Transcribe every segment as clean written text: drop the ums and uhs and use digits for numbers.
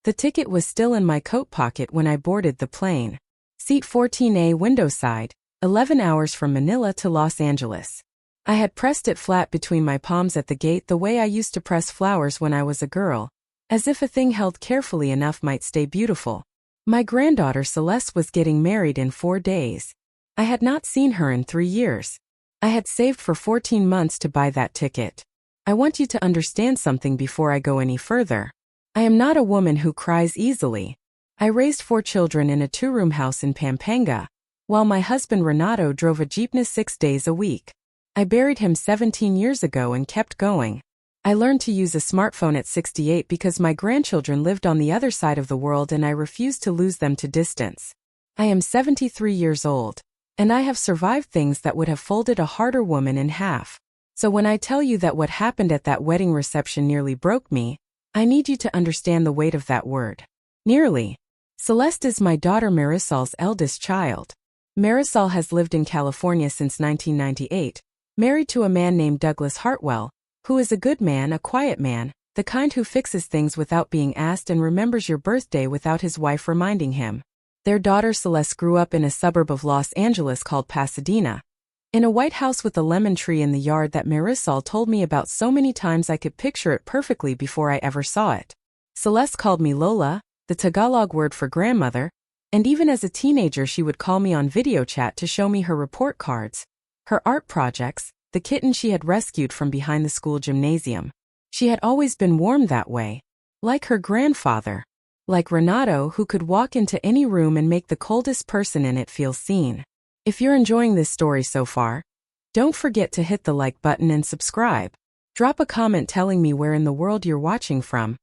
The ticket was still in my coat pocket when I boarded the plane. Seat 14A window side, 11 hours from Manila to Los Angeles. I had pressed it flat between my palms at the gate the way I used to press flowers when I was a girl, as if a thing held carefully enough might stay beautiful. My granddaughter Celeste was getting married in 4 days. I had not seen her in 3 years. I had saved for 14 months to buy that ticket. I want you to understand something before I go any further. I am not a woman who cries easily. I raised 4 children in a 2-room house in Pampanga, while my husband Renato drove a jeepney 6 days a week. I buried him 17 years ago and kept going. I learned to use a smartphone at 68 because my grandchildren lived on the other side of the world and I refused to lose them to distance. I am 73 years old, and I have survived things that would have folded a harder woman in half. So when I tell you that what happened at that wedding reception nearly broke me, I need you to understand the weight of that word. Nearly. Celeste is my daughter Marisol's eldest child. Marisol has lived in California since 1998, married to a man named Douglas Hartwell, who is a good man, a quiet man, the kind who fixes things without being asked and remembers your birthday without his wife reminding him. Their daughter Celeste grew up in a suburb of Los Angeles called Pasadena, in a white house with a lemon tree in the yard that Marisol told me about so many times I could picture it perfectly before I ever saw it. Celeste called me Lola, the Tagalog word for grandmother, and even as a teenager she would call me on video chat to show me her report cards, her art projects, the kitten she had rescued from behind the school gymnasium. She had always been warm that way. Like her grandfather. Like Renato, who could walk into any room and make the coldest person in it feel seen. If you're enjoying this story so far, don't forget to hit the like button and subscribe. Drop a comment telling me where in the world you're watching from.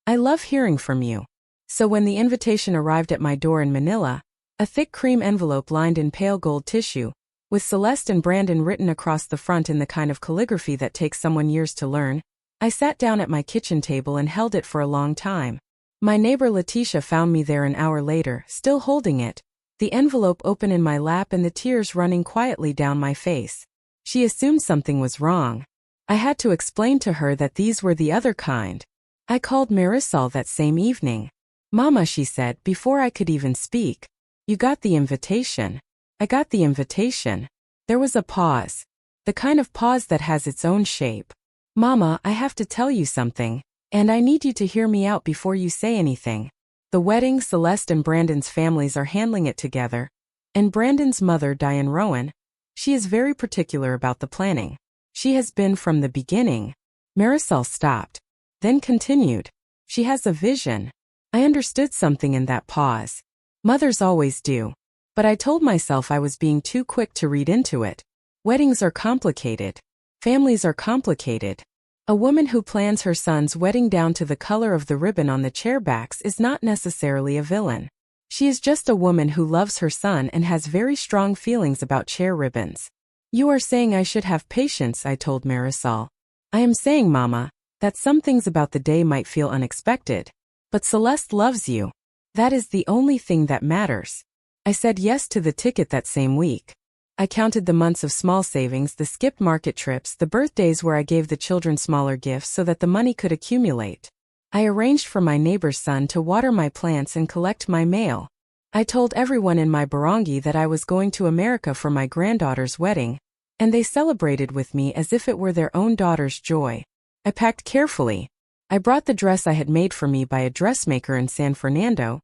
I love hearing from you. So when the invitation arrived at my door in Manila, a thick cream envelope lined in pale gold tissue, with Celeste and Brandon written across the front in the kind of calligraphy that takes someone years to learn, I sat down at my kitchen table and held it for a long time. My neighbor Letitia found me there an hour later, still holding it, the envelope open in my lap and the tears running quietly down my face. She assumed something was wrong. I had to explain to her that these were the other kind. I called Marisol that same evening. Mama, she said, before I could even speak. You got the invitation. I got the invitation. There was a pause. The kind of pause that has its own shape. Mama, I have to tell you something, and I need you to hear me out before you say anything. The wedding, Celeste and Brandon's families are handling it together, and Brandon's mother, Diane Rowan, she is very particular about the planning. She has been from the beginning. Marisol stopped, then continued. She has a vision. I understood something in that pause. Mothers always do. But I told myself I was being too quick to read into it. Weddings are complicated. Families are complicated. A woman who plans her son's wedding down to the color of the ribbon on the chairbacks is not necessarily a villain. She is just a woman who loves her son and has very strong feelings about chair ribbons. You are saying I should have patience, I told Marisol. I am saying, Mama, that some things about the day might feel unexpected. But Celeste loves you. That is the only thing that matters. I said yes to the ticket that same week. I counted the months of small savings, the skipped market trips, the birthdays where I gave the children smaller gifts so that the money could accumulate. I arranged for my neighbor's son to water my plants and collect my mail. I told everyone in my barangay that I was going to America for my granddaughter's wedding, and they celebrated with me as if it were their own daughter's joy. I packed carefully. I brought the dress I had made for me by a dressmaker in San Fernando,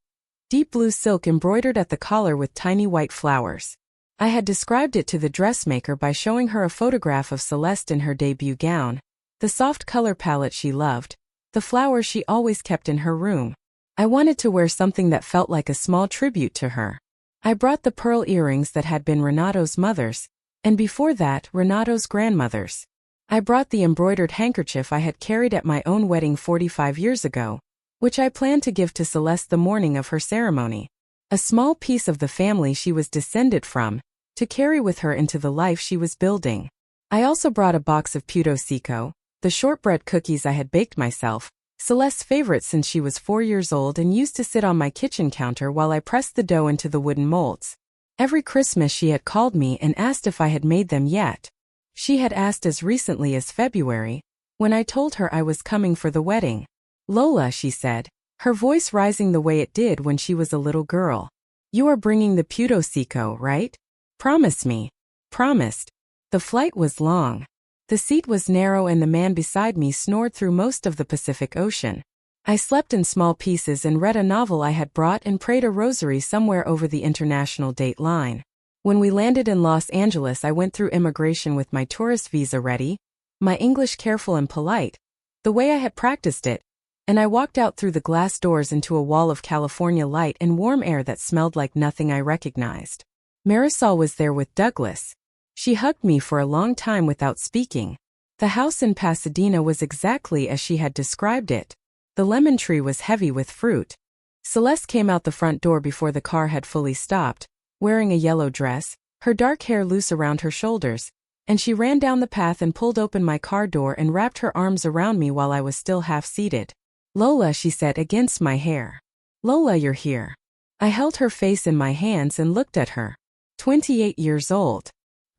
deep blue silk embroidered at the collar with tiny white flowers. I had described it to the dressmaker by showing her a photograph of Celeste in her debut gown, the soft color palette she loved, the flowers she always kept in her room. I wanted to wear something that felt like a small tribute to her. I brought the pearl earrings that had been Renato's mother's, and before that, Renato's grandmother's. I brought the embroidered handkerchief I had carried at my own wedding 45 years ago, which I planned to give to Celeste the morning of her ceremony. A small piece of the family she was descended from, to carry with her into the life she was building. I also brought a box of puto seco, the shortbread cookies I had baked myself, Celeste's favorite since she was 4 years old and used to sit on my kitchen counter while I pressed the dough into the wooden molds. Every Christmas she had called me and asked if I had made them yet. She had asked as recently as February, when I told her I was coming for the wedding. Lola, she said, her voice rising the way it did when she was a little girl. "You are bringing the Puto Seco, right? Promise me." Promised. The flight was long. The seat was narrow and the man beside me snored through most of the Pacific Ocean. I slept in small pieces and read a novel I had brought and prayed a rosary somewhere over the international date line. When we landed in Los Angeles, I went through immigration with my tourist visa ready, my English careful and polite, the way I had practiced it, and I walked out through the glass doors into a wall of California light and warm air that smelled like nothing I recognized. Marisol was there with Douglas. She hugged me for a long time without speaking. The house in Pasadena was exactly as she had described it. The lemon tree was heavy with fruit. Celeste came out the front door before the car had fully stopped, wearing a yellow dress, her dark hair loose around her shoulders, and she ran down the path and pulled open my car door and wrapped her arms around me while I was still half-seated. "Lola," she said against my hair. "Lola, you're here." I held her face in my hands and looked at her. 28 years old.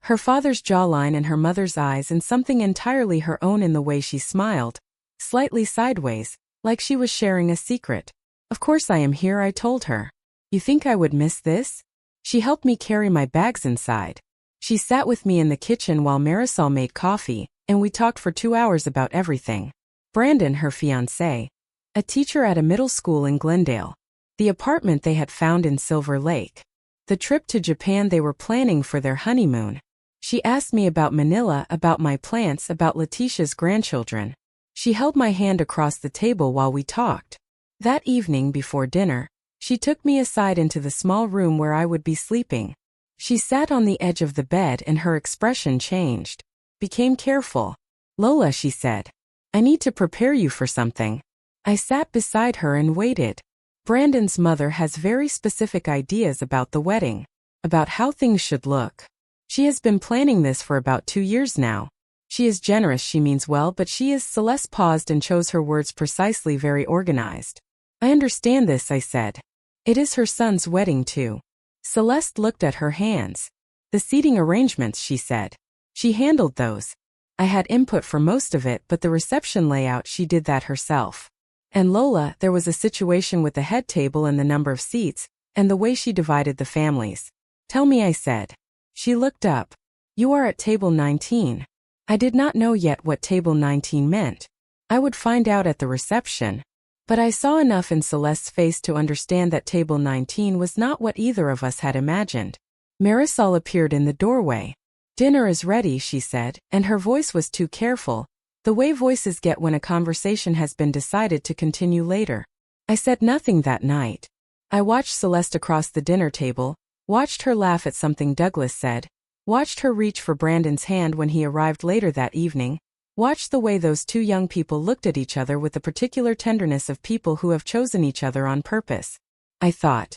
Her father's jawline and her mother's eyes and something entirely her own in the way she smiled, slightly sideways, like she was sharing a secret. "Of course I am here," I told her. "You think I would miss this?" She helped me carry my bags inside. She sat with me in the kitchen while Marisol made coffee, and we talked for 2 hours about everything. Brandon, her fiancé, a teacher at a middle school in Glendale, the apartment they had found in Silver Lake, the trip to Japan they were planning for their honeymoon. She asked me about Manila, about my plants, about Letitia's grandchildren. She held my hand across the table while we talked. That evening before dinner, she took me aside into the small room where I would be sleeping. She sat on the edge of the bed and her expression changed, became careful. "Lola," she said, "I need to prepare you for something." I sat beside her and waited. Brandon's mother has very specific ideas about the wedding, about how things should look. She has been planning this for about 2 years now. She is generous, she means well, but she is— Celeste paused and chose her words precisely, very organized. "I understand this," I said. "It is her son's wedding too." Celeste looked at her hands. "The seating arrangements," she said. "She handled those. I had input for most of it, but the reception layout, she did that herself. And Lola, there was a situation with the head table and the number of seats, and the way she divided the families." "Tell me," I said. She looked up. "You are at table 19. I did not know yet what table 19 meant. I would find out at the reception. But I saw enough in Celeste's face to understand that table 19 was not what either of us had imagined. Marisol appeared in the doorway. "Dinner is ready," she said, and her voice was too careful, the way voices get when a conversation has been decided to continue later. I said nothing that night. I watched Celeste across the dinner table, watched her laugh at something Douglas said, watched her reach for Brandon's hand when he arrived later that evening, watched the way those two young people looked at each other with the particular tenderness of people who have chosen each other on purpose. I thought,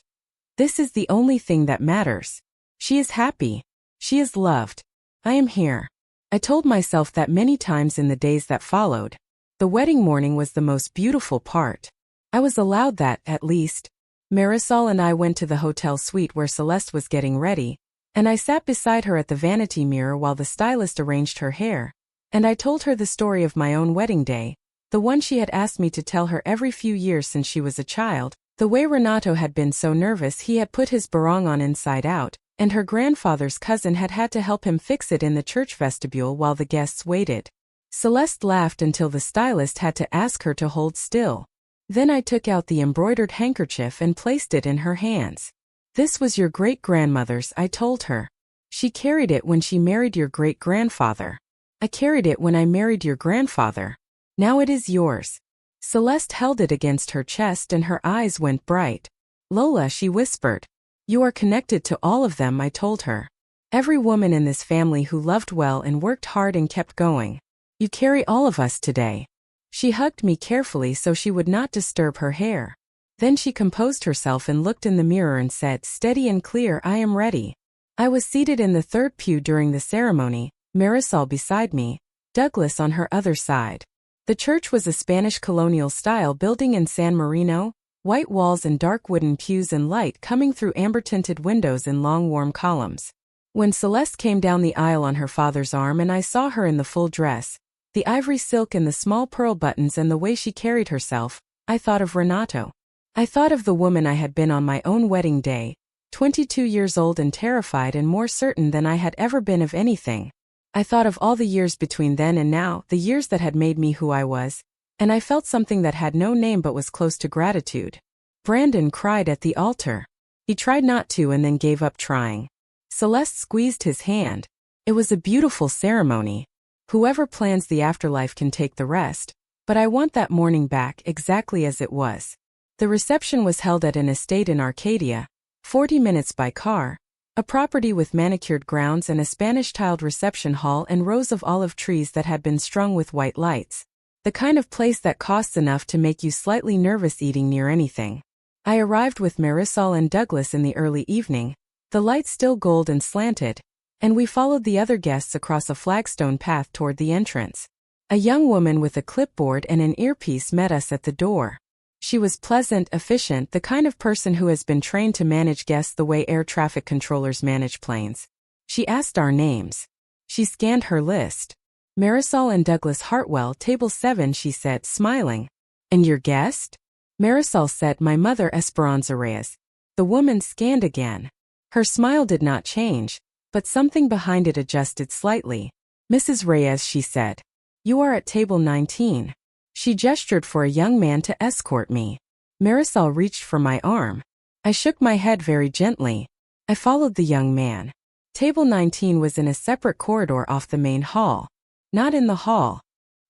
this is the only thing that matters. She is happy. She is loved. I am here. I told myself that many times in the days that followed. The wedding morning was the most beautiful part. I was allowed that, at least. Marisol and I went to the hotel suite where Celeste was getting ready, and I sat beside her at the vanity mirror while the stylist arranged her hair, and I told her the story of my own wedding day, the one she had asked me to tell her every few years since she was a child, the way Renato had been so nervous he had put his barong on inside out, and her grandfather's cousin had had to help him fix it in the church vestibule while the guests waited. Celeste laughed until the stylist had to ask her to hold still. Then I took out the embroidered handkerchief and placed it in her hands. This was your great-grandmother's, I told her. She carried it when she married your great-grandfather. I carried it when I married your grandfather. Now it is yours. Celeste held it against her chest and her eyes went bright. Lola, she whispered. You are connected to all of them, I told her. Every woman in this family who loved well and worked hard and kept going. You carry all of us today. She hugged me carefully so she would not disturb her hair. Then she composed herself and looked in the mirror and said, steady and clear, I am ready. I was seated in the third pew during the ceremony, Marisol beside me, Douglas on her other side. The church was a Spanish colonial-style building in San Marino, white walls and dark wooden pews and light coming through amber-tinted windows in long warm columns. When Celeste came down the aisle on her father's arm and I saw her in the full dress, the ivory silk and the small pearl buttons and the way she carried herself, I thought of Renato. I thought of the woman I had been on my own wedding day, 22 years old and terrified and more certain than I had ever been of anything. I thought of all the years between then and now, the years that had made me who I was, and I felt something that had no name but was close to gratitude. Brandon cried at the altar. He tried not to and then gave up trying. Celeste squeezed his hand. It was a beautiful ceremony. Whoever plans the afterlife can take the rest, but I want that morning back exactly as it was. The reception was held at an estate in Arcadia, 40 minutes by car, a property with manicured grounds and a Spanish-tiled reception hall and rows of olive trees that had been strung with white lights. The kind of place that costs enough to make you slightly nervous eating near anything. I arrived with Marisol and Douglas in the early evening, the lights still gold and slanted, and we followed the other guests across a flagstone path toward the entrance. A young woman with a clipboard and an earpiece met us at the door. She was pleasant, efficient, the kind of person who has been trained to manage guests the way air traffic controllers manage planes. She asked our names. She scanned her list. Marisol and Douglas Hartwell, table 7, she said, smiling. And your guest? Marisol said, my mother, Esperanza Reyes. The woman scanned again. Her smile did not change, but something behind it adjusted slightly. Mrs. Reyes, she said. You are at table 19. She gestured for a young man to escort me. Marisol reached for my arm. I shook my head very gently. I followed the young man. Table 19 was in a separate corridor off the main hall. Not in the hall.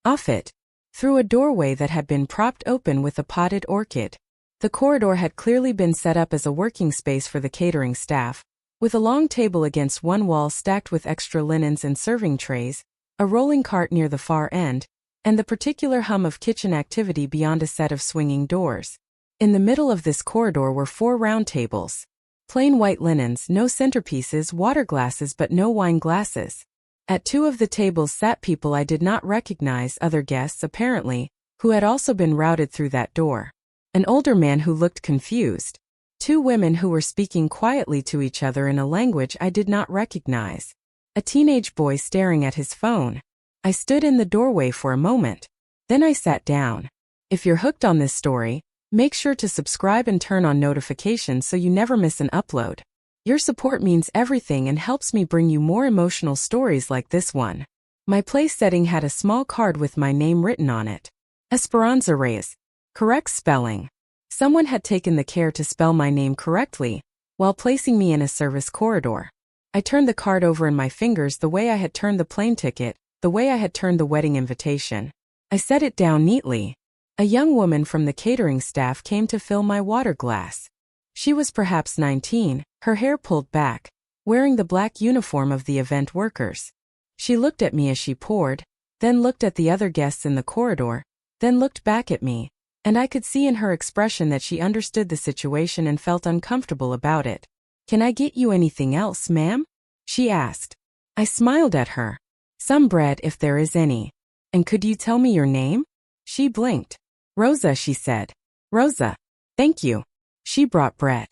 Off it. Through a doorway that had been propped open with a potted orchid. The corridor had clearly been set up as a working space for the catering staff, with a long table against one wall stacked with extra linens and serving trays, a rolling cart near the far end, and the particular hum of kitchen activity beyond a set of swinging doors. In the middle of this corridor were 4 round tables. Plain white linens, no centerpieces, water glasses but no wine glasses. At 2 of the tables sat people I did not recognize, other guests apparently, who had also been routed through that door. An older man who looked confused. 2 women who were speaking quietly to each other in a language I did not recognize. A teenage boy staring at his phone. I stood in the doorway for a moment. Then I sat down. If you're hooked on this story, make sure to subscribe and turn on notifications so you never miss an upload. Your support means everything and helps me bring you more emotional stories like this one. My place setting had a small card with my name written on it. Esperanza Reyes. Correct spelling. Someone had taken the care to spell my name correctly, while placing me in a service corridor. I turned the card over in my fingers the way I had turned the plane ticket, the way I had turned the wedding invitation. I set it down neatly. A young woman from the catering staff came to fill my water glass. She was perhaps 19, her hair pulled back, wearing the black uniform of the event workers. She looked at me as she poured, then looked at the other guests in the corridor, then looked back at me, and I could see in her expression that she understood the situation and felt uncomfortable about it. Can I get you anything else, ma'am? She asked. I smiled at her. Some bread if there is any. And could you tell me your name? She blinked. Rosa, she said. Rosa. Thank you. She brought bread.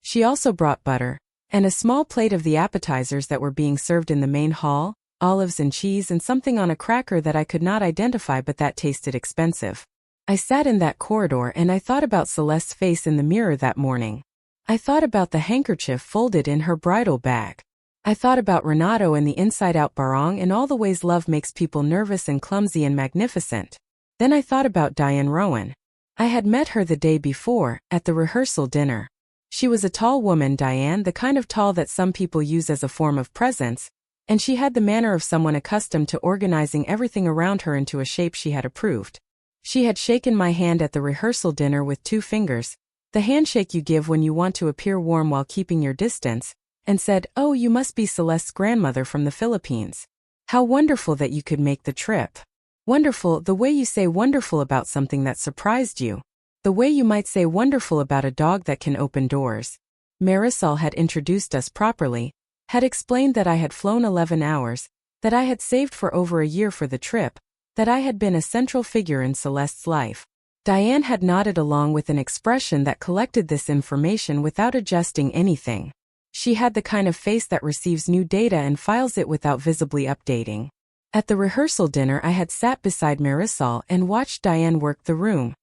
She also brought butter, and a small plate of the appetizers that were being served in the main hall, olives and cheese and something on a cracker that I could not identify but that tasted expensive. I sat in that corridor and I thought about Celeste's face in the mirror that morning. I thought about the handkerchief folded in her bridal bag. I thought about Renato and the inside-out barong and all the ways love makes people nervous and clumsy and magnificent. Then I thought about Diane Rowan. I had met her the day before, at the rehearsal dinner. She was a tall woman, Diane, the kind of tall that some people use as a form of presence, and she had the manner of someone accustomed to organizing everything around her into a shape she had approved. She had shaken my hand at the rehearsal dinner with 2 fingers, the handshake you give when you want to appear warm while keeping your distance, and said, "Oh, you must be Celeste's grandmother from the Philippines. How wonderful that you could make the trip. Wonderful, the way you say wonderful about something that surprised you. The way you might say wonderful about a dog that can open doors." Marisol had introduced us properly, had explained that I had flown 11 hours, that I had saved for over a year for the trip, that I had been a central figure in Celeste's life. Diane had nodded along with an expression that collected this information without adjusting anything. She had the kind of face that receives new data and files it without visibly updating. At the rehearsal dinner I had sat beside Marisol and watched Diane work the room.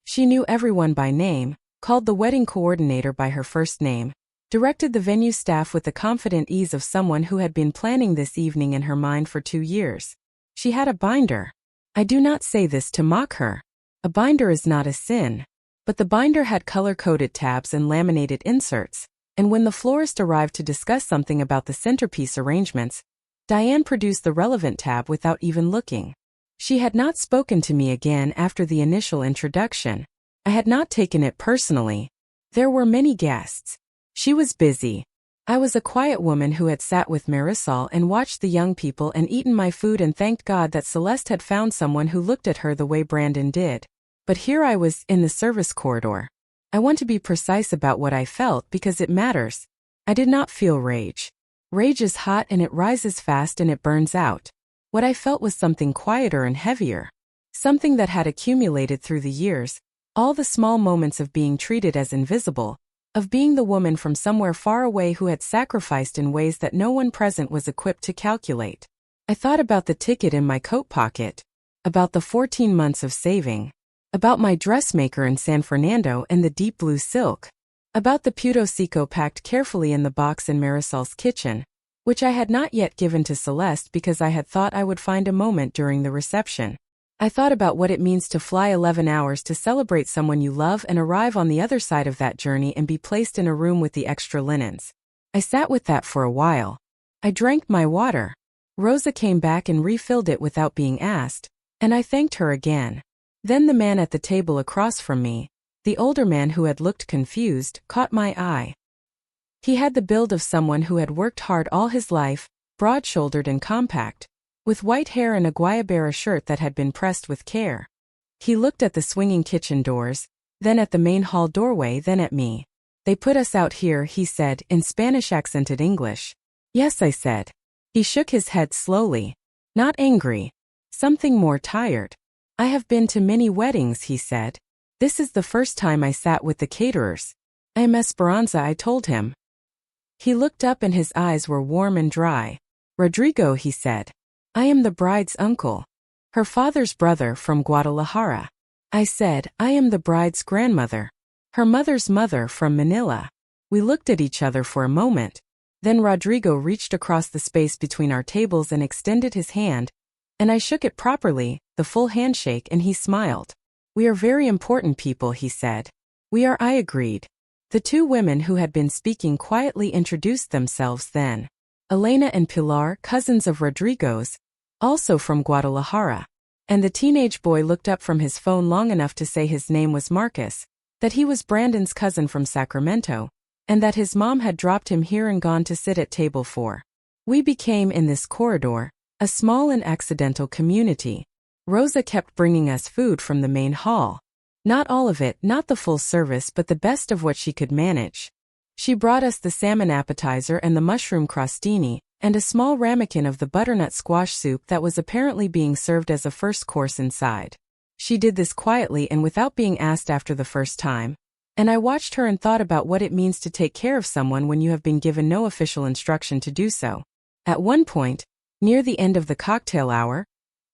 She knew everyone by name, called the wedding coordinator by her first name, directed the venue staff with the confident ease of someone who had been planning this evening in her mind for 2 years. She had a binder. I do not say this to mock her. A binder is not a sin. But the binder had color-coded tabs and laminated inserts, and when the florist arrived to discuss something about the centerpiece arrangements, Diane produced the relevant tab without even looking. She had not spoken to me again after the initial introduction. I had not taken it personally. There were many guests. She was busy. I was a quiet woman who had sat with Marisol and watched the young people and eaten my food and thanked God that Celeste had found someone who looked at her the way Brandon did. But here I was, in the service corridor. I want to be precise about what I felt because it matters. I did not feel rage. Rage is hot and it rises fast and it burns out. What I felt was something quieter and heavier. Something that had accumulated through the years, all the small moments of being treated as invisible, of being the woman from somewhere far away who had sacrificed in ways that no one present was equipped to calculate. I thought about the ticket in my coat pocket, about the 14 months of saving, about my dressmaker in San Fernando and the deep blue silk, about the Puto packed carefully in the box in Marisol's kitchen, which I had not yet given to Celeste because I had thought I would find a moment during the reception. I thought about what it means to fly 11 hours to celebrate someone you love and arrive on the other side of that journey and be placed in a room with the extra linens. I sat with that for a while. I drank my water. Rosa came back and refilled it without being asked, and I thanked her again. Then the man at the table across from me, the older man who had looked confused, caught my eye. He had the build of someone who had worked hard all his life, broad-shouldered and compact, with white hair and a guayabera shirt that had been pressed with care. He looked at the swinging kitchen doors, then at the main hall doorway, then at me. "They put us out here," he said, in Spanish-accented English. "Yes," I said. He shook his head slowly. Not angry. Something more tired. "I have been to many weddings," he said. "This is the first time I sat with the caterers." "I am Esperanza," I told him. He looked up and his eyes were warm and dry. "Rodrigo," he said. "I am the bride's uncle. Her father's brother from Guadalajara." I said, "I am the bride's grandmother. Her mother's mother from Manila." We looked at each other for a moment. Then Rodrigo reached across the space between our tables and extended his hand, and I shook it properly, the full handshake, and he smiled. "We are very important people," he said. "We are," I agreed. The two women who had been speaking quietly introduced themselves then. Elena and Pilar, cousins of Rodrigo's, also from Guadalajara. And the teenage boy looked up from his phone long enough to say his name was Marcus, that he was Brandon's cousin from Sacramento, and that his mom had dropped him here and gone to sit at table 4. We became, in this corridor, a small and accidental community. Rosa kept bringing us food from the main hall. Not all of it, not the full service, but the best of what she could manage. She brought us the salmon appetizer and the mushroom crostini, and a small ramekin of the butternut squash soup that was apparently being served as a first course inside. She did this quietly and without being asked after the first time, and I watched her and thought about what it means to take care of someone when you have been given no official instruction to do so. At one point, near the end of the cocktail hour,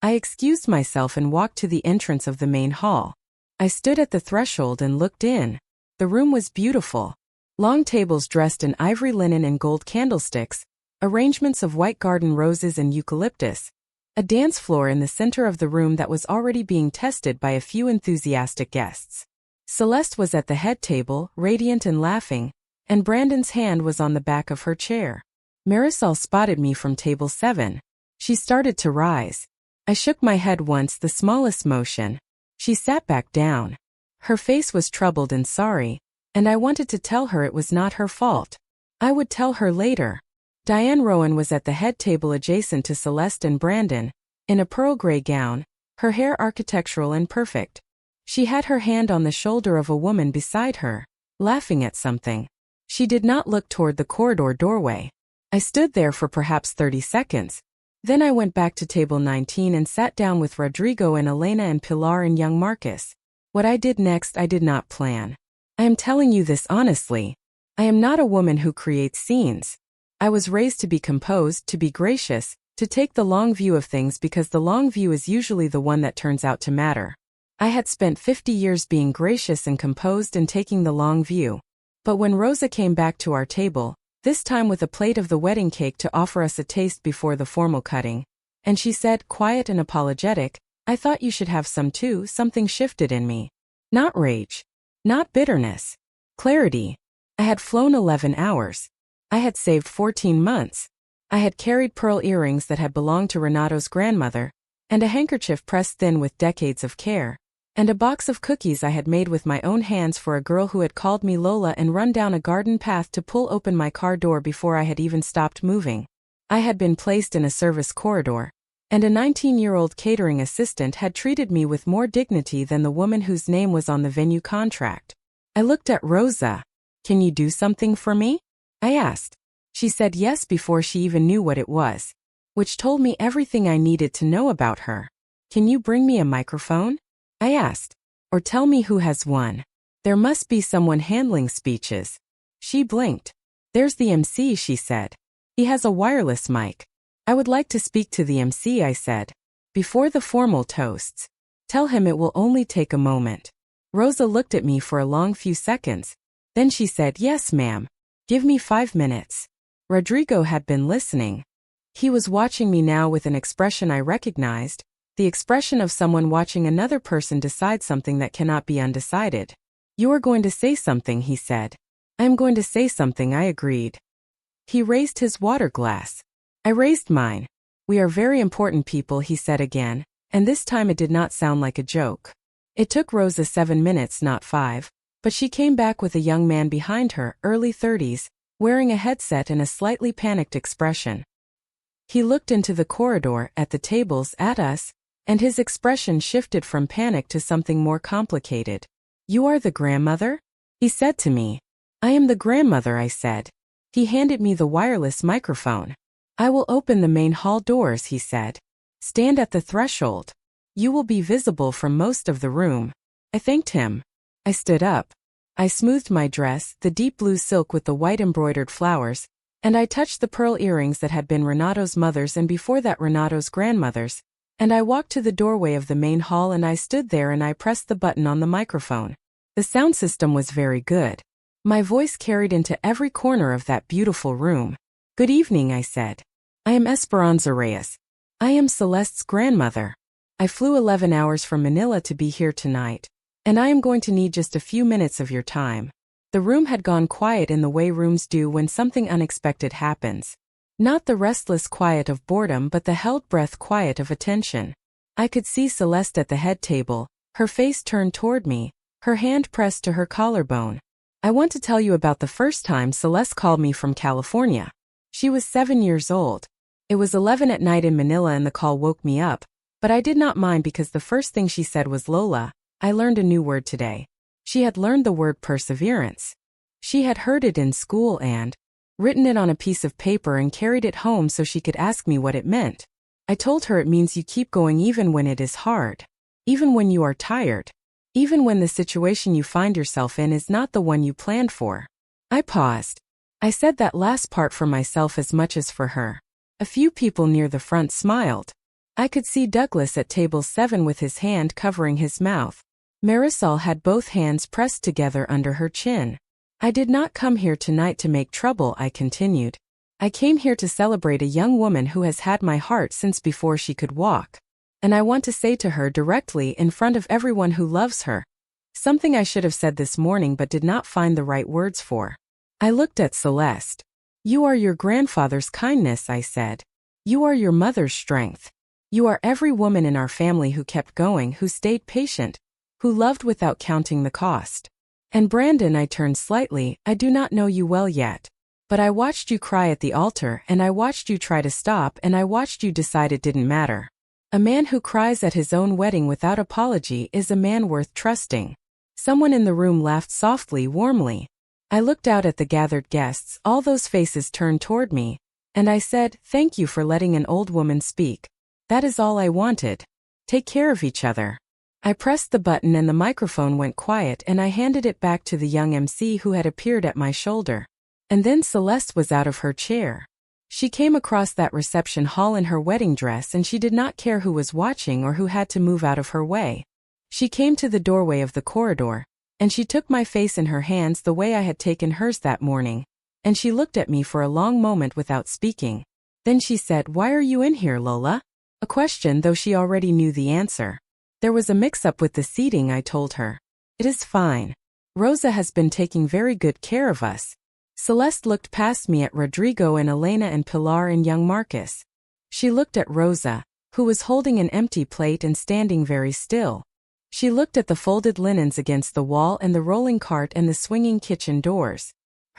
I excused myself and walked to the entrance of the main hall. I stood at the threshold and looked in. The room was beautiful. Long tables dressed in ivory linen and gold candlesticks, arrangements of white garden roses and eucalyptus, a dance floor in the center of the room that was already being tested by a few enthusiastic guests. Celeste was at the head table, radiant and laughing, and Brandon's hand was on the back of her chair. Marisol spotted me from table 7. She started to rise. I shook my head once, the smallest motion. She sat back down. Her face was troubled and sorry, and I wanted to tell her it was not her fault. I would tell her later. Diane Rowan was at the head table adjacent to Celeste and Brandon, in a pearl gray gown, her hair architectural and perfect. She had her hand on the shoulder of a woman beside her, laughing at something. She did not look toward the corridor doorway. I stood there for perhaps 30 seconds. Then I went back to table 19 and sat down with Rodrigo and Elena and Pilar and young Marcus. What I did next I did not plan. I am telling you this honestly. I am not a woman who creates scenes. I was raised to be composed, to be gracious, to take the long view of things because the long view is usually the one that turns out to matter. I had spent 50 years being gracious and composed and taking the long view. But when Rosa came back to our table, this time with a plate of the wedding cake to offer us a taste before the formal cutting, and she said, quiet and apologetic, "I thought you should have some too," something shifted in me. Not rage. Not bitterness. Clarity. I had flown 11 hours. I had saved 14 months. I had carried pearl earrings that had belonged to Renato's grandmother, and a handkerchief pressed thin with decades of care, and a box of cookies I had made with my own hands for a girl who had called me Lola and run down a garden path to pull open my car door before I had even stopped moving. I had been placed in a service corridor, and a 19-year-old catering assistant had treated me with more dignity than the woman whose name was on the venue contract. I looked at Rosa. "Can you do something for me?" I asked. She said yes before she even knew what it was, which told me everything I needed to know about her. "Can you bring me a microphone?" I asked. "Or tell me who has one. There must be someone handling speeches." She blinked. "There's the MC," she said. "He has a wireless mic." "I would like to speak to the MC," I said. "Before the formal toasts. Tell him it will only take a moment." Rosa looked at me for a long few seconds. Then she said, "Yes, ma'am. Give me 5 minutes." Rodrigo had been listening. He was watching me now with an expression I recognized, the expression of someone watching another person decide something that cannot be undecided. "You are going to say something," he said. "I am going to say something," I agreed. He raised his water glass. I raised mine. "We are very important people," he said again, and this time it did not sound like a joke. It took Rosa 7 minutes, not 5, but she came back with a young man behind her, early 30s, wearing a headset and a slightly panicked expression. He looked into the corridor, at the tables, at us, and his expression shifted from panic to something more complicated. "You are the grandmother?" he said to me. "I am the grandmother," I said. He handed me the wireless microphone. "I will open the main hall doors," he said. "Stand at the threshold. You will be visible from most of the room." I thanked him. I stood up. I smoothed my dress, the deep blue silk with the white embroidered flowers, and I touched the pearl earrings that had been Renato's mother's and before that Renato's grandmother's, and I walked to the doorway of the main hall and I stood there and I pressed the button on the microphone. The sound system was very good. My voice carried into every corner of that beautiful room. "Good evening," I said. "I am Esperanza Reyes. I am Celeste's grandmother. I flew 11 hours from Manila to be here tonight, and I am going to need just a few minutes of your time." The room had gone quiet in the way rooms do when something unexpected happens. Not the restless quiet of boredom but the held breath quiet of attention. I could see Celeste at the head table, her face turned toward me, her hand pressed to her collarbone. "I want to tell you about the first time Celeste called me from California. She was 7 years old. It was 11 at night in Manila and the call woke me up, but I did not mind because the first thing she said was Lola. I learned a new word today. She had learned the word perseverance. She had heard it in school and written it on a piece of paper and carried it home so she could ask me what it meant. I told her it means you keep going even when it is hard, even when you are tired, even when the situation you find yourself in is not the one you planned for. I paused. I said that last part for myself as much as for her. A few people near the front smiled. I could see Douglas at table 7 with his hand covering his mouth. Marisol had both hands pressed together under her chin. I did not come here tonight to make trouble, I continued. I came here to celebrate a young woman who has had my heart since before she could walk. And I want to say to her directly in front of everyone who loves her, something I should have said this morning but did not find the right words for. I looked at Celeste. "You are your grandfather's kindness," I said. "You are your mother's strength. You are every woman in our family who kept going, who stayed patient, who loved without counting the cost. And Brandon," I turned slightly, "I do not know you well yet. But I watched you cry at the altar and I watched you try to stop and I watched you decide it didn't matter. A man who cries at his own wedding without apology is a man worth trusting." Someone in the room laughed softly, warmly. I looked out at the gathered guests, all those faces turned toward me, and I said, "Thank you for letting an old woman speak. That is all I wanted. Take care of each other." I pressed the button and the microphone went quiet and I handed it back to the young MC who had appeared at my shoulder. And then Celeste was out of her chair. She came across that reception hall in her wedding dress and she did not care who was watching or who had to move out of her way. She came to the doorway of the corridor, and she took my face in her hands the way I had taken hers that morning, and she looked at me for a long moment without speaking. Then she said, "Why are you in here, Lola?" A question, though she already knew the answer. "There was a mix-up with the seating," I told her. "It is fine. Rosa has been taking very good care of us." Celeste looked past me at Rodrigo and Elena and Pilar and young Marcus. She looked at Rosa, who was holding an empty plate and standing very still. She looked at the folded linens against the wall and the rolling cart and the swinging kitchen doors.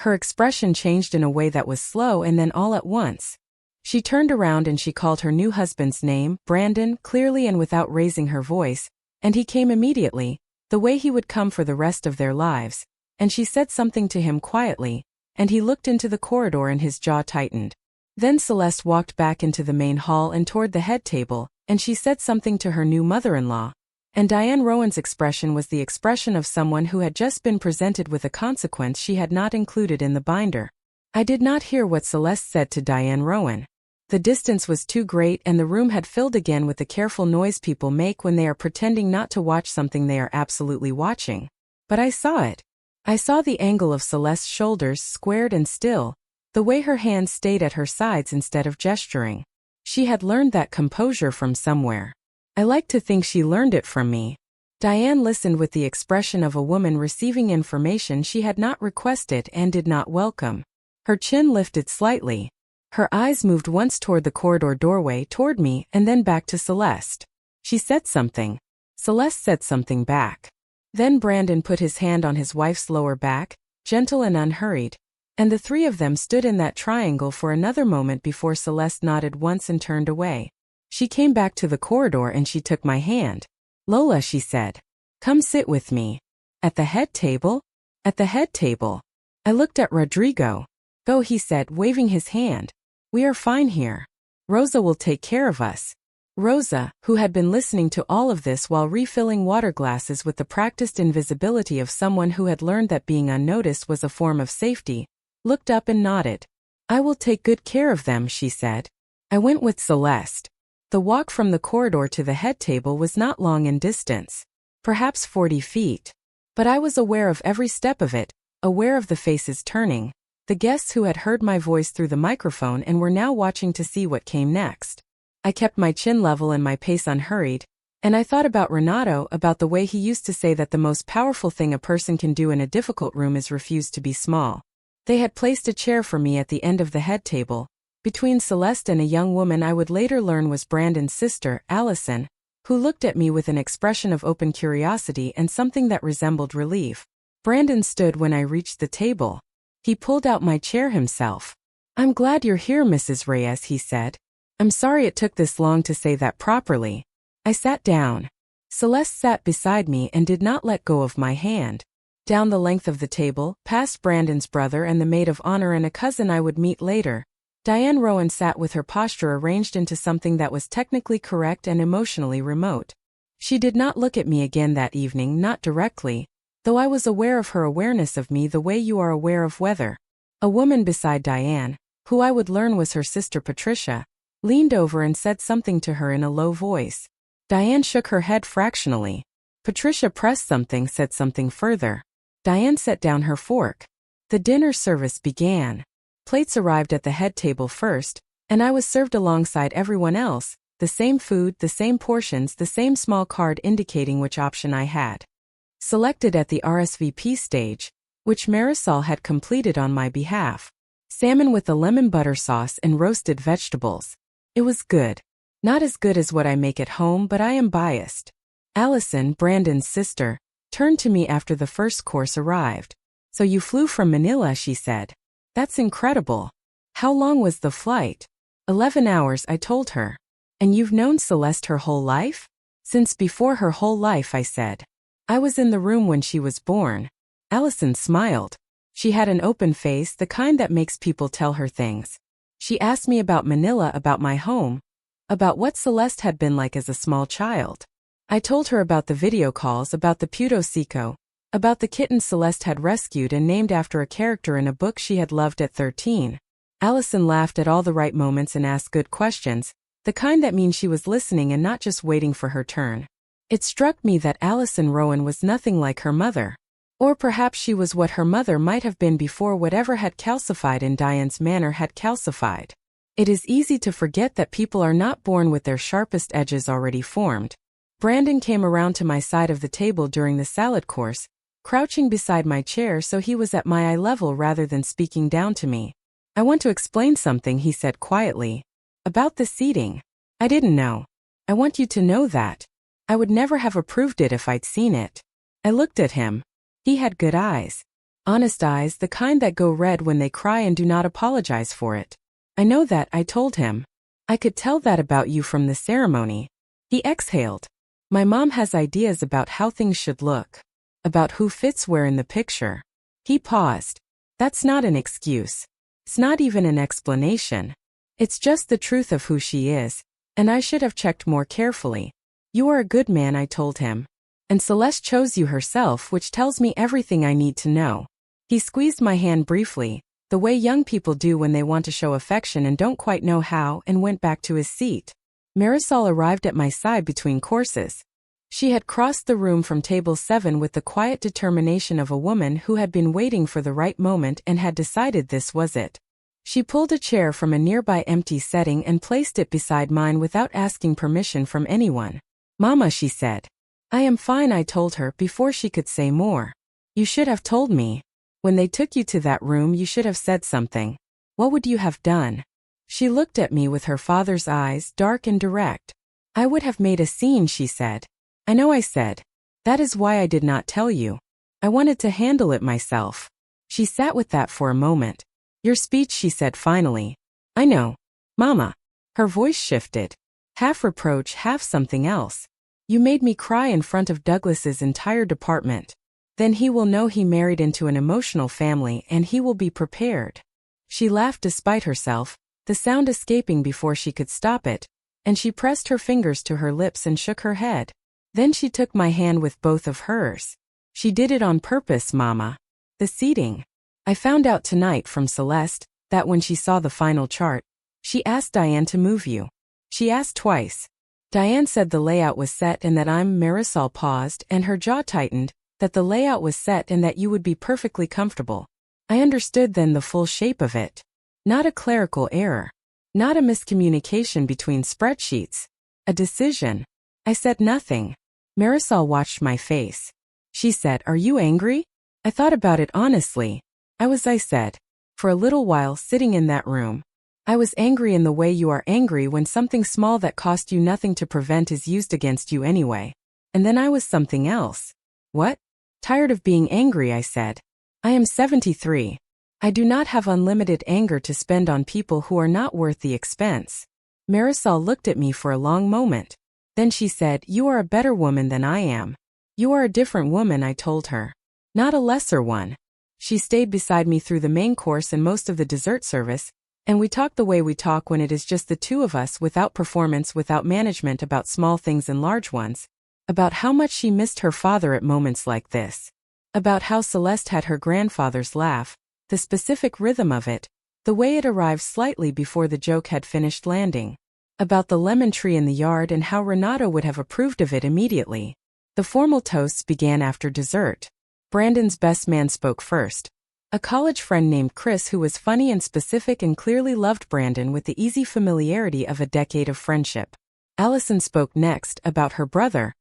Her expression changed in a way that was slow, and then all at once she turned around and she called her new husband's name, Brandon, clearly and without raising her voice, and he came immediately, the way he would come for the rest of their lives, and she said something to him quietly, and he looked into the corridor and his jaw tightened. Then Celeste walked back into the main hall and toward the head table, and she said something to her new mother-in-law, and Diane Rowan's expression was the expression of someone who had just been presented with a consequence she had not included in the binder. I did not hear what Celeste said to Diane Rowan. The distance was too great and the room had filled again with the careful noise people make when they are pretending not to watch something they are absolutely watching. But I saw it. I saw the angle of Celeste's shoulders, squared and still, the way her hands stayed at her sides instead of gesturing. She had learned that composure from somewhere. I like to think she learned it from me. Diane listened with the expression of a woman receiving information she had not requested and did not welcome. Her chin lifted slightly. Her eyes moved once toward the corridor doorway toward me and then back to Celeste. She said something. Celeste said something back. Then Brandon put his hand on his wife's lower back, gentle and unhurried, and the three of them stood in that triangle for another moment before Celeste nodded once and turned away. She came back to the corridor and she took my hand. "Lola," she said, "come sit with me." "At the head table?" "At the head table." I looked at Rodrigo. "Go," he said, waving his hand. "We are fine here. Rosa will take care of us." Rosa, who had been listening to all of this while refilling water glasses with the practiced invisibility of someone who had learned that being unnoticed was a form of safety, looked up and nodded. "I will take good care of them," she said. I went with Celeste. The walk from the corridor to the head table was not long in distance, perhaps 40 feet. But I was aware of every step of it, aware of the faces turning, the guests who had heard my voice through the microphone and were now watching to see what came next. I kept my chin level and my pace unhurried, and I thought about Renato, about the way he used to say that the most powerful thing a person can do in a difficult room is refuse to be small. They had placed a chair for me at the end of the head table, between Celeste and a young woman I would later learn was Brandon's sister, Allison, who looked at me with an expression of open curiosity and something that resembled relief. Brandon stood when I reached the table. He pulled out my chair himself. "I'm glad you're here, Mrs. Reyes," he said. "I'm sorry it took this long to say that properly." I sat down. Celeste sat beside me and did not let go of my hand. Down the length of the table, past Brandon's brother and the maid of honor and a cousin I would meet later, Diane Rowan sat with her posture arranged into something that was technically correct and emotionally remote. She did not look at me again that evening, not directly, though I was aware of her awareness of me the way you are aware of weather. A woman beside Diane, who I would learn was her sister Patricia, leaned over and said something to her in a low voice. Diane shook her head fractionally. Patricia pressed something, said something further. Diane set down her fork. The dinner service began. Plates arrived at the head table first, and I was served alongside everyone else, the same food, the same portions, the same small card indicating which option I had selected at the RSVP stage, which Marisol had completed on my behalf. Salmon with a lemon butter sauce and roasted vegetables. It was good. Not as good as what I make at home, but I am biased. Allison, Brandon's sister, turned to me after the first course arrived. "So you flew from Manila," she said. "That's incredible. How long was the flight?" 11 hours, I told her. "And you've known Celeste her whole life?" "Since before her whole life," I said. "I was in the room when she was born." Allison smiled. She had an open face, the kind that makes people tell her things. She asked me about Manila, about my home, about what Celeste had been like as a small child. I told her about the video calls, about the Puto Seco, about the kitten Celeste had rescued and named after a character in a book she had loved at 13. Allison laughed at all the right moments and asked good questions, the kind that means she was listening and not just waiting for her turn. It struck me that Allison Rowan was nothing like her mother. Or perhaps she was what her mother might have been before whatever had calcified in Diane's manner had calcified. It is easy to forget that people are not born with their sharpest edges already formed. Brandon came around to my side of the table during the salad course, crouching beside my chair so he was at my eye level rather than speaking down to me. "I want to explain something," he said quietly. "About the seating. I didn't know. I want you to know that. I would never have approved it if I'd seen it." I looked at him. He had good eyes. Honest eyes, the kind that go red when they cry and do not apologize for it. "I know that," I told him. "I could tell that about you from the ceremony." He exhaled. "My mom has ideas about how things should look. About who fits where in the picture." He paused. "That's not an excuse. It's not even an explanation. It's just the truth of who she is, and I should have checked more carefully. You are a good man," I told him. "And Celeste chose you herself, which tells me everything I need to know." He squeezed my hand briefly, the way young people do when they want to show affection and don't quite know how, and went back to his seat. Marisol arrived at my side between courses. She had crossed the room from table 7 with the quiet determination of a woman who had been waiting for the right moment and had decided this was it. She pulled a chair from a nearby empty setting and placed it beside mine without asking permission from anyone. "Mama," she said. "I am fine," I told her before she could say more. "You should have told me. When they took you to that room, you should have said something. What would you have done?" She looked at me with her father's eyes, dark and direct. "I would have made a scene," she said. "I know," I said. "That is why I did not tell you. I wanted to handle it myself." She sat with that for a moment. "Your speech," she said finally. "I know. Mama." Her voice shifted. Half reproach, half something else. "You made me cry in front of Douglas's entire department. Then he will know he married into an emotional family and he will be prepared." She laughed despite herself, the sound escaping before she could stop it, and she pressed her fingers to her lips and shook her head. Then she took my hand with both of hers. "She did it on purpose, Mama." The seating. I found out tonight from Celeste that when she saw the final chart, she asked Diane to move you. She asked twice. Diane said the layout was set and that Marisol paused and her jaw tightened, that the layout was set and that you would be perfectly comfortable. I understood then the full shape of it. Not a clerical error. Not a miscommunication between spreadsheets. A decision. I said nothing. Marisol watched my face. She said, "Are you angry?" I thought about it honestly. I said. For a little while sitting in that room. I was angry in the way you are angry when something small that cost you nothing to prevent is used against you anyway. And then I was something else. "What?" "Tired of being angry," I said. "I am 73. I do not have unlimited anger to spend on people who are not worth the expense." Marisol looked at me for a long moment. Then she said, "You are a better woman than I am." "You are a different woman," I told her. "Not a lesser one." She stayed beside me through the main course and most of the dessert service, and we talked the way we talk when it is just the two of us, without performance, without management, about small things and large ones. About how much she missed her father at moments like this. About how Celeste had her grandfather's laugh, the specific rhythm of it, the way it arrived slightly before the joke had finished landing. About the lemon tree in the yard and how Renato would have approved of it immediately. The formal toasts began after dessert. Brandon's best man spoke first. A college friend named Chris who was funny and specific and clearly loved Brandon with the easy familiarity of a decade of friendship. Allison spoke next, about her brother.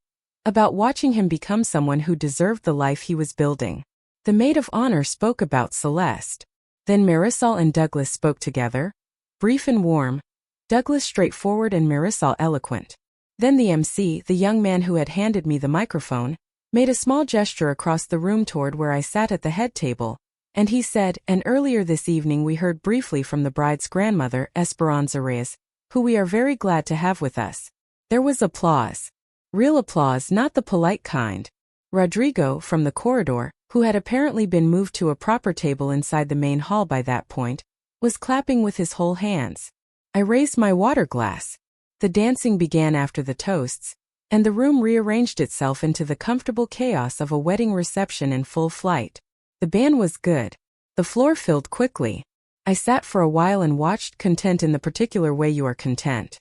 About watching him become someone who deserved the life he was building. The maid of honor spoke about Celeste. Then Marisol and Douglas spoke together. Brief and warm. Douglas straightforward and Marisol eloquent. Then the MC, the young man who had handed me the microphone, made a small gesture across the room toward where I sat at the head table, and he said, "And earlier this evening we heard briefly from the bride's grandmother, Esperanza Reyes, who we are very glad to have with us." There was applause. Real applause, not the polite kind. Rodrigo, from the corridor, who had apparently been moved to a proper table inside the main hall by that point, was clapping with his whole hands. I raised my water glass. The dancing began after the toasts, and the room rearranged itself into the comfortable chaos of a wedding reception in full flight. The band was good. The floor filled quickly. I sat for a while and watched, content in the particular way you are content.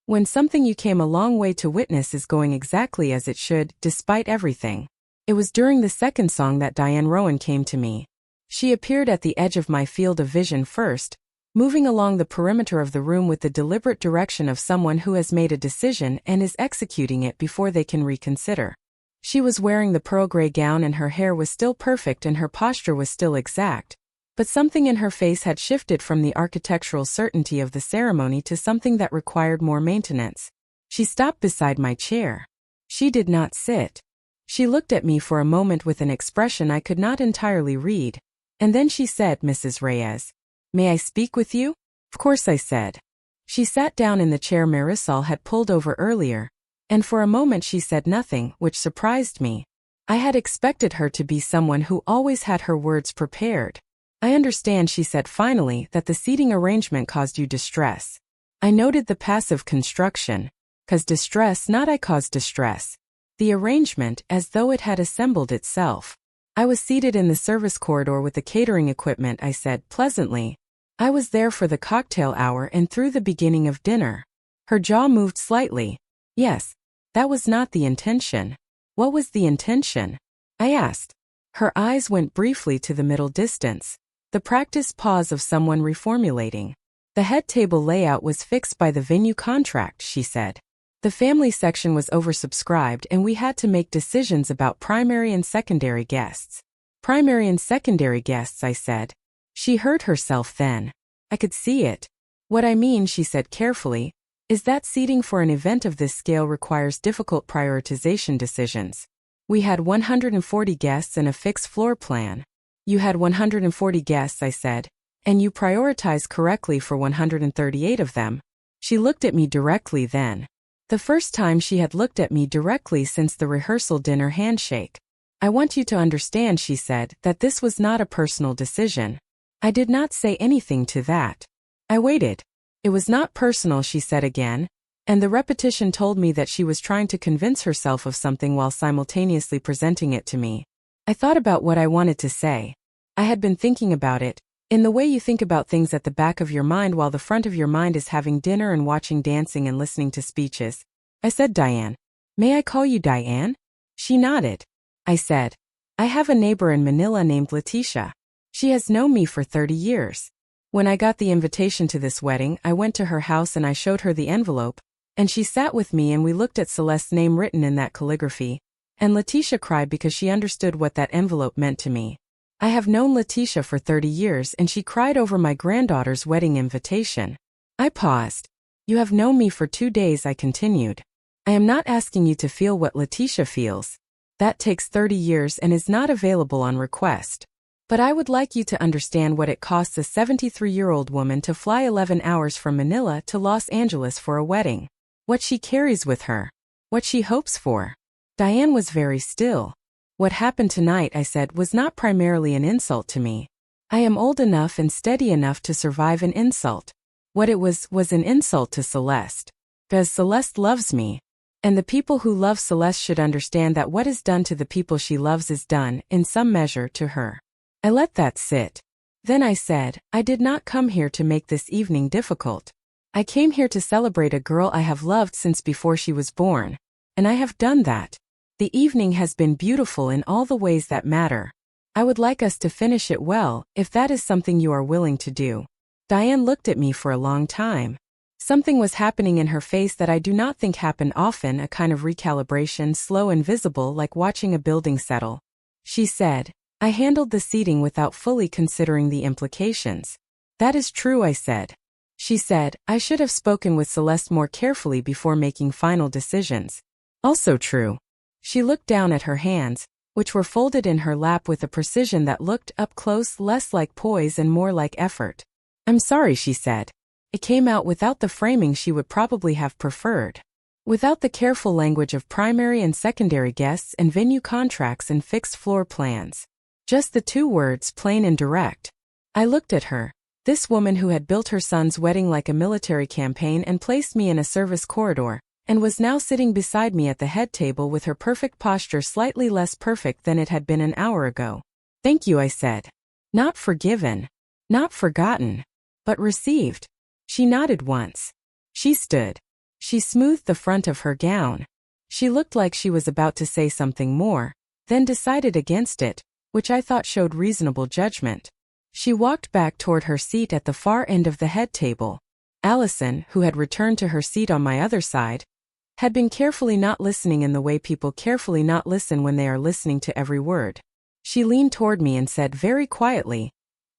When something you came a long way to witness is going exactly as it should, despite everything. It was during the second song that Diane Rowan came to me. She appeared at the edge of my field of vision first, moving along the perimeter of the room with the deliberate direction of someone who has made a decision and is executing it before they can reconsider. She was wearing the pearl gray gown and her hair was still perfect and her posture was still exact, but something in her face had shifted from the architectural certainty of the ceremony to something that required more maintenance. She stopped beside my chair. She did not sit. She looked at me for a moment with an expression I could not entirely read, and then she said, "Mrs. Reyes, may I speak with you?" "Of course," I said. She sat down in the chair Marisol had pulled over earlier, and for a moment she said nothing, which surprised me. I had expected her to be someone who always had her words prepared. "I understand," she said finally, "that the seating arrangement caused you distress." I noted the passive construction. "'Cause distress, not I caused distress." The arrangement, as though it had assembled itself. "I was seated in the service corridor with the catering equipment," I said pleasantly. "I was there for the cocktail hour and through the beginning of dinner." Her jaw moved slightly. "Yes, that was not the intention." "What was the intention?" I asked. Her eyes went briefly to the middle distance, the practiced pause of someone reformulating. "The head table layout was fixed by the venue contract," she said. "The family section was oversubscribed and we had to make decisions about primary and secondary guests." "Primary and secondary guests," I said. She heard herself then. I could see it. "What I mean," she said carefully, "is that seating for an event of this scale requires difficult prioritization decisions. We had 140 guests and a fixed floor plan." "You had 140 guests," I said, "and you prioritized correctly for 138 of them." She looked at me directly then. The first time she had looked at me directly since the rehearsal dinner handshake. "I want you to understand," she said, "that this was not a personal decision." I did not say anything to that. I waited. "It was not personal," she said again, and the repetition told me that she was trying to convince herself of something while simultaneously presenting it to me. I thought about what I wanted to say. I had been thinking about it, in the way you think about things at the back of your mind while the front of your mind is having dinner and watching dancing and listening to speeches. I said, "Diane. May I call you Diane?" She nodded. I said, "I have a neighbor in Manila named Leticia. She has known me for 30 years. When I got the invitation to this wedding, I went to her house and I showed her the envelope, and she sat with me and we looked at Celeste's name written in that calligraphy, and Leticia cried because she understood what that envelope meant to me. I have known Leticia for 30 years and she cried over my granddaughter's wedding invitation." I paused. "You have known me for 2 days," I continued. "I am not asking you to feel what Leticia feels. That takes 30 years and is not available on request. But I would like you to understand what it costs a 73-year-old woman to fly 11 hours from Manila to Los Angeles for a wedding. What she carries with her. What she hopes for." Diane was very still. "What happened tonight," I said, "was not primarily an insult to me. I am old enough and steady enough to survive an insult. What it was an insult to Celeste. Because Celeste loves me. And the people who love Celeste should understand that what is done to the people she loves is done, in some measure, to her." I let that sit. Then I said, "I did not come here to make this evening difficult. I came here to celebrate a girl I have loved since before she was born. And I have done that. The evening has been beautiful in all the ways that matter. I would like us to finish it well, if that is something you are willing to do." Diane looked at me for a long time. Something was happening in her face that I do not think happened often, a kind of recalibration, slow and visible, like watching a building settle. She said, "I handled the seating without fully considering the implications." "That is true," I said. She said, "I should have spoken with Celeste more carefully before making final decisions." "Also true." She looked down at her hands, which were folded in her lap with a precision that looked, up close, less like poise and more like effort. "I'm sorry," she said. It came out without the framing she would probably have preferred. Without the careful language of primary and secondary guests and venue contracts and fixed floor plans. Just the 2 words, plain and direct. I looked at her. This woman who had built her son's wedding like a military campaign and placed me in a service corridor, and was now sitting beside me at the head table with her perfect posture slightly less perfect than it had been an hour ago. "Thank you," I said. "Not forgiven. Not forgotten. But received." She nodded once. She stood. She smoothed the front of her gown. She looked like she was about to say something more, then decided against it, which I thought showed reasonable judgment. She walked back toward her seat at the far end of the head table. Allison, who had returned to her seat on my other side, had been carefully not listening in the way people carefully not listen when they are listening to every word. She leaned toward me and said very quietly,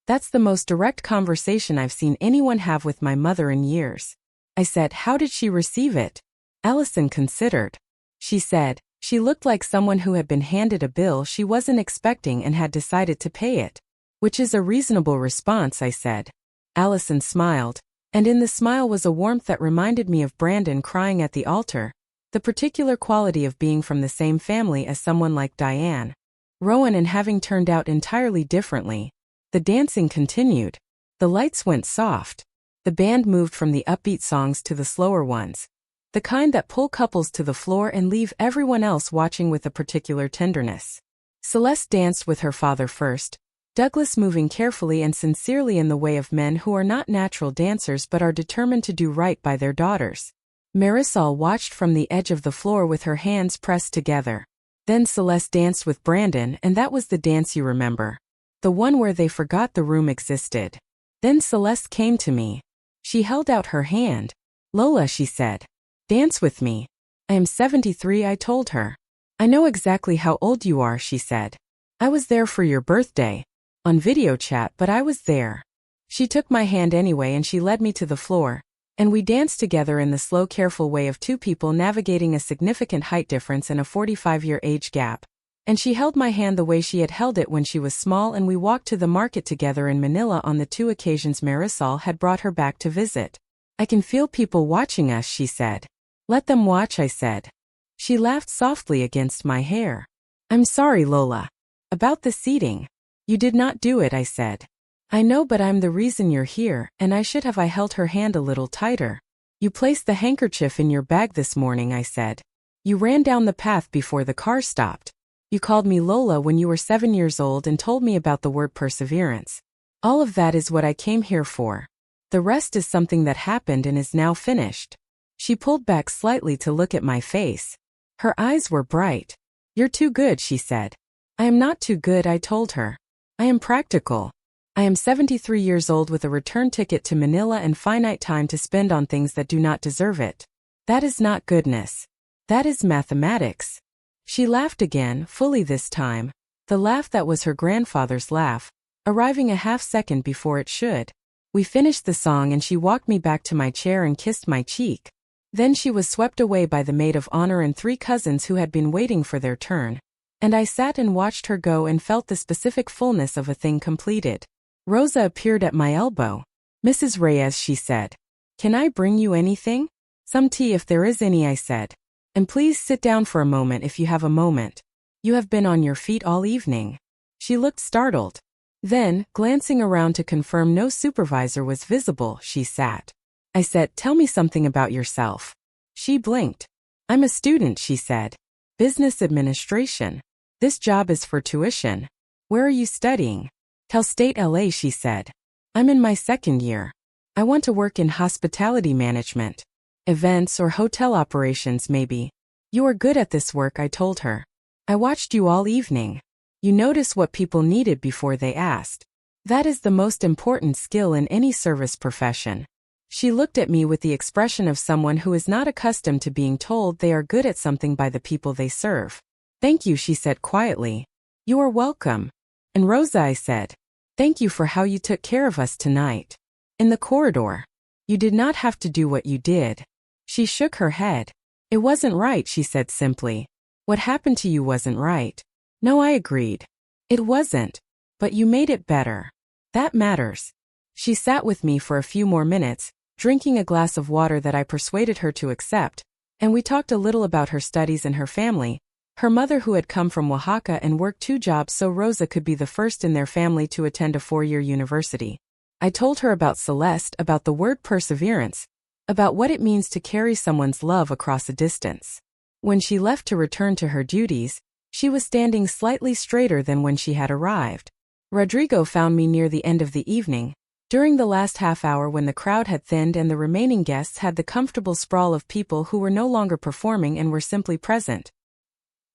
"That's the most direct conversation I've seen anyone have with my mother in years." I said, "How did she receive it?" Allison considered. She said, "She looked like someone who had been handed a bill she wasn't expecting and had decided to pay it." "Which is a reasonable response," I said. Allison smiled, and in the smile was a warmth that reminded me of Brandon crying at the altar, the particular quality of being from the same family as someone like Diane Rowan and having turned out entirely differently. The dancing continued. The lights went soft. The band moved from the upbeat songs to the slower ones, the kind that pull couples to the floor and leave everyone else watching with a particular tenderness. Celeste danced with her father first, Douglas moving carefully and sincerely in the way of men who are not natural dancers but are determined to do right by their daughters. Marisol watched from the edge of the floor with her hands pressed together. Then Celeste danced with Brandon, and that was the dance you remember. The one where they forgot the room existed. Then Celeste came to me. She held out her hand. "Lola," she said. "Dance with me." "I am 73, I told her. "I know exactly how old you are," she said. "I was there for your birthday. On video chat, but I was there." She took my hand anyway and she led me to the floor, and we danced together in the slow, careful way of two people navigating a significant height difference and a 45-year age gap. And she held my hand the way she had held it when she was small, and we walked to the market together in Manila on the two occasions Marisol had brought her back to visit. "I can feel people watching us," she said. "Let them watch," I said. She laughed softly against my hair. "I'm sorry, Lola. About the seating. You did not do it," I said. "I know, but I'm the reason you're here, and I should have." I held her hand a little tighter. "You placed the handkerchief in your bag this morning," I said. "You ran down the path before the car stopped. You called me Lola when you were 7 years old and told me about the word perseverance. All of that is what I came here for. The rest is something that happened and is now finished." She pulled back slightly to look at my face. Her eyes were bright. "You're too good," she said. "I am not too good," I told her. "I am practical. I am 73 years old with a return ticket to Manila and finite time to spend on things that do not deserve it. That is not goodness. That is mathematics." She laughed again, fully this time, the laugh that was her grandfather's laugh, arriving a half-second before it should. We finished the song and she walked me back to my chair and kissed my cheek. Then she was swept away by the maid of honor and 3 cousins who had been waiting for their turn, and I sat and watched her go and felt the specific fullness of a thing completed. Rosa appeared at my elbow. "Mrs. Reyes," she said. "Can I bring you anything?" "Some tea if there is any," I said. "And please sit down for a moment if you have a moment. You have been on your feet all evening." She looked startled. Then, glancing around to confirm no supervisor was visible, she sat. I said, "Tell me something about yourself." She blinked. "I'm a student," she said. "Business administration. This job is for tuition." "Where are you studying?" "Cal State LA," she said. "I'm in my 2nd year. I want to work in hospitality management. Events or hotel operations maybe." "You are good at this work," I told her. "I watched you all evening. You notice what people needed before they asked. That is the most important skill in any service profession." She looked at me with the expression of someone who is not accustomed to being told they are good at something by the people they serve. "Thank you," she said quietly. "You are welcome." "And Rosa," I said, "thank you for how you took care of us tonight. In the corridor. You did not have to do what you did." She shook her head. "It wasn't right," she said simply. "What happened to you wasn't right." "No," I agreed. "It wasn't. But you made it better. That matters." She sat with me for a few more minutes, drinking a glass of water that I persuaded her to accept, and we talked a little about her studies and her family, her mother who had come from Oaxaca and worked 2 jobs so Rosa could be the first in their family to attend a 4-year university. I told her about Celeste, about the word perseverance, about what it means to carry someone's love across a distance. When she left to return to her duties, she was standing slightly straighter than when she had arrived. Rodrigo found me near the end of the evening, During the last half hour when the crowd had thinned and the remaining guests had the comfortable sprawl of people who were no longer performing and were simply present.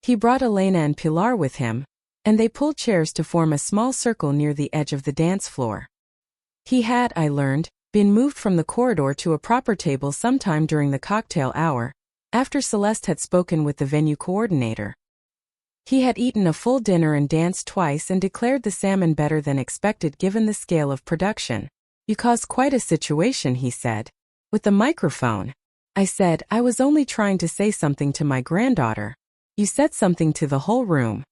He brought Elena and Pilar with him, and they pulled chairs to form a small circle near the edge of the dance floor. He had, I learned, been moved from the corridor to a proper table sometime during the cocktail hour, after Celeste had spoken with the venue coordinator. He had eaten a full dinner and danced twice and declared the salmon better than expected given the scale of production. "You caused quite a situation," he said. "With the microphone." I said, "I was only trying to say something to my granddaughter." "You said something to the whole room."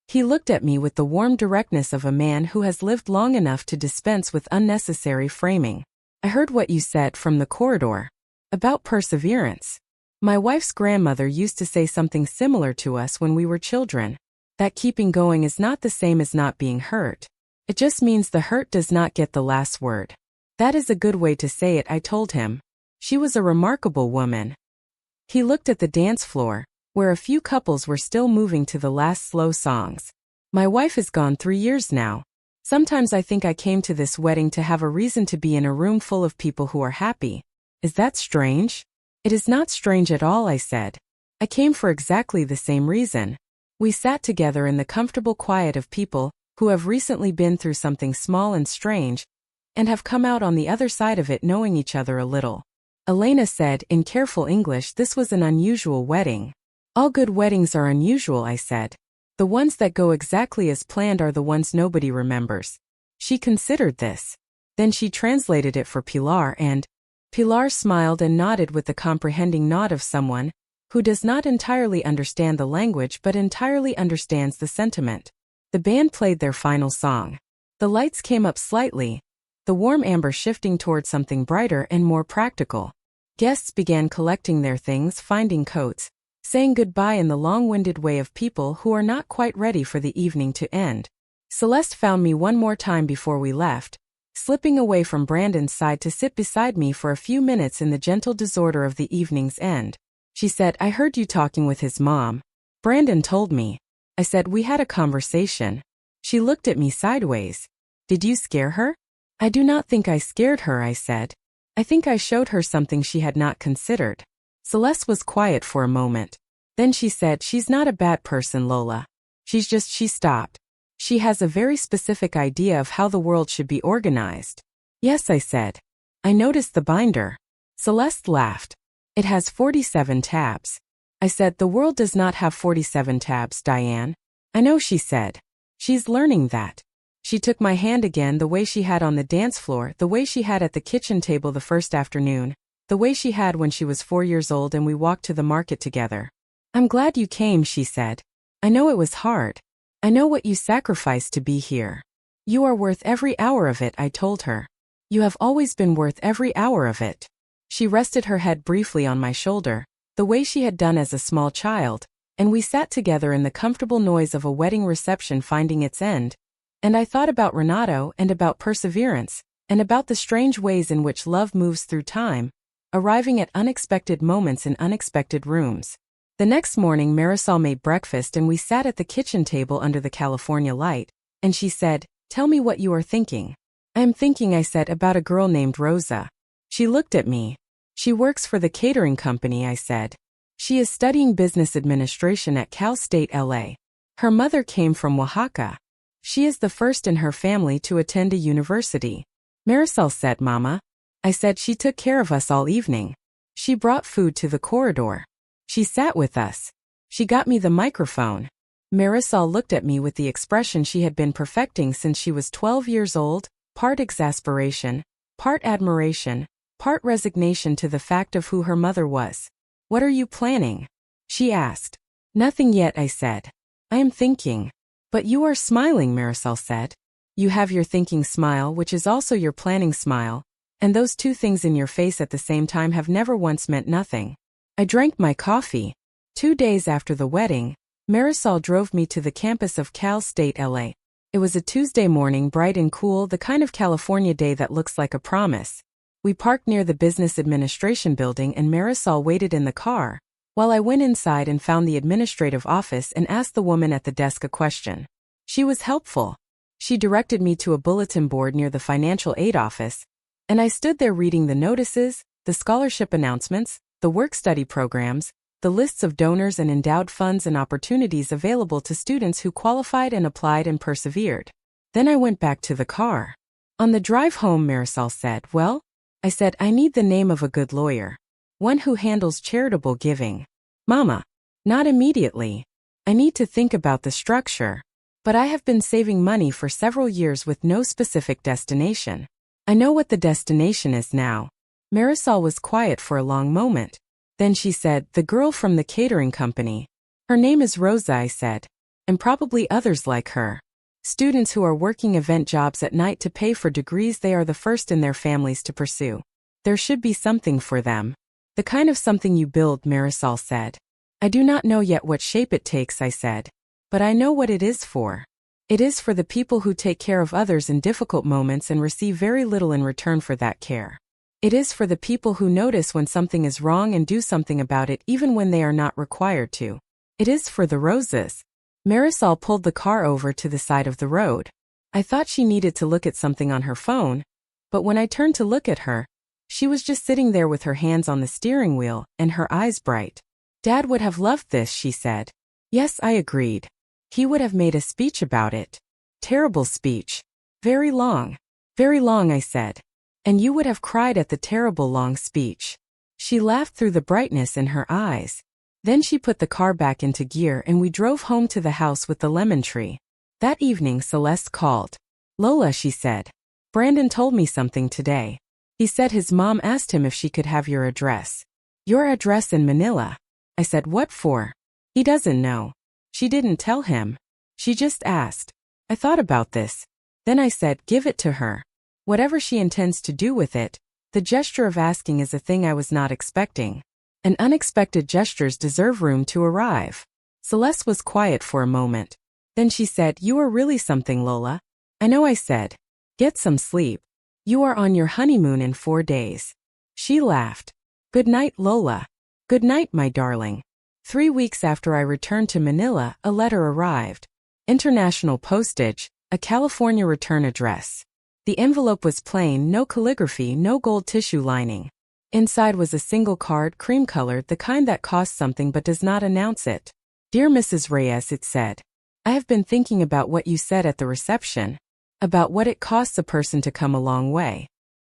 He looked at me with the warm directness of a man who has lived long enough to dispense with unnecessary framing. "I heard what you said from the corridor. About perseverance. My wife's grandmother used to say something similar to us when we were children. That keeping going is not the same as not being hurt. It just means the hurt does not get the last word." "That is a good way to say it," I told him. She was a remarkable woman. He looked at the dance floor, where a few couples were still moving to the last slow songs. "My wife is gone 3 years now. Sometimes I think I came to this wedding to have a reason to be in a room full of people who are happy. Is that strange?" "It is not strange at all," I said. "I came for exactly the same reason." We sat together in the comfortable quiet of people who have recently been through something small and strange, and have come out on the other side of it knowing each other a little. Elena said, in careful English, this was an unusual wedding. "All good weddings are unusual," I said. "The ones that go exactly as planned are the ones nobody remembers." She considered this. Then she translated it for Pilar and Pilar smiled and nodded with the comprehending nod of someone who does not entirely understand the language but entirely understands the sentiment. The band played their final song. The lights came up slightly, the warm amber shifting toward something brighter and more practical. Guests began collecting their things, finding coats, saying goodbye in the long-winded way of people who are not quite ready for the evening to end. Celeste found me one more time before we left, slipping away from Brandon's side to sit beside me for a few minutes in the gentle disorder of the evening's end. She said, "I heard you talking with his mom. Brandon told me." I said, "We had a conversation." She looked at me sideways. "Did you scare her?" "I do not think I scared her," I said. "I think I showed her something she had not considered." Celeste was quiet for a moment. Then she said, "She's not a bad person, Lola. She stopped. She has a very specific idea of how the world should be organized." "Yes," I said. "I noticed the binder." Celeste laughed. "It has 47 tabs." I said, "The world does not have 47 tabs, Diane." "I know," she said. "She's learning that." She took my hand again the way she had on the dance floor, the way she had at the kitchen table the first afternoon, the way she had when she was 4 years old and we walked to the market together. "I'm glad you came," she said. "I know it was hard. I know what you sacrificed to be here. You are worth every hour of it," I told her. "You have always been worth every hour of it." She rested her head briefly on my shoulder, the way she had done as a small child, and we sat together in the comfortable noise of a wedding reception finding its end, and I thought about Renato and about perseverance, and about the strange ways in which love moves through time, arriving at unexpected moments in unexpected rooms. The next morning Marisol made breakfast and we sat at the kitchen table under the California light, and she said, "Tell me what you are thinking." "I am thinking," I said, "about a girl named Rosa." She looked at me. "She works for the catering company," I said. "She is studying business administration at Cal State LA. Her mother came from Oaxaca. She is the first in her family to attend a university." Marisol said, "Mama." I said, "She took care of us all evening. She brought food to the corridor. She sat with us. She got me the microphone." Marisol looked at me with the expression she had been perfecting since she was 12 years old, part exasperation, part admiration, part resignation to the fact of who her mother was. "What are you planning?" she asked. "Nothing yet," I said. "I am thinking." "But you are smiling," Marisol said. "You have your thinking smile, which is also your planning smile, and those two things in your face at the same time have never once meant nothing." I drank my coffee. 2 days after the wedding, Marisol drove me to the campus of Cal State LA. It was a Tuesday morning, bright and cool, the kind of California day that looks like a promise. We parked near the business administration building and Marisol waited in the car, while I went inside and found the administrative office and asked the woman at the desk a question. She was helpful. She directed me to a bulletin board near the financial aid office, and I stood there reading the notices, the scholarship announcements, the work-study programs, the lists of donors and endowed funds and opportunities available to students who qualified and applied and persevered. Then I went back to the car. On the drive home, Marisol said, "Well," I said, "I need the name of a good lawyer. One who handles charitable giving." "Mama, not immediately. I need to think about the structure. But I have been saving money for several years with no specific destination. I know what the destination is now." Marisol was quiet for a long moment. Then she said, "The girl from the catering company. Her name is Rosa," I said. "And probably others like her. Students who are working event jobs at night to pay for degrees they are the first in their families to pursue. There should be something for them." "The kind of something you build," Marisol said. "I do not know yet what shape it takes," I said. "But I know what it is for. It is for the people who take care of others in difficult moments and receive very little in return for that care. It is for the people who notice when something is wrong and do something about it even when they are not required to. It is for the Roses." Marisol pulled the car over to the side of the road. I thought she needed to look at something on her phone, but when I turned to look at her, she was just sitting there with her hands on the steering wheel and her eyes bright. "Dad would have loved this," she said. Yes, I agreed. He would have made a speech about it. Terrible speech. Very long. Very long, I said. And you would have cried at the terrible long speech. She laughed through the brightness in her eyes. Then she put the car back into gear and we drove home to the house with the lemon tree. That evening Celeste called. "Lola," she said. "Brandon told me something today. He said his mom asked him if she could have your address." "Your address in Manila." I said, "What for?" "He doesn't know. She didn't tell him. She just asked." I thought about this. Then I said, "Give it to her. Whatever she intends to do with it." The gesture of asking is a thing I was not expecting. And unexpected gestures deserve room to arrive. Celeste was quiet for a moment. Then she said, "You are really something, Lola." "I know," I said. "Get some sleep. You are on your honeymoon in 4 days." She laughed. "Good night, Lola." "Good night, my darling." 3 weeks after I returned to Manila, a letter arrived. International postage, a California return address. The envelope was plain, no calligraphy, no gold tissue lining. Inside was a single card, cream-colored, the kind that costs something but does not announce it. "Dear Mrs. Reyes," it said. "I have been thinking about what you said at the reception. About what it costs a person to come a long way.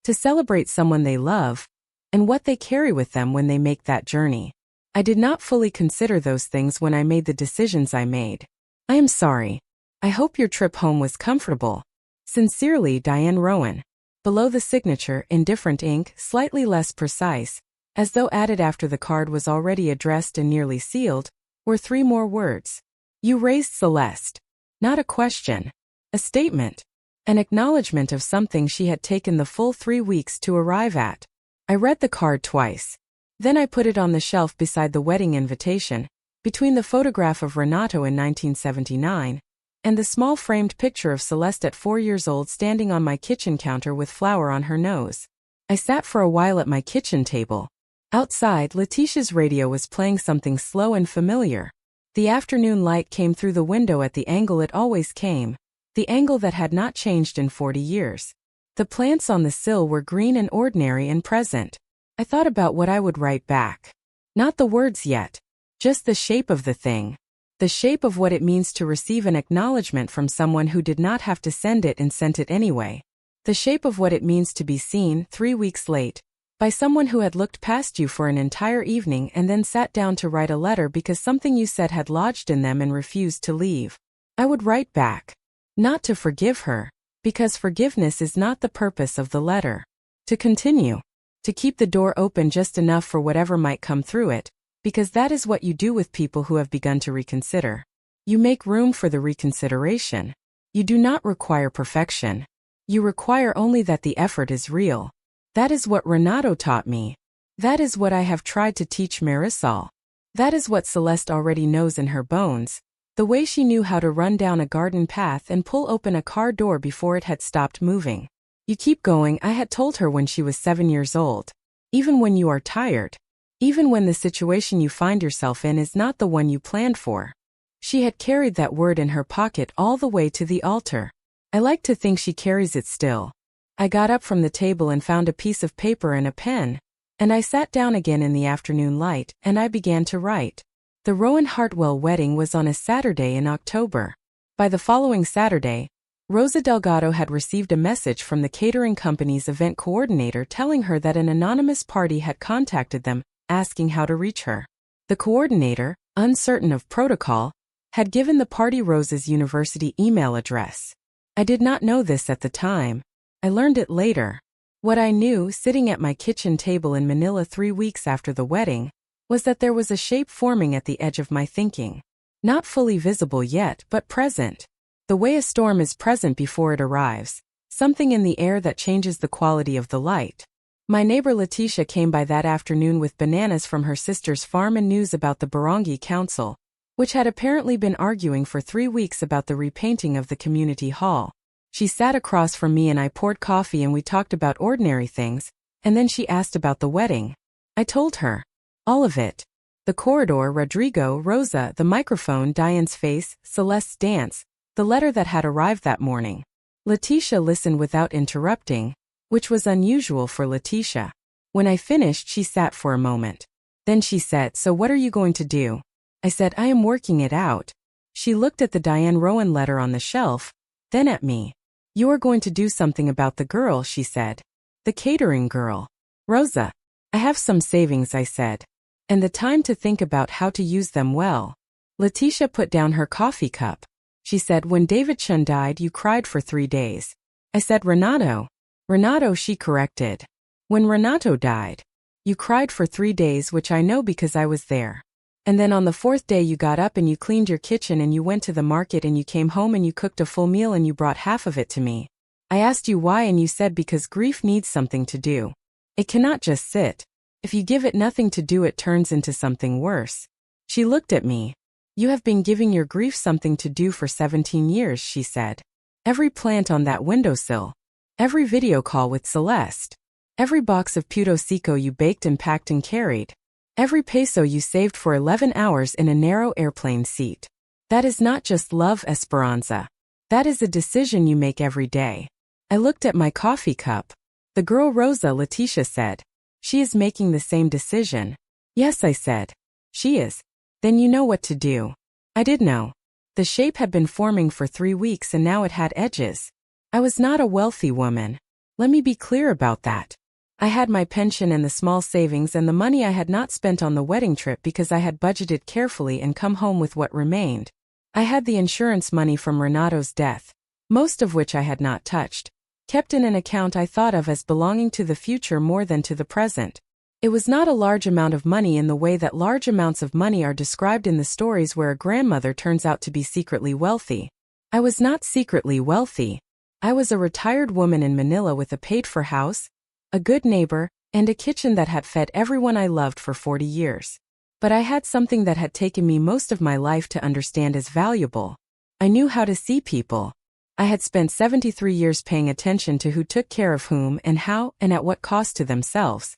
To celebrate someone they love, and what they carry with them when they make that journey. I did not fully consider those things when I made the decisions I made. I am sorry. I hope your trip home was comfortable. Sincerely, Diane Rowan." Below the signature, in different ink, slightly less precise, as though added after the card was already addressed and nearly sealed, were 3 more words. "You raised Celeste." Not a question. A statement. An acknowledgement of something she had taken the full 3 weeks to arrive at. I read the card twice. Then I put it on the shelf beside the wedding invitation, between the photograph of Renato in 1979, and the small framed picture of Celeste at 4 years old standing on my kitchen counter with flour on her nose. I sat for a while at my kitchen table. Outside, Letitia's radio was playing something slow and familiar. The afternoon light came through the window at the angle it always came, the angle that had not changed in 40 years. The plants on the sill were green and ordinary and present. I thought about what I would write back. Not the words yet. Just the shape of the thing. The shape of what it means to receive an acknowledgement from someone who did not have to send it and sent it anyway. The shape of what it means to be seen, 3 weeks late, by someone who had looked past you for an entire evening and then sat down to write a letter because something you said had lodged in them and refused to leave. I would write back. Not to forgive her, because forgiveness is not the purpose of the letter. To continue. To keep the door open just enough for whatever might come through it, because that is what you do with people who have begun to reconsider. You make room for the reconsideration. You do not require perfection. You require only that the effort is real. That is what Renato taught me. That is what I have tried to teach Marisol. That is what Celeste already knows in her bones, the way she knew how to run down a garden path and pull open a car door before it had stopped moving. You keep going, I had told her when she was 7 years old. Even when you are tired. Even when the situation you find yourself in is not the one you planned for. She had carried that word in her pocket all the way to the altar. I like to think she carries it still. I got up from the table and found a piece of paper and a pen, and I sat down again in the afternoon light, and I began to write. The Rowan Hartwell wedding was on a Saturday in October. By the following Saturday, Rosa Delgado had received a message from the catering company's event coordinator telling her that an anonymous party had contacted them, asking how to reach her. The coordinator, uncertain of protocol, had given the party Rosa's university email address. I did not know this at the time. I learned it later. What I knew, sitting at my kitchen table in Manila 3 weeks after the wedding, was that there was a shape forming at the edge of my thinking. Not fully visible yet, but present. The way a storm is present before it arrives, something in the air that changes the quality of the light. My neighbor Leticia came by that afternoon with bananas from her sister's farm and news about the Barangay Council, which had apparently been arguing for 3 weeks about the repainting of the community hall. She sat across from me and I poured coffee and we talked about ordinary things, and then she asked about the wedding. I told her. All of it. The corridor, Rodrigo, Rosa, the microphone, Diane's face, Celeste's dance, the letter that had arrived that morning. Leticia listened without interrupting, which was unusual for Leticia. When I finished, she sat for a moment. Then she said, "So what are you going to do?" I said, "I am working it out." She looked at the Diane Rowan letter on the shelf, then at me. "You are going to do something about the girl," she said. "The catering girl." "Rosa, I have some savings," I said. "And the time to think about how to use them well." Leticia put down her coffee cup. She said, "When David Chun died, you cried for 3 days." I said, "Renato." "Renato," she corrected. "When Renato died, you cried for 3 days, which I know because I was there. And then on the 4th day you got up and you cleaned your kitchen and you went to the market and you came home and you cooked a full meal and you brought half of it to me. I asked you why and you said because grief needs something to do. It cannot just sit. If you give it nothing to do, it turns into something worse." She looked at me. "You have been giving your grief something to do for 17 years, she said. "Every plant on that windowsill. Every video call with Celeste. Every box of puto seco you baked and packed and carried. Every peso you saved for 11 hours in a narrow airplane seat. That is not just love, Esperanza. That is a decision you make every day." I looked at my coffee cup. "The girl Rosa," Leticia said. "She is making the same decision." "Yes," I said. "She is." "Then you know what to do." I did know. The shape had been forming for 3 weeks and now it had edges. I was not a wealthy woman. Let me be clear about that. I had my pension and the small savings and the money I had not spent on the wedding trip because I had budgeted carefully and come home with what remained. I had the insurance money from Renato's death, most of which I had not touched, kept in an account I thought of as belonging to the future more than to the present. It was not a large amount of money in the way that large amounts of money are described in the stories where a grandmother turns out to be secretly wealthy. I was not secretly wealthy. I was a retired woman in Manila with a paid-for house, a good neighbor, and a kitchen that had fed everyone I loved for 40 years. But I had something that had taken me most of my life to understand as valuable. I knew how to see people. I had spent 73 years paying attention to who took care of whom and how and at what cost to themselves.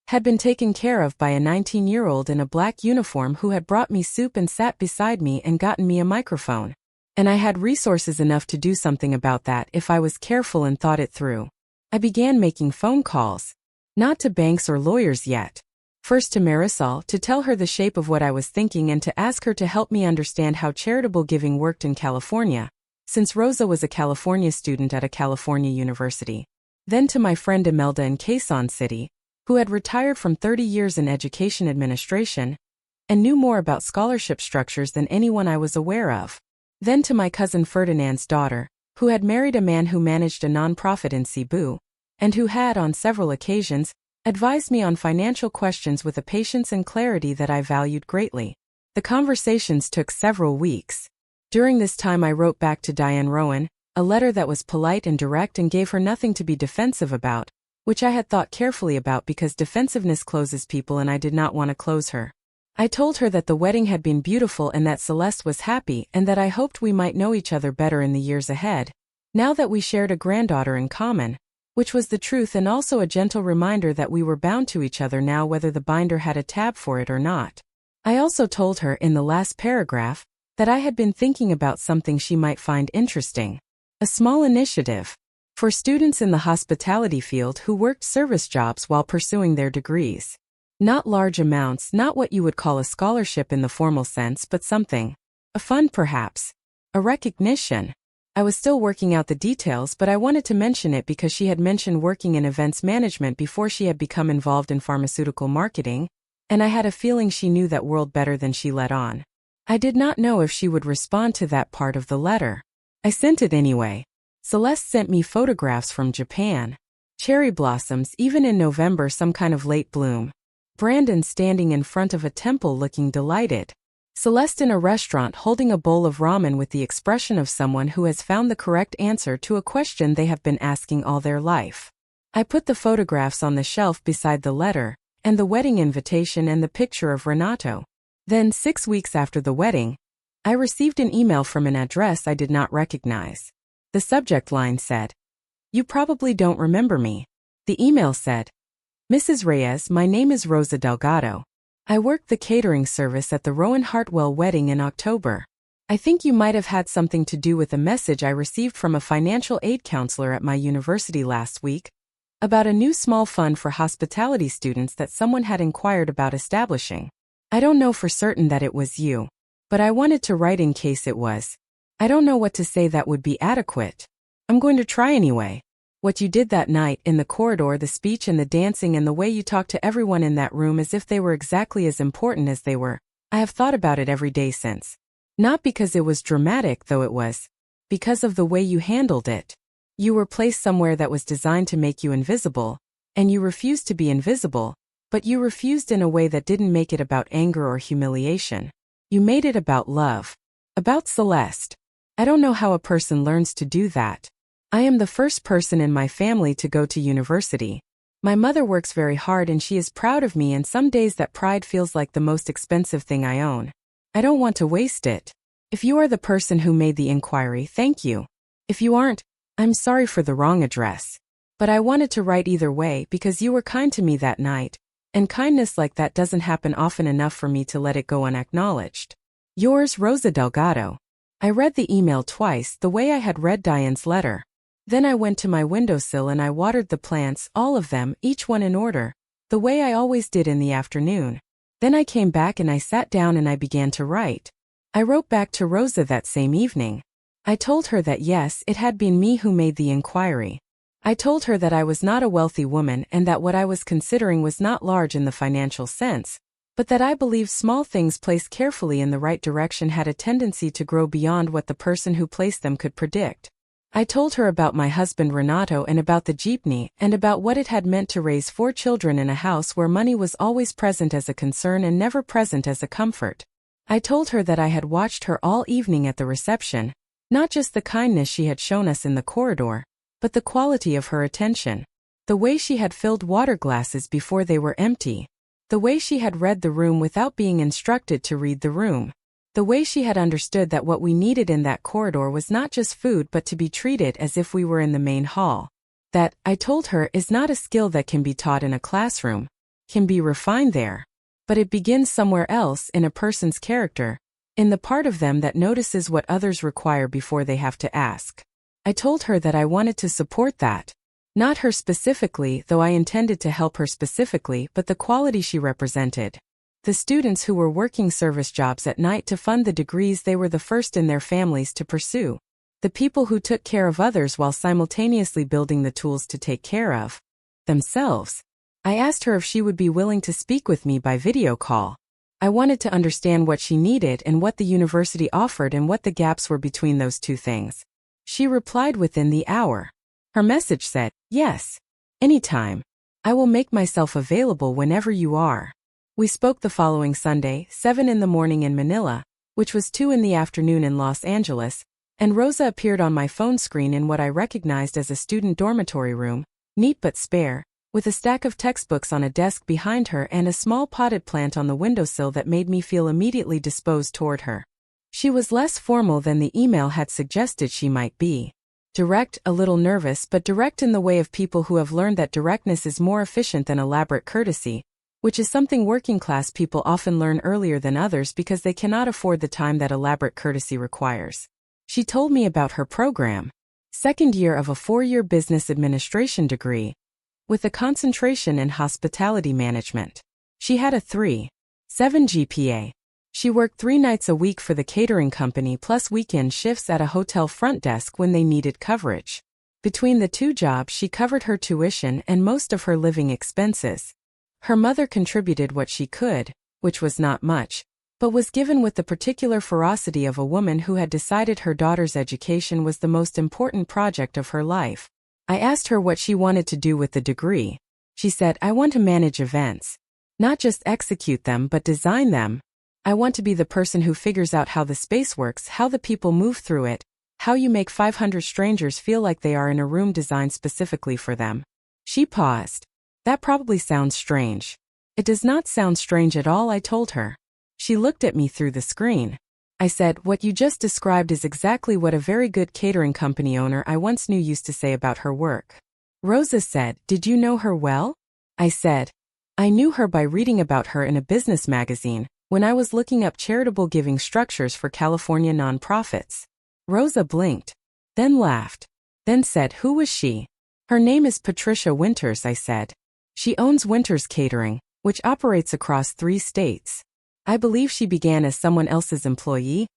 Had been taken care of by a 19-year-old in a black uniform who had brought me soup and sat beside me and gotten me a microphone. And I had resources enough to do something about that if I was careful and thought it through. I began making phone calls. Not to banks or lawyers yet. First to Marisol to tell her the shape of what I was thinking and to ask her to help me understand how charitable giving worked in California, since Rosa was a California student at a California university. Then to my friend Imelda in Quezon City, who had retired from 30 years in education administration, and knew more about scholarship structures than anyone I was aware of. Then to my cousin Ferdinand's daughter, who had married a man who managed a nonprofit in Cebu, and who had, on several occasions, advised me on financial questions with a patience and clarity that I valued greatly. The conversations took several weeks. During this time I wrote back to Diane Rowan, a letter that was polite and direct and gave her nothing to be defensive about, which I had thought carefully about because defensiveness closes people and I did not want to close her. I told her that the wedding had been beautiful and that Celeste was happy and that I hoped we might know each other better in the years ahead, now that we shared a granddaughter in common, which was the truth and also a gentle reminder that we were bound to each other now whether the binder had a tab for it or not. I also told her in the last paragraph that I had been thinking about something she might find interesting. A small initiative for students in the hospitality field who worked service jobs while pursuing their degrees. Not large amounts, not what you would call a scholarship in the formal sense, but something. A fund perhaps. A recognition. I was still working out the details, but I wanted to mention it because she had mentioned working in events management before she had become involved in pharmaceutical marketing, and I had a feeling she knew that world better than she let on. I did not know if she would respond to that part of the letter. I sent it anyway. Celeste sent me photographs from Japan. Cherry blossoms, even in November, some kind of late bloom. Brandon standing in front of a temple looking delighted. Celeste in a restaurant holding a bowl of ramen with the expression of someone who has found the correct answer to a question they have been asking all their life. I put the photographs on the shelf beside the letter, and the wedding invitation and the picture of Renato. Then, 6 weeks after the wedding, I received an email from an address I did not recognize. The subject line said, "You probably don't remember me." The email said, "Mrs. Reyes, my name is Rosa Delgado. I worked the catering service at the Rowan Hartwell wedding in October. I think you might have had something to do with a message I received from a financial aid counselor at my university last week about a new small fund for hospitality students that someone had inquired about establishing. I don't know for certain that it was you, but I wanted to write in case it was. I don't know what to say that would be adequate. I'm going to try anyway. What you did that night, in the corridor, the speech and the dancing and the way you talked to everyone in that room as if they were exactly as important as they were, I have thought about it every day since. Not because it was dramatic, though it was. Because of the way you handled it. You were placed somewhere that was designed to make you invisible, and you refused to be invisible, but you refused in a way that didn't make it about anger or humiliation. You made it about love. About Celeste. I don't know how a person learns to do that. I am the first person in my family to go to university. My mother works very hard and she is proud of me, and some days that pride feels like the most expensive thing I own. I don't want to waste it. If you are the person who made the inquiry, thank you. If you aren't, I'm sorry for the wrong address. But I wanted to write either way because you were kind to me that night, and kindness like that doesn't happen often enough for me to let it go unacknowledged. Yours, Rosa Delgado. I read the email twice, the way I had read Diane's letter. Then I went to my windowsill and I watered the plants, all of them, each one in order, the way I always did in the afternoon. Then I came back and I sat down and I began to write. I wrote back to Rosa that same evening. I told her that yes, it had been me who made the inquiry. I told her that I was not a wealthy woman and that what I was considering was not large in the financial sense, but that I believed small things placed carefully in the right direction had a tendency to grow beyond what the person who placed them could predict. I told her about my husband Renato and about the jeepney and about what it had meant to raise 4 children in a house where money was always present as a concern and never present as a comfort. I told her that I had watched her all evening at the reception, not just the kindness she had shown us in the corridor, but the quality of her attention. The way she had filled water glasses before they were empty. The way she had read the room without being instructed to read the room. The way she had understood that what we needed in that corridor was not just food but to be treated as if we were in the main hall. That, I told her, is not a skill that can be taught in a classroom, can be refined there. But it begins somewhere else, in a person's character, in the part of them that notices what others require before they have to ask. I told her that I wanted to support that. Not her specifically, though I intended to help her specifically, but the quality she represented. The students who were working service jobs at night to fund the degrees they were the first in their families to pursue. The people who took care of others while simultaneously building the tools to take care of themselves. I asked her if she would be willing to speak with me by video call. I wanted to understand what she needed and what the university offered and what the gaps were between those two things. She replied within the hour. Her message said, "Yes. Anytime. I will make myself available whenever you are." We spoke the following Sunday, 7 in the morning in Manila, which was 2 in the afternoon in Los Angeles, and Rosa appeared on my phone screen in what I recognized as a student dormitory room, neat but spare, with a stack of textbooks on a desk behind her and a small potted plant on the windowsill that made me feel immediately disposed toward her. She was less formal than the email had suggested she might be. Direct, a little nervous, but direct in the way of people who have learned that directness is more efficient than elaborate courtesy, which is something working-class people often learn earlier than others because they cannot afford the time that elaborate courtesy requires. She told me about her program. second year of a 4-year business administration degree, with a concentration in hospitality management. She had a 3.7 GPA. She worked 3 nights a week for the catering company plus weekend shifts at a hotel front desk when they needed coverage. Between the 2 jobs, she covered her tuition and most of her living expenses. Her mother contributed what she could, which was not much, but was given with the particular ferocity of a woman who had decided her daughter's education was the most important project of her life. I asked her what she wanted to do with the degree. She said, "I want to manage events. Not just execute them but design them. I want to be the person who figures out how the space works, how the people move through it, how you make 500 strangers feel like they are in a room designed specifically for them." She paused. "That probably sounds strange." "It does not sound strange at all," I told her. She looked at me through the screen. I said, "What you just described is exactly what a very good catering company owner I once knew used to say about her work." Rosa said, "Did you know her well?" I said, "I knew her by reading about her in a business magazine, when I was looking up charitable giving structures for California nonprofits." Rosa blinked, then laughed, then said, "Who was she?" "Her name is Patricia Winters," I said. "She owns Winters Catering, which operates across 3 states. I believe she began as someone else's employee,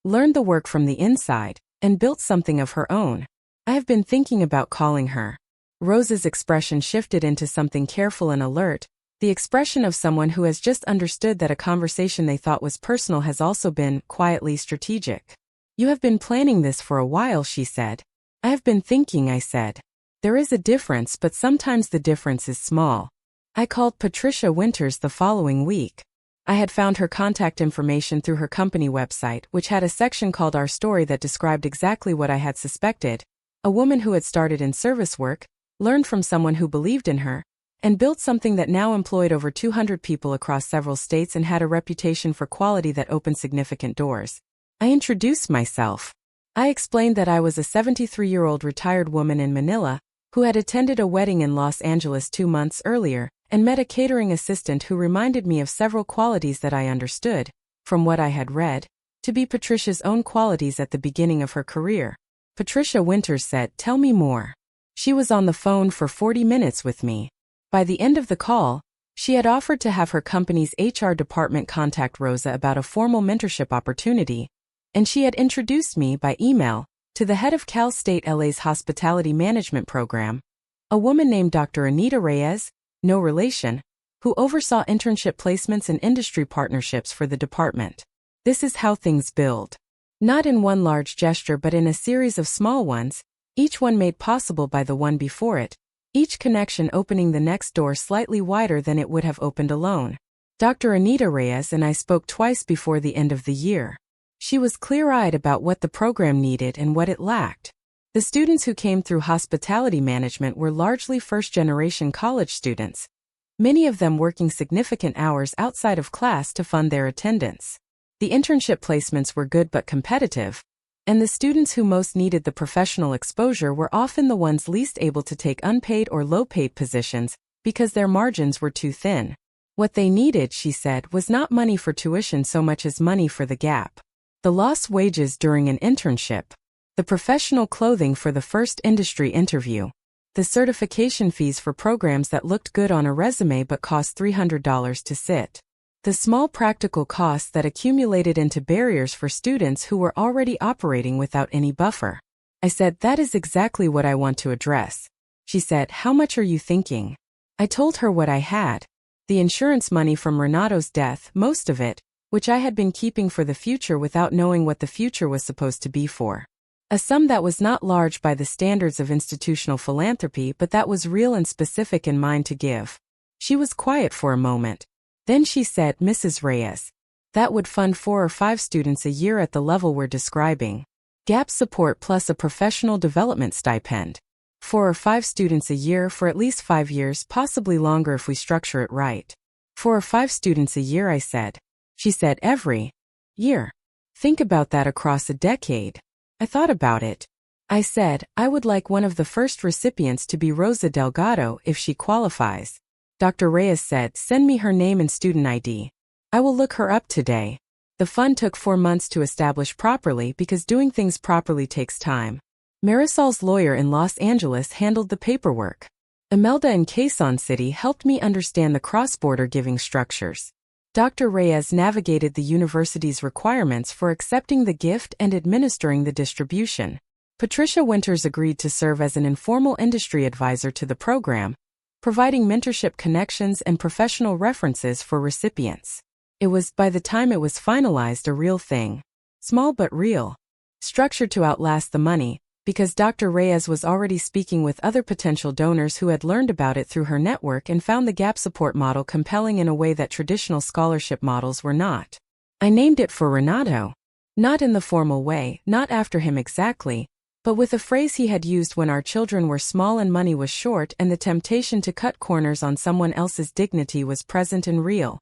learned the work from the inside, and built something of her own. I have been thinking about calling her." Rosa's expression shifted into something careful and alert, the expression of someone who has just understood that a conversation they thought was personal has also been, quietly, strategic. "You have been planning this for a while," she said. "I have been thinking," I said. "There is a difference, but sometimes the difference is small." I called Patricia Winters the following week. I had found her contact information through her company website, which had a section called Our Story that described exactly what I had suspected: a woman who had started in service work, learned from someone who believed in her, and built something that now employed over 200 people across several states and had a reputation for quality that opened significant doors. I introduced myself. I explained that I was a 73-year-old retired woman in Manila, who had attended a wedding in Los Angeles 2 months earlier, and met a catering assistant who reminded me of several qualities that I understood, from what I had read, to be Patricia's own qualities at the beginning of her career. Patricia Winters said, "Tell me more." She was on the phone for 40 minutes with me. By the end of the call, she had offered to have her company's HR department contact Rosa about a formal mentorship opportunity, and she had introduced me by email to the head of Cal State LA's hospitality management program, a woman named Dr. Anita Reyes, no relation, who oversaw internship placements and industry partnerships for the department. This is how things build. Not in one large gesture but in a series of small ones, each one made possible by the one before it, each connection opening the next door slightly wider than it would have opened alone. Dr. Anita Reyes and I spoke twice before the end of the year. She was clear-eyed about what the program needed and what it lacked. The students who came through hospitality management were largely first-generation college students, many of them working significant hours outside of class to fund their attendance. The internship placements were good but competitive, and the students who most needed the professional exposure were often the ones least able to take unpaid or low-paid positions because their margins were too thin. What they needed, she said, was not money for tuition so much as money for the gap. The lost wages during an internship, the professional clothing for the first industry interview, the certification fees for programs that looked good on a resume but cost $300 to sit, the small practical costs that accumulated into barriers for students who were already operating without any buffer. I said, "That is exactly what I want to address." She said, "How much are you thinking?" I told her what I had. The insurance money from Renato's death, most of it, which I had been keeping for the future without knowing what the future was supposed to be for. A sum that was not large by the standards of institutional philanthropy but that was real and specific in mind to give. She was quiet for a moment. Then she said, "Mrs. Reyes, that would fund 4 or 5 students a year at the level we're describing. Gap support plus a professional development stipend. 4 or 5 students a year for at least 5 years, possibly longer if we structure it right." 4 or 5 students a year, I said. She said, "Every year. Think about that across a decade." I thought about it. I said, "I would like one of the first recipients to be Rosa Delgado if she qualifies." Dr. Reyes said, "Send me her name and student ID. I will look her up today." The fund took 4 months to establish properly because doing things properly takes time. Marisol's lawyer in Los Angeles handled the paperwork. Imelda in Quezon City helped me understand the cross-border giving structures. Dr. Reyes navigated the university's requirements for accepting the gift and administering the distribution. Patricia Winters agreed to serve as an informal industry advisor to the program, providing mentorship connections and professional references for recipients. It was, by the time it was finalized, a real thing. Small but real. Structured to outlast the money, because Dr. Reyes was already speaking with other potential donors who had learned about it through her network and found the gap support model compelling in a way that traditional scholarship models were not. I named it for Renato. Not in the formal way, not after him exactly, but with a phrase he had used when our children were small and money was short and the temptation to cut corners on someone else's dignity was present and real.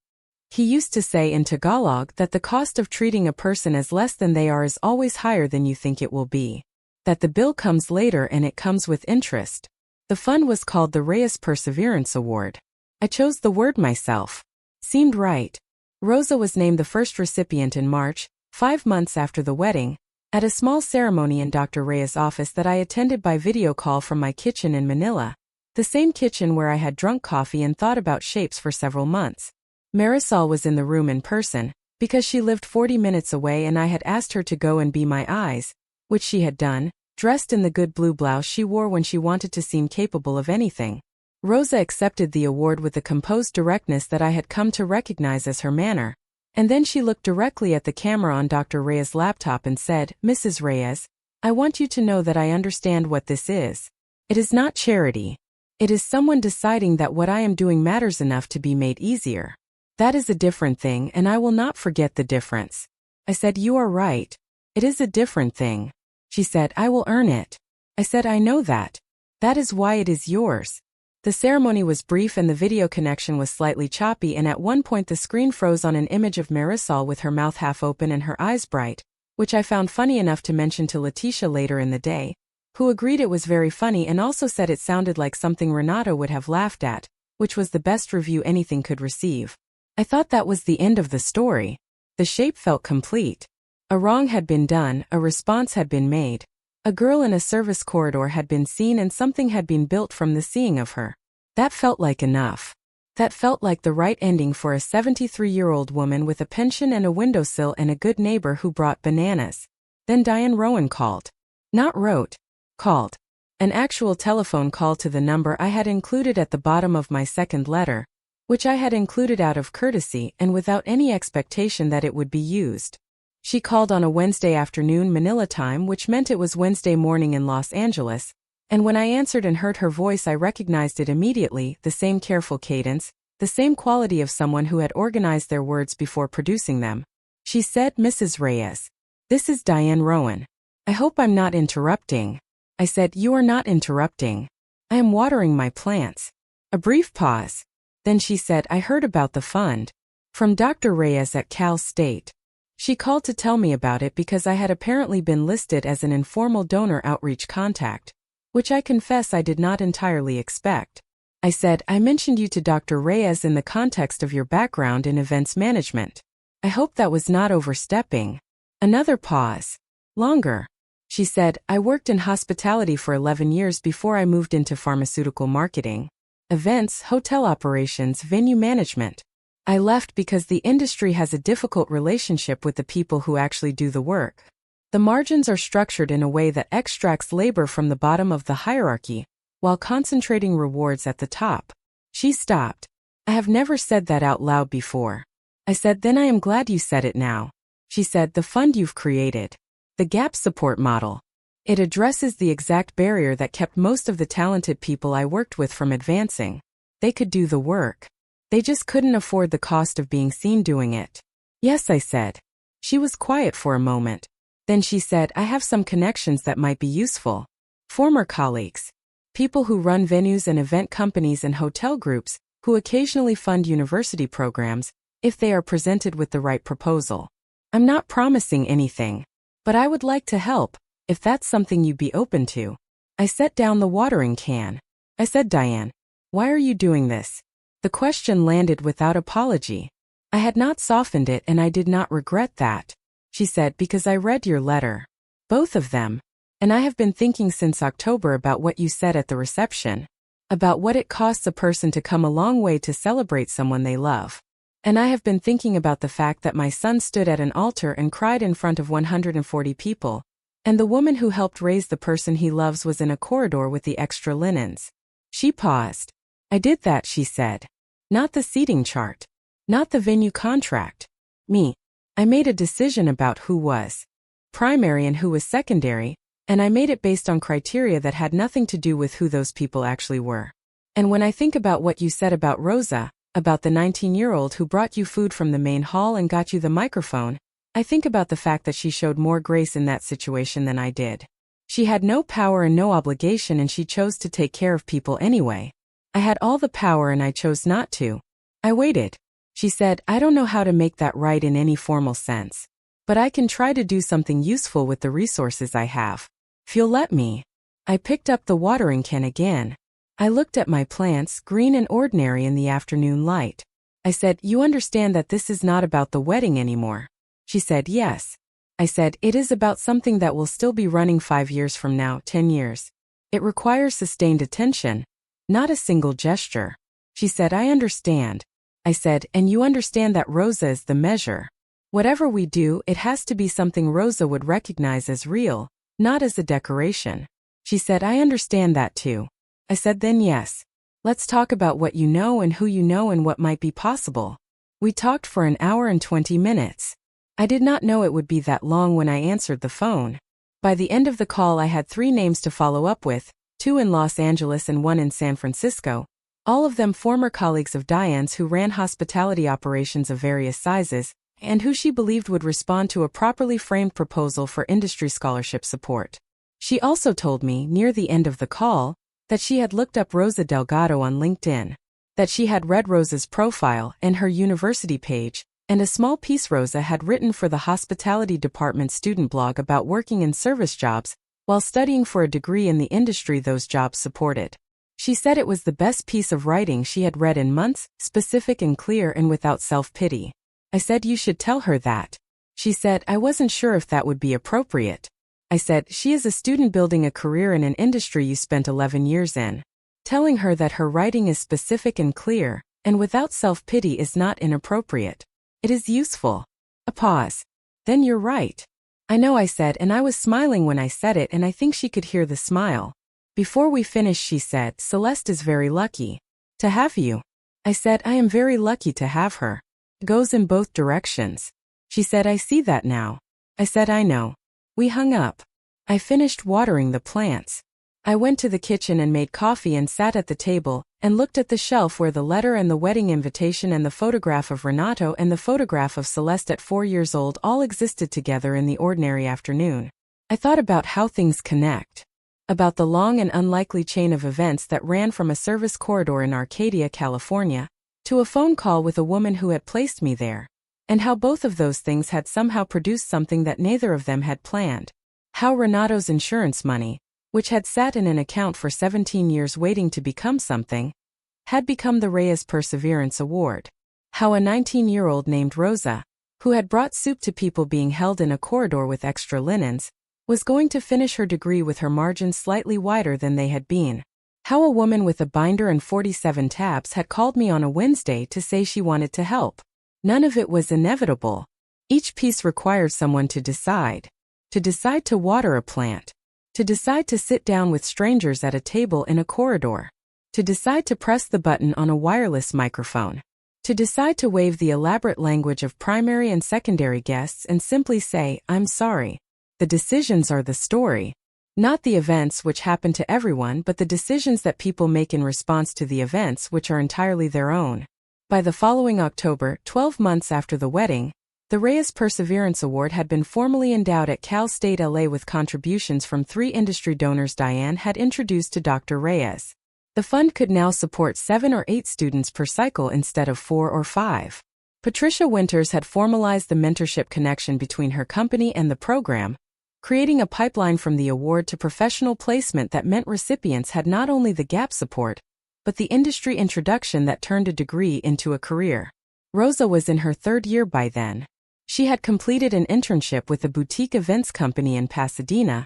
He used to say in Tagalog that the cost of treating a person as less than they are is always higher than you think it will be. That the bill comes later and it comes with interest. The fund was called the Reyes Perseverance Award. I chose the word myself. Seemed right. Rosa was named the first recipient in March, 5 months after the wedding, at a small ceremony in Dr. Reyes' office that I attended by video call from my kitchen in Manila, the same kitchen where I had drunk coffee and thought about shapes for several months. Marisol was in the room in person, because she lived 40 minutes away and I had asked her to go and be my eyes, which she had done, dressed in the good blue blouse she wore when she wanted to seem capable of anything. Rosa accepted the award with the composed directness that I had come to recognize as her manner, and then she looked directly at the camera on Dr. Reyes' laptop and said, "Mrs. Reyes, I want you to know that I understand what this is. It is not charity. It is someone deciding that what I am doing matters enough to be made easier. That is a different thing and I will not forget the difference." I said, "You are right. It is a different thing." She said, "I will earn it." I said, "I know that. That is why it is yours." The ceremony was brief and the video connection was slightly choppy, and at one point the screen froze on an image of Marisol with her mouth half open and her eyes bright, which I found funny enough to mention to Leticia later in the day, who agreed it was very funny and also said it sounded like something Renato would have laughed at, which was the best review anything could receive. I thought that was the end of the story. The shape felt complete. A wrong had been done, a response had been made. A girl in a service corridor had been seen and something had been built from the seeing of her. That felt like enough. That felt like the right ending for a 73-year-old woman with a pension and a windowsill and a good neighbor who brought bananas. Then Diane Rowan called. Not wrote. Called. An actual telephone call to the number I had included at the bottom of my second letter, which I had included out of courtesy and without any expectation that it would be used. She called on a Wednesday afternoon Manila time, which meant it was Wednesday morning in Los Angeles, and when I answered and heard her voice I recognized it immediately, the same careful cadence, the same quality of someone who had organized their words before producing them. She said, "Mrs. Reyes, this is Diane Rowan. I hope I'm not interrupting." I said, "You are not interrupting. I am watering my plants." A brief pause. Then she said, "I heard about the fund. From Dr. Reyes at Cal State. She called to tell me about it because I had apparently been listed as an informal donor outreach contact, which I confess I did not entirely expect." I said, "I mentioned you to Dr. Reyes in the context of your background in events management. I hope that was not overstepping." Another pause. Longer. She said, "I worked in hospitality for 11 years before I moved into pharmaceutical marketing. Events, hotel operations, venue management. I left because the industry has a difficult relationship with the people who actually do the work. The margins are structured in a way that extracts labor from the bottom of the hierarchy, while concentrating rewards at the top." She stopped. "I have never said that out loud before." I said, "Then I am glad you said it now." She said, "The fund you've created. The gap support model. It addresses the exact barrier that kept most of the talented people I worked with from advancing. They could do the work. They just couldn't afford the cost of being seen doing it." "Yes," I said. She was quiet for a moment. Then she said, "I have some connections that might be useful. Former colleagues. People who run venues and event companies and hotel groups, who occasionally fund university programs, if they are presented with the right proposal. I'm not promising anything, but I would like to help, if that's something you'd be open to." I set down the watering can. I said, "Diane, why are you doing this?" The question landed without apology. I had not softened it and I did not regret that. She said, "Because I read your letter. Both of them. And I have been thinking since October about what you said at the reception. About what it costs a person to come a long way to celebrate someone they love. And I have been thinking about the fact that my son stood at an altar and cried in front of 140 people. And the woman who helped raise the person he loves was in a corridor with the extra linens. She paused. I did that, she said. Not the seating chart. Not the venue contract. Me. I made a decision about who was primary and who was secondary, and I made it based on criteria that had nothing to do with who those people actually were. And when I think about what you said about Rosa, about the 19-year-old who brought you food from the main hall and got you the microphone, I think about the fact that she showed more grace in that situation than I did. She had no power and no obligation, and she chose to take care of people anyway. I had all the power and I chose not to. I waited. She said, I don't know how to make that right in any formal sense. But I can try to do something useful with the resources I have. If you'll let me. I picked up the watering can again. I looked at my plants, green and ordinary in the afternoon light. I said, you understand that this is not about the wedding anymore. She said, yes. I said, it is about something that will still be running 5 years from now, 10 years. It requires sustained attention, not a single gesture. She said, I understand. I said, and you understand that Rosa is the measure. Whatever we do, it has to be something Rosa would recognize as real, not as a decoration. She said, I understand that too. I said, then yes. Let's talk about what you know and who you know and what might be possible. We talked for an hour and 20 minutes. I did not know it would be that long when I answered the phone. By the end of the call, I had 3 names to follow up with, 2 in Los Angeles and 1 in San Francisco. All of them former colleagues of Diane's who ran hospitality operations of various sizes, and who she believed would respond to a properly framed proposal for industry scholarship support. She also told me, near the end of the call, that she had looked up Rosa Delgado on LinkedIn, that she had read Rosa's profile and her university page, and a small piece Rosa had written for the hospitality department student blog about working in service jobs while studying for a degree in the industry those jobs supported. She said it was the best piece of writing she had read in months, specific and clear and without self-pity. I said you should tell her that. She said I wasn't sure if that would be appropriate. I said she is a student building a career in an industry you spent 11 years in. Telling her that her writing is specific and clear, and without self-pity is not inappropriate. It is useful. A pause. Then you're right. I know, I said, and I was smiling when I said it, and I think she could hear the smile. Before we finished, she said, Celeste is very lucky to have you. I said, I am very lucky to have her. It goes in both directions. She said, I see that now. I said, I know. We hung up. I finished watering the plants. I went to the kitchen and made coffee and sat at the table and looked at the shelf where the letter and the wedding invitation and the photograph of Renato and the photograph of Celeste at 4 years old all existed together in the ordinary afternoon. I thought about how things connect. About the long and unlikely chain of events that ran from a service corridor in Arcadia, California, to a phone call with a woman who had placed me there, and how both of those things had somehow produced something that neither of them had planned. How Renato's insurance money, which had sat in an account for 17 years waiting to become something, had become the Reyes Perseverance Award. How a 19-year-old named Rosa, who had brought soup to people being held in a corridor with extra linens, was going to finish her degree with her margins slightly wider than they had been. How a woman with a binder and 47 tabs had called me on a Wednesday to say she wanted to help. None of it was inevitable. Each piece required someone to decide. To decide to water a plant. To decide to sit down with strangers at a table in a corridor. To decide to press the button on a wireless microphone. To decide to waive the elaborate language of primary and secondary guests and simply say, I'm sorry. The decisions are the story. Not the events which happen to everyone, but the decisions that people make in response to the events which are entirely their own. By the following October, 12 months after the wedding, the Reyes Perseverance Award had been formally endowed at Cal State LA with contributions from 3 industry donors Diane had introduced to Dr. Reyes. The fund could now support 7 or 8 students per cycle instead of 4 or 5. Patricia Winters had formalized the mentorship connection between her company and the program, creating a pipeline from the award to professional placement that meant recipients had not only the gap support, but the industry introduction that turned a degree into a career. Rosa was in her 3rd year by then. She had completed an internship with a boutique events company in Pasadena,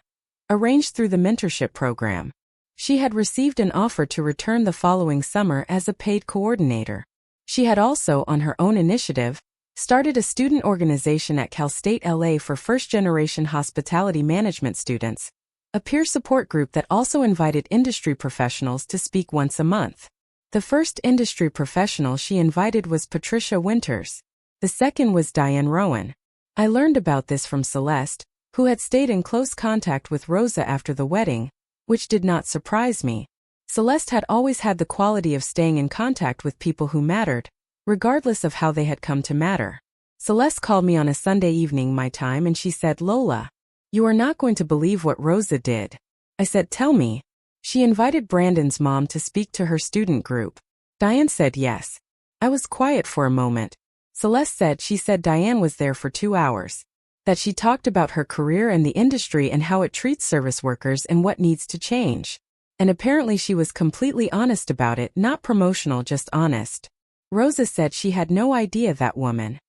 arranged through the mentorship program. She had received an offer to return the following summer as a paid coordinator. She had also, on her own initiative, started a student organization at Cal State LA for first-generation hospitality management students, a peer support group that also invited industry professionals to speak once a month. The first industry professional she invited was Patricia Winters. The second was Diane Rowan. I learned about this from Celeste, who had stayed in close contact with Rosa after the wedding, which did not surprise me. Celeste had always had the quality of staying in contact with people who mattered, regardless of how they had come to matter. Celeste called me on a Sunday evening my time and she said, "Lola, you are not going to believe what Rosa did." I said, "Tell me." She invited Brandon's mom to speak to her student group. Diane said yes. I was quiet for a moment. Celeste said she said Diane was there for 2 hours. That she talked about her career and the industry and how it treats service workers and what needs to change. And apparently she was completely honest about it, not promotional, just honest. Rosa said she had no idea that woman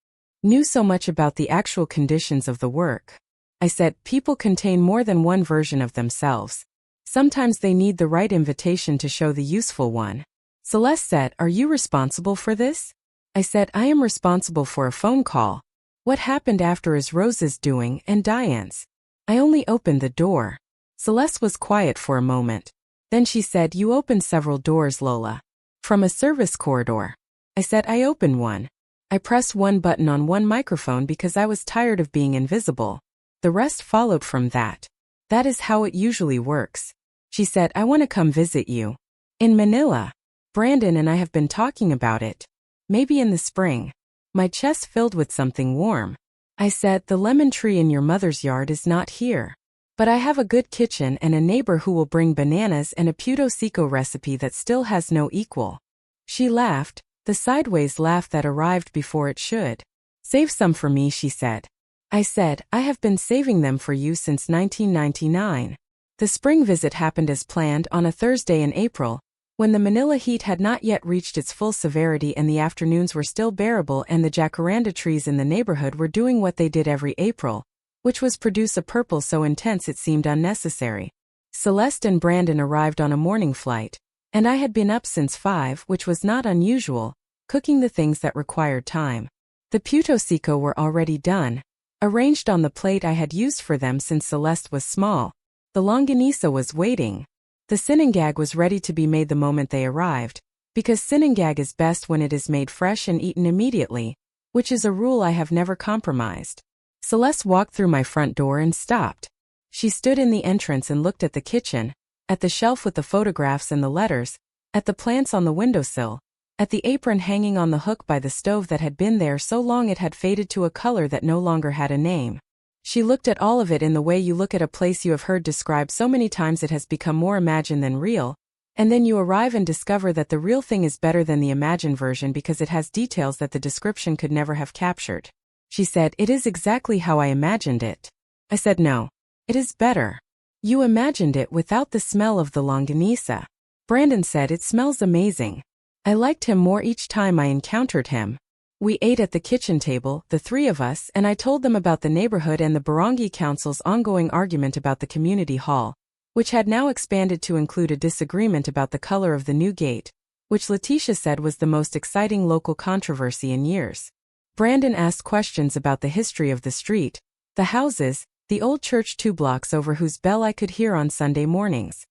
knew so much about the actual conditions of the work. I said, people contain more than one version of themselves. Sometimes they need the right invitation to show the useful one. Celeste said, "Are you responsible for this?" I said, "I am responsible for a phone call. What happened after is Rosa's doing and Diane's. I only opened the door." Celeste was quiet for a moment. Then she said, "You opened several doors, Lola. From a service corridor." I said, "I opened one. I pressed one button on one microphone because I was tired of being invisible. The rest followed from that. That is how it usually works." She said, "I want to come visit you. In Manila. Brandon and I have been talking about it. Maybe in the spring." My chest filled with something warm. I said, "The lemon tree in your mother's yard is not here. But I have a good kitchen and a neighbor who will bring bananas and a puto seco recipe that still has no equal." She laughed, the sideways laugh that arrived before it should. "Save some for me," she said. I said, "I have been saving them for you since 1999. The spring visit happened as planned on a Thursday in April, when the Manila heat had not yet reached its full severity and the afternoons were still bearable and the jacaranda trees in the neighborhood were doing what they did every April, which was produce a purple so intense it seemed unnecessary. Celeste and Brandon arrived on a morning flight, and I had been up since 5, which was not unusual, cooking the things that required time. The puto seco were already done, arranged on the plate I had used for them since Celeste was small. The longanisa was waiting. The sinangag was ready to be made the moment they arrived, because sinangag is best when it is made fresh and eaten immediately, which is a rule I have never compromised. Celeste walked through my front door and stopped. She stood in the entrance and looked at the kitchen, at the shelf with the photographs and the letters, at the plants on the windowsill, at the apron hanging on the hook by the stove that had been there so long it had faded to a color that no longer had a name. She looked at all of it in the way you look at a place you have heard described so many times it has become more imagined than real, and then you arrive and discover that the real thing is better than the imagined version because it has details that the description could never have captured. She said, "It is exactly how I imagined it." I said, "No. It is better. You imagined it without the smell of the longanisa." Brandon said, "It smells amazing." I liked him more each time I encountered him. We ate at the kitchen table, the 3 of us, and I told them about the neighborhood and the Barangay Council's ongoing argument about the community hall, which had now expanded to include a disagreement about the color of the new gate, which Letitia said was the most exciting local controversy in years. Brandon asked questions about the history of the street, the houses, the old church 2 blocks over whose bell I could hear on Sunday mornings.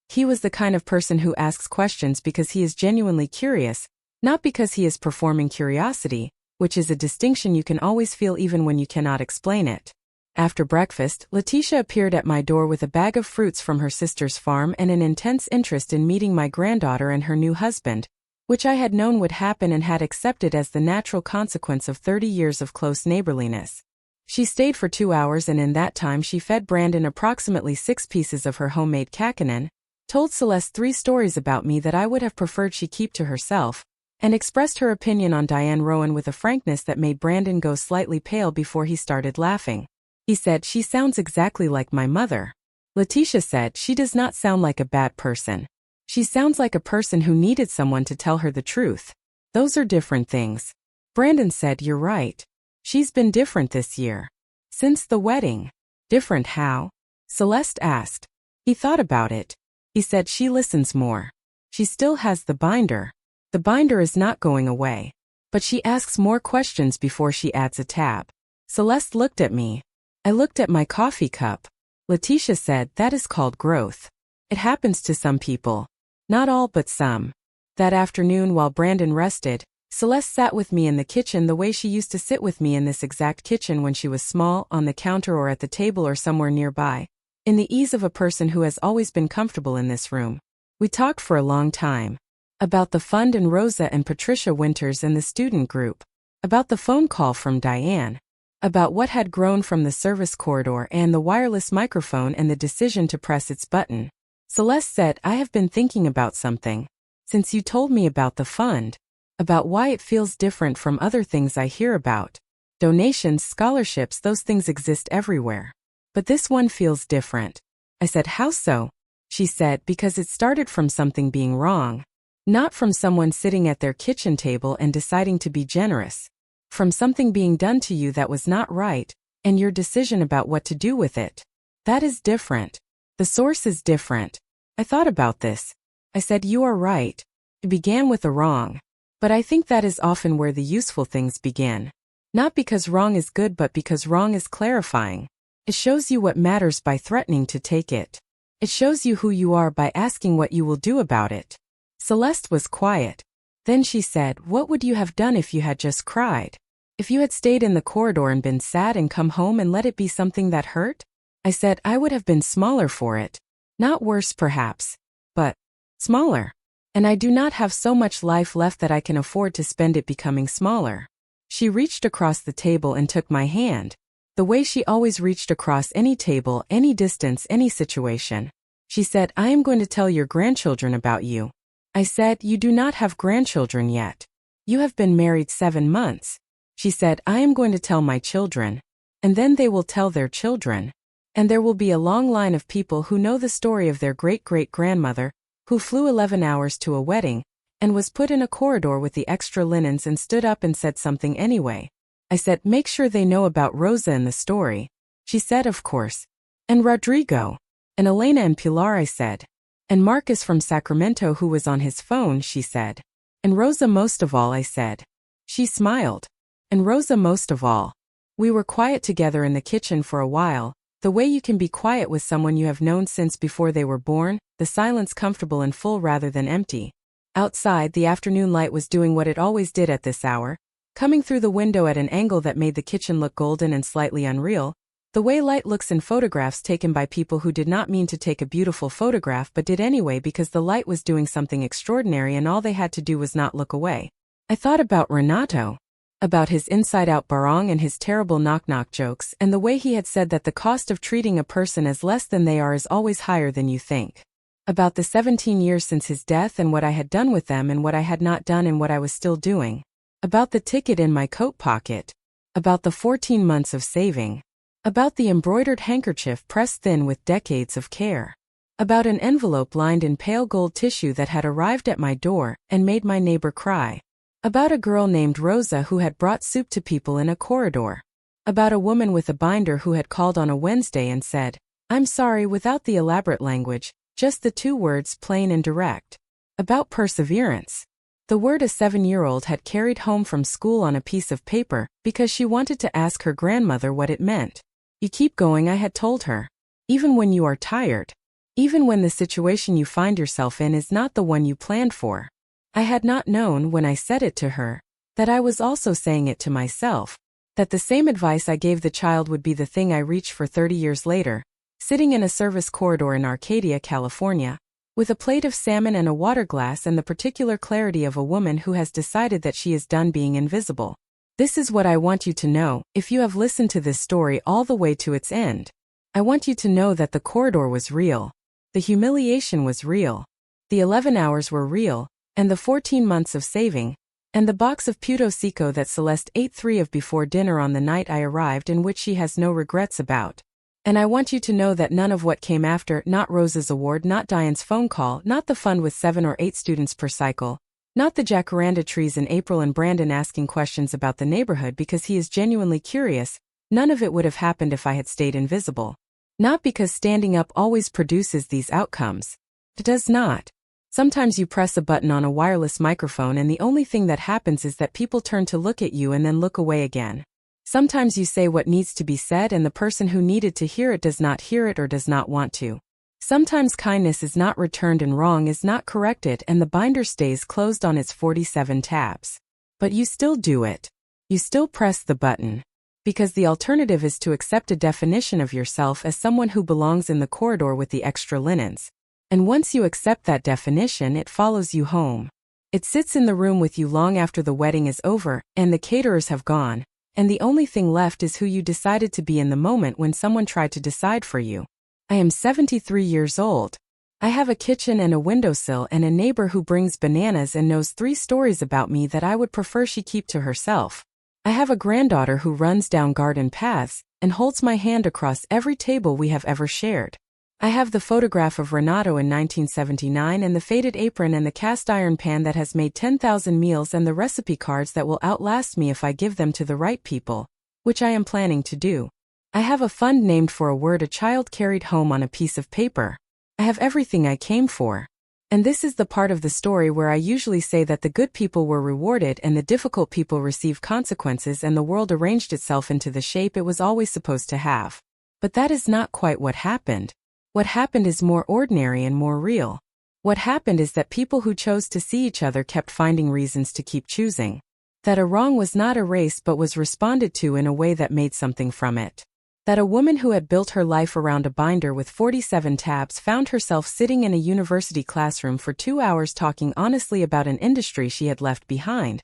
He was the kind of person who asks questions because he is genuinely curious, not because he is performing curiosity, which is a distinction you can always feel even when you cannot explain it. After breakfast, Letitia appeared at my door with a bag of fruits from her sister's farm and an intense interest in meeting my granddaughter and her new husband, which I had known would happen and had accepted as the natural consequence of 30 years of close neighborliness. She stayed for 2 hours and in that time she fed Brandon approximately 6 pieces of her homemade kakanin, told Celeste 3 stories about me that I would have preferred she keep to herself, and expressed her opinion on Diane Rowan with a frankness that made Brandon go slightly pale before he started laughing. He said, "She sounds exactly like my mother." Letitia said, "She does not sound like a bad person. She sounds like a person who needed someone to tell her the truth. Those are different things." Brandon said, "You're right. She's been different this year. Since the wedding." "Different how?" Celeste asked. He thought about it. He said she listens more. She still has the binder. The binder is not going away. But she asks more questions before she adds a tab. Celeste looked at me. I looked at my coffee cup. Letitia said that is called growth. It happens to some people. Not all but some. That afternoon while Brandon rested, Celeste sat with me in the kitchen the way she used to sit with me in this exact kitchen when she was small, on the counter or at the table or somewhere nearby, in the ease of a person who has always been comfortable in this room. We talked for a long time. About the fund and Rosa and Patricia Winters and the student group. About the phone call from Diane. About what had grown from the service corridor and the wireless microphone and the decision to press its button. Celeste said, I have been thinking about something. Since you told me about the fund. About why it feels different from other things I hear about. Donations, scholarships, those things exist everywhere. But this one feels different. I said, how so? She said, because it started from something being wrong. Not from someone sitting at their kitchen table and deciding to be generous. From something being done to you that was not right, and your decision about what to do with it. That is different. The source is different. I thought about this. I said, you are right. It began with a wrong. But I think that is often where the useful things begin. Not because wrong is good but because wrong is clarifying. It shows you what matters by threatening to take it. It shows you who you are by asking what you will do about it. Celeste was quiet. Then she said, what would you have done if you had just cried? If you had stayed in the corridor and been sad and come home and let it be something that hurt? I said, I would have been smaller for it. Not worse perhaps, but smaller. And I do not have so much life left that I can afford to spend it becoming smaller. She reached across the table and took my hand. The way she always reached across any table, any distance, any situation. She said, I am going to tell your grandchildren about you. I said, you do not have grandchildren yet. You have been married 7 months. She said, I am going to tell my children. And then they will tell their children. And there will be a long line of people who know the story of their great-great-grandmother, who flew 11 hours to a wedding, and was put in a corridor with the extra linens and stood up and said something anyway. I said, make sure they know about Rosa and the story. She said, of course. And Rodrigo. And Elena and Pilar, I said. And Marcus from Sacramento who was on his phone, she said. And Rosa most of all, I said. She smiled. And Rosa most of all. We were quiet together in the kitchen for a while, the way you can be quiet with someone you have known since before they were born, the silence comfortable and full rather than empty. Outside, the afternoon light was doing what it always did at this hour, coming through the window at an angle that made the kitchen look golden and slightly unreal, the way light looks in photographs taken by people who did not mean to take a beautiful photograph but did anyway because the light was doing something extraordinary and all they had to do was not look away. I thought about Renato. About his inside-out barong and his terrible knock-knock jokes and the way he had said that the cost of treating a person as less than they are is always higher than you think. About the 17 years since his death and what I had done with them and what I had not done and what I was still doing. About the ticket in my coat pocket. About the 14 months of saving. About the embroidered handkerchief pressed thin with decades of care. About an envelope lined in pale gold tissue that had arrived at my door and made my neighbor cry. About a girl named Rosa who had brought soup to people in a corridor. About a woman with a binder who had called on a Wednesday and said, I'm sorry, without the elaborate language, just the 2 words plain and direct. About perseverance. The word a 7-year-old had carried home from school on a piece of paper because she wanted to ask her grandmother what it meant. You keep going, I had told her. Even when you are tired. Even when the situation you find yourself in is not the one you planned for. I had not known when I said it to her, that I was also saying it to myself, that the same advice I gave the child would be the thing I reached for 30 years later, sitting in a service corridor in Arcadia, California, with a plate of salmon and a water glass and the particular clarity of a woman who has decided that she is done being invisible. This is what I want you to know, if you have listened to this story all the way to its end. I want you to know that the corridor was real. The humiliation was real. The 11 hours were real. And the 14 months of saving, and the box of puto seco that Celeste ate 3 of before dinner on the night I arrived and which she has no regrets about. And I want you to know that none of what came after, not Rosa's award, not Diane's phone call, not the fund with 7 or 8 students per cycle, not the jacaranda trees in April and Brandon asking questions about the neighborhood because he is genuinely curious, none of it would have happened if I had stayed invisible. Not because standing up always produces these outcomes. It does not. Sometimes you press a button on a wireless microphone and the only thing that happens is that people turn to look at you and then look away again. Sometimes you say what needs to be said and the person who needed to hear it does not hear it or does not want to. Sometimes kindness is not returned and wrong is not corrected and the binder stays closed on its 47 tabs. But you still do it. You still press the button. Because the alternative is to accept a definition of yourself as someone who belongs in the corridor with the extra linens. And once you accept that definition, it follows you home. It sits in the room with you long after the wedding is over and the caterers have gone, and the only thing left is who you decided to be in the moment when someone tried to decide for you. I am 73 years old. I have a kitchen and a windowsill and a neighbor who brings bananas and knows 3 stories about me that I would prefer she keep to herself. I have a granddaughter who runs down garden paths and holds my hand across every table we have ever shared. I have the photograph of Renato in 1979 and the faded apron and the cast iron pan that has made 10,000 meals and the recipe cards that will outlast me if I give them to the right people, which I am planning to do. I have a fund named for a word a child carried home on a piece of paper. I have everything I came for. And this is the part of the story where I usually say that the good people were rewarded and the difficult people received consequences and the world arranged itself into the shape it was always supposed to have. But that is not quite what happened. What happened is more ordinary and more real. What happened is that people who chose to see each other kept finding reasons to keep choosing. That a wrong was not erased but was responded to in a way that made something from it. That a woman who had built her life around a binder with 47 tabs found herself sitting in a university classroom for 2 hours talking honestly about an industry she had left behind.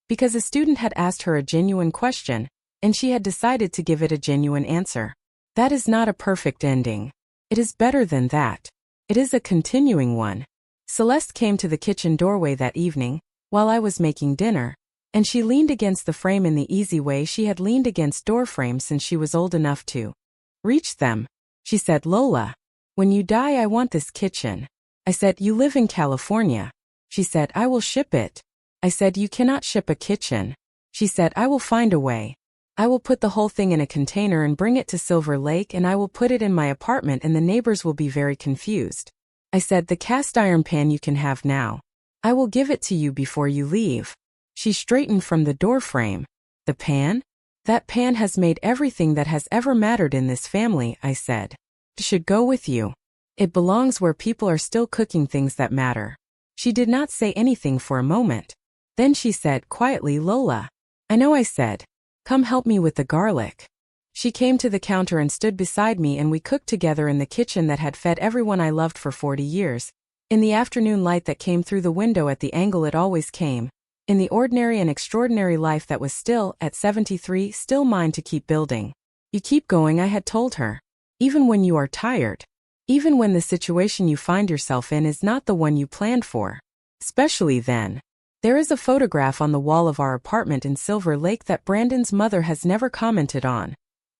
Because a student had asked her a genuine question, and she had decided to give it a genuine answer. That is not a perfect ending. It is better than that. It is a continuing one. Celeste came to the kitchen doorway that evening, while I was making dinner, and she leaned against the frame in the easy way she had leaned against door frames since she was old enough to reach them. She said, "Lola, when you die I want this kitchen." I said, "You live in California." She said, "I will ship it." I said, "You cannot ship a kitchen." She said, "I will find a way. I will put the whole thing in a container and bring it to Silver Lake and I will put it in my apartment and the neighbors will be very confused." I said, "The cast iron pan you can have now. I will give it to you before you leave." She straightened from the door frame. "The pan? That pan has made everything that has ever mattered in this family," I said. "It should go with you. It belongs where people are still cooking things that matter." She did not say anything for a moment. Then she said quietly, "Lola." "I know," I said. "Come help me with the garlic." She came to the counter and stood beside me and we cooked together in the kitchen that had fed everyone I loved for 40 years. In the afternoon light that came through the window at the angle it always came. In the ordinary and extraordinary life that was still, at 73, still mine to keep building. "You keep going," I had told her. "Even when you are tired. Even when the situation you find yourself in is not the one you planned for. Especially then." There is a photograph on the wall of our apartment in Silver Lake that Brandon's mother has never commented on,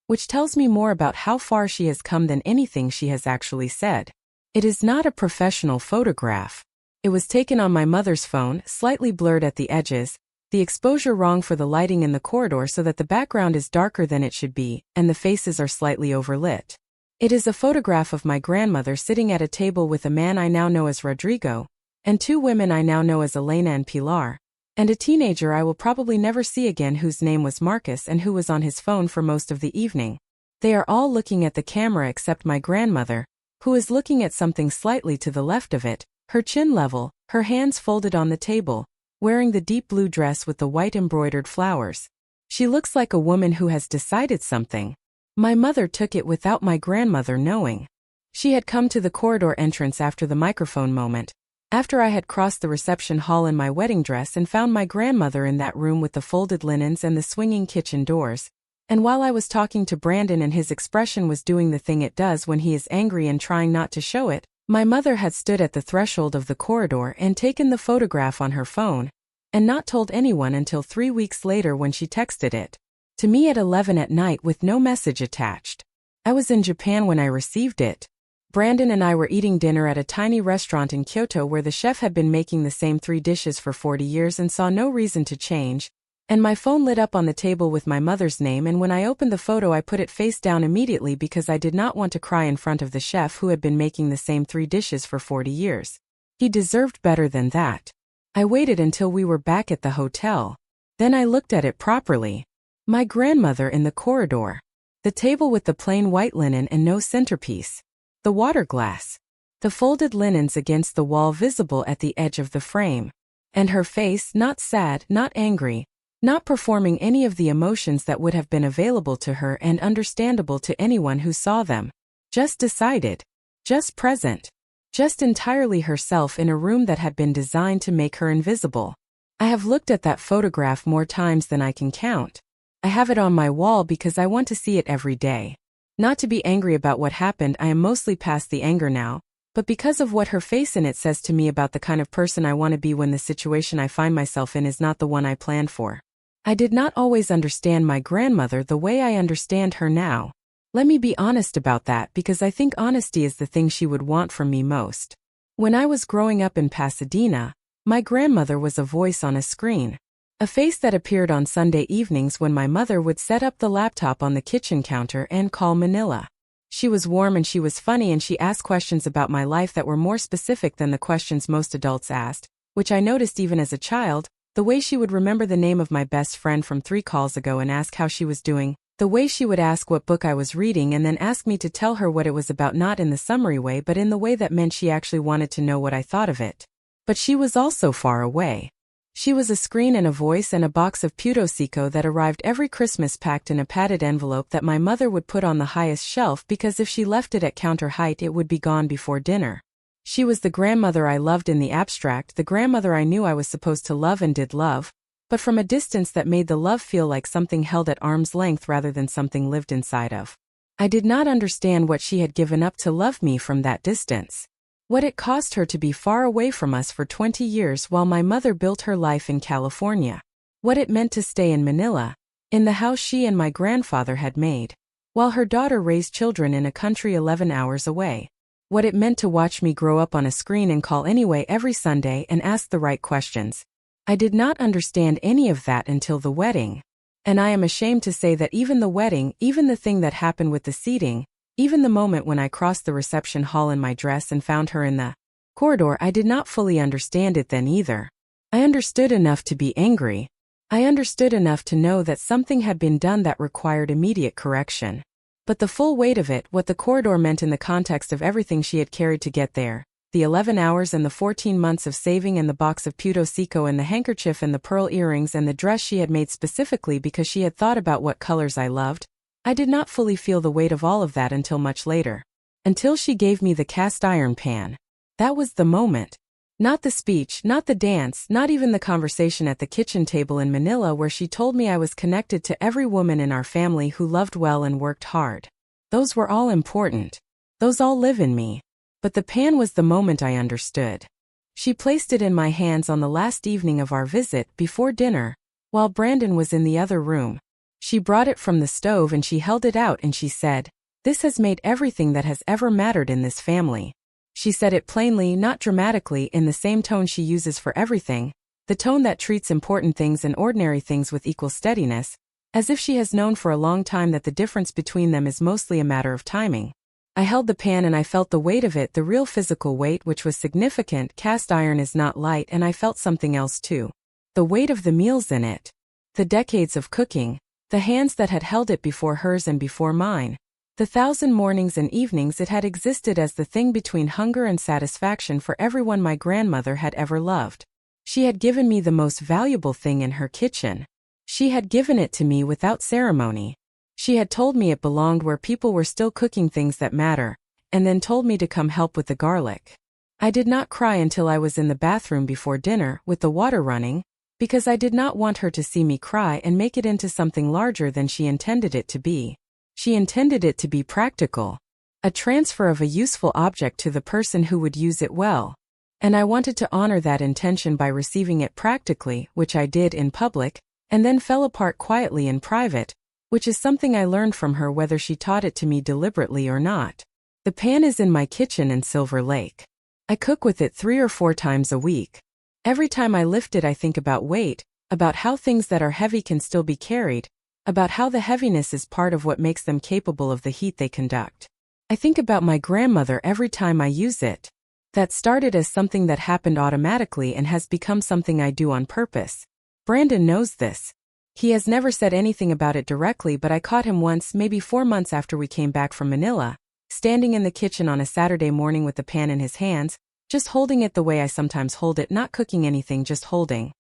which tells me more about how far she has come than anything she has actually said. It is not a professional photograph. It was taken on my mother's phone, slightly blurred at the edges, the exposure wrong for the lighting in the corridor so that the background is darker than it should be, and the faces are slightly overlit. It is a photograph of my grandmother sitting at a table with a man I now know as Rodrigo, and 2 women I now know as Elena and Pilar, and a teenager I will probably never see again whose name was Marcus and who was on his phone for most of the evening. They are all looking at the camera except my grandmother, who is looking at something slightly to the left of it, her chin level, her hands folded on the table, wearing the deep blue dress with the white embroidered flowers. She looks like a woman who has decided something. My mother took it without my grandmother knowing. She had come to the corridor entrance after the microphone moment, after I had crossed the reception hall in my wedding dress and found my grandmother in that room with the folded linens and the swinging kitchen doors. And while I was talking to Brandon and his expression was doing the thing it does when he is angry and trying not to show it, my mother had stood at the threshold of the corridor and taken the photograph on her phone, and not told anyone until 3 weeks later when she texted it to me at 11 at night with no message attached. I was in Japan when I received it. Brandon and I were eating dinner at a tiny restaurant in Kyoto where the chef had been making the same 3 dishes for 40 years and saw no reason to change, And my phone lit up on the table with my mother's name, and when I opened the photo I put it face down immediately because I did not want to cry in front of the chef who had been making the same 3 dishes for 40 years. He deserved better than that. I waited until we were back at the hotel. Then I looked at it properly. My grandmother in the corridor. The table with the plain white linen and no centerpiece. The water glass. The folded linens against the wall visible at the edge of the frame. And her face, not sad, not angry, not performing any of the emotions that would have been available to her and understandable to anyone who saw them. Just decided. Just present. Just entirely herself in a room that had been designed to make her invisible. I have looked at that photograph more times than I can count. I have it on my wall because I want to see it every day. Not to be angry about what happened, I am mostly past the anger now, but because of what her face in it says to me about the kind of person I want to be when the situation I find myself in is not the one I planned for. I did not always understand my grandmother the way I understand her now. Let me be honest about that because I think honesty is the thing she would want from me most. When I was growing up in Pasadena, my grandmother was a voice on a screen. A face that appeared on Sunday evenings when my mother would set up the laptop on the kitchen counter and call Manila. She was warm and she was funny and she asked questions about my life that were more specific than the questions most adults asked, which I noticed even as a child. The way she would remember the name of my best friend from 3 calls ago and ask how she was doing. The way she would ask what book I was reading and then ask me to tell her what it was about, not in the summary way but in the way that meant she actually wanted to know what I thought of it. But she was also far away. She was a screen and a voice and a box of Putosico that arrived every Christmas packed in a padded envelope that my mother would put on the highest shelf because if she left it at counter height it would be gone before dinner. She was the grandmother I loved in the abstract, the grandmother I knew I was supposed to love and did love, but from a distance that made the love feel like something held at arm's length rather than something lived inside of. I did not understand what she had given up to love me from that distance. What it cost her to be far away from us for 20 years while my mother built her life in California. What it meant to stay in Manila, in the house she and my grandfather had made, while her daughter raised children in a country 11 hours away. What it meant to watch me grow up on a screen and call anyway every Sunday and ask the right questions. I did not understand any of that until the wedding. And I am ashamed to say that even the wedding, even the thing that happened with the seating, even the moment when I crossed the reception hall in my dress and found her in the corridor, I did not fully understand it then either. I understood enough to be angry. I understood enough to know that something had been done that required immediate correction. But the full weight of it, what the corridor meant in the context of everything she had carried to get there, the 11 hours and the 14 months of saving and the box of Putosico and the handkerchief and the pearl earrings and the dress she had made specifically because she had thought about what colors I loved, I did not fully feel the weight of all of that until much later. Until she gave me the cast iron pan. That was the moment. Not the speech, not the dance, not even the conversation at the kitchen table in Manila where she told me I was connected to every woman in our family who loved well and worked hard. Those were all important. Those all live in me. But the pan was the moment I understood. She placed it in my hands on the last evening of our visit before dinner, while Brandon was in the other room. She brought it from the stove and she held it out and she said, "This has made everything that has ever mattered in this family." She said it plainly, not dramatically, in the same tone she uses for everything, the tone that treats important things and ordinary things with equal steadiness, as if she has known for a long time that the difference between them is mostly a matter of timing. I held the pan and I felt the weight of it, the real physical weight, which was significant. Cast iron is not light, and I felt something else too. The weight of the meals in it. The decades of cooking, the hands that had held it before hers and before mine. The 1,000 mornings and evenings it had existed as the thing between hunger and satisfaction for everyone my grandmother had ever loved. She had given me the most valuable thing in her kitchen. She had given it to me without ceremony. She had told me it belonged where people were still cooking things that matter, and then told me to come help with the garlic. I did not cry until I was in the bathroom before dinner, with the water running, because I did not want her to see me cry and make it into something larger than she intended it to be. She intended it to be practical. A transfer of a useful object to the person who would use it well. And I wanted to honor that intention by receiving it practically, which I did in public, and then fell apart quietly in private, which is something I learned from her whether she taught it to me deliberately or not. The pan is in my kitchen in Silver Lake. I cook with it 3 or 4 times a week. Every time I lift it I think about weight, about how things that are heavy can still be carried, about how the heaviness is part of what makes them capable of the heat they conduct. I think about my grandmother every time I use it. That started as something that happened automatically and has become something I do on purpose. Brandon knows this. He has never said anything about it directly, but I caught him once, maybe 4 months after we came back from Manila, standing in the kitchen on a Saturday morning with the pan in his hands, just holding it the way I sometimes hold it, not cooking anything, just holding.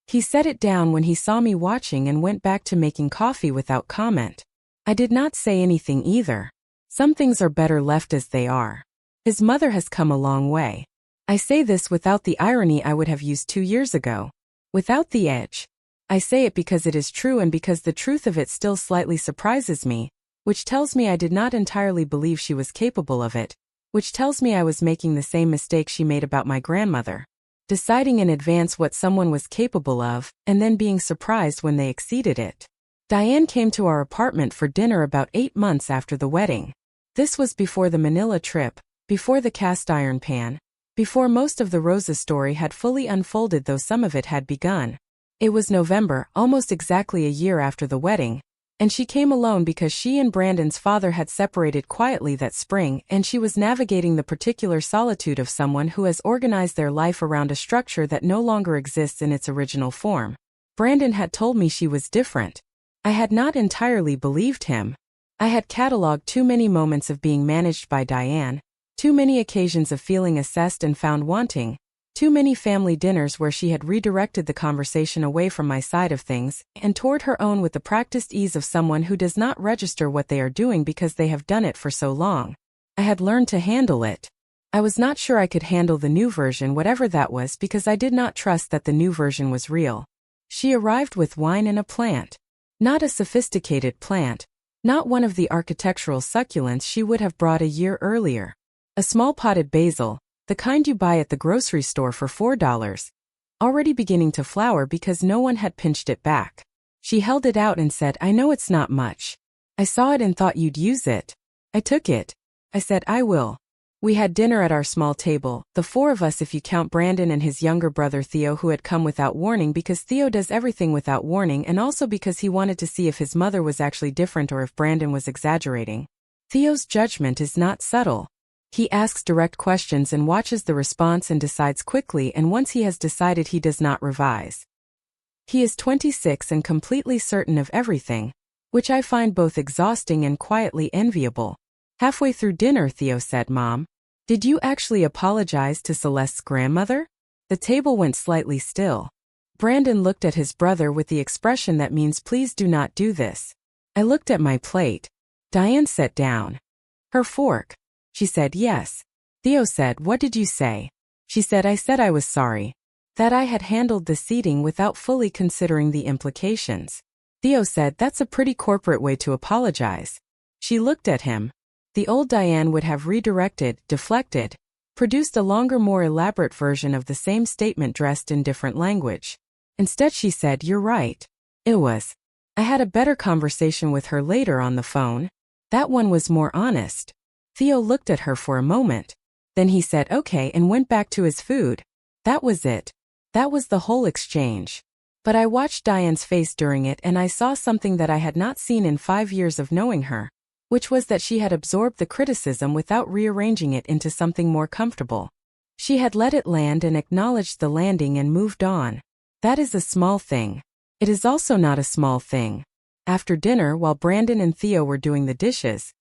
He set it down when he saw me watching and went back to making coffee without comment. I did not say anything either. Some things are better left as they are. His mother has come a long way. I say this without the irony I would have used 2 years ago. Without the edge. I say it because it is true and because the truth of it still slightly surprises me, which tells me I did not entirely believe she was capable of it, which tells me I was making the same mistake she made about my grandmother. Deciding in advance what someone was capable of, and then being surprised when they exceeded it. Diane came to our apartment for dinner about 8 months after the wedding. This was before the Manila trip, before the cast iron pan, before most of the Rosa story had fully unfolded, though some of it had begun. It was November, almost exactly a year after the wedding, and she came alone because she and Brandon's father had separated quietly that spring, and she was navigating the particular solitude of someone who has organized their life around a structure that no longer exists in its original form. Brandon had told me she was different. I had not entirely believed him. I had cataloged too many moments of being managed by Diane, too many occasions of feeling assessed and found wanting, too many family dinners where she had redirected the conversation away from my side of things and toward her own with the practiced ease of someone who does not register what they are doing because they have done it for so long. I had learned to handle it. I was not sure I could handle the new version, whatever that was, because I did not trust that the new version was real. She arrived with wine and a plant. Not a sophisticated plant. Not one of the architectural succulents she would have brought a year earlier. A small potted basil, the kind you buy at the grocery store for $4, already beginning to flower because no one had pinched it back. She held it out and said, "I know it's not much. I saw it and thought you'd use it." I took it. I said, "I will." We had dinner at our small table, the 4 of us if you count Brandon and his younger brother Theo, who had come without warning because Theo does everything without warning, and also because he wanted to see if his mother was actually different or if Brandon was exaggerating. Theo's judgment is not subtle. He asks direct questions and watches the response and decides quickly, and once he has decided, he does not revise. He is 26 and completely certain of everything, which I find both exhausting and quietly enviable. Halfway through dinner, Theo said, "Mom, did you actually apologize to Celeste's grandmother?" The table went slightly still. Brandon looked at his brother with the expression that means please do not do this. I looked at my plate. Diane set down her fork. She said yes. Theo said, "What did you say?" She said, "I said I was sorry. That I had handled the seating without fully considering the implications." Theo said, "That's a pretty corporate way to apologize." She looked at him. The old Diane would have redirected, deflected, produced a longer, more elaborate version of the same statement dressed in different language. Instead she said, "You're right. It was." I had a better conversation with her later on the phone. That one was more honest. Theo looked at her for a moment. Then he said okay and went back to his food. That was it. That was the whole exchange. But I watched Diane's face during it and I saw something that I had not seen in 5 years of knowing her, which was that she had absorbed the criticism without rearranging it into something more comfortable. She had let it land and acknowledged the landing and moved on. That is a small thing. It is also not a small thing. After dinner, while Brandon and Theo were doing the dishes,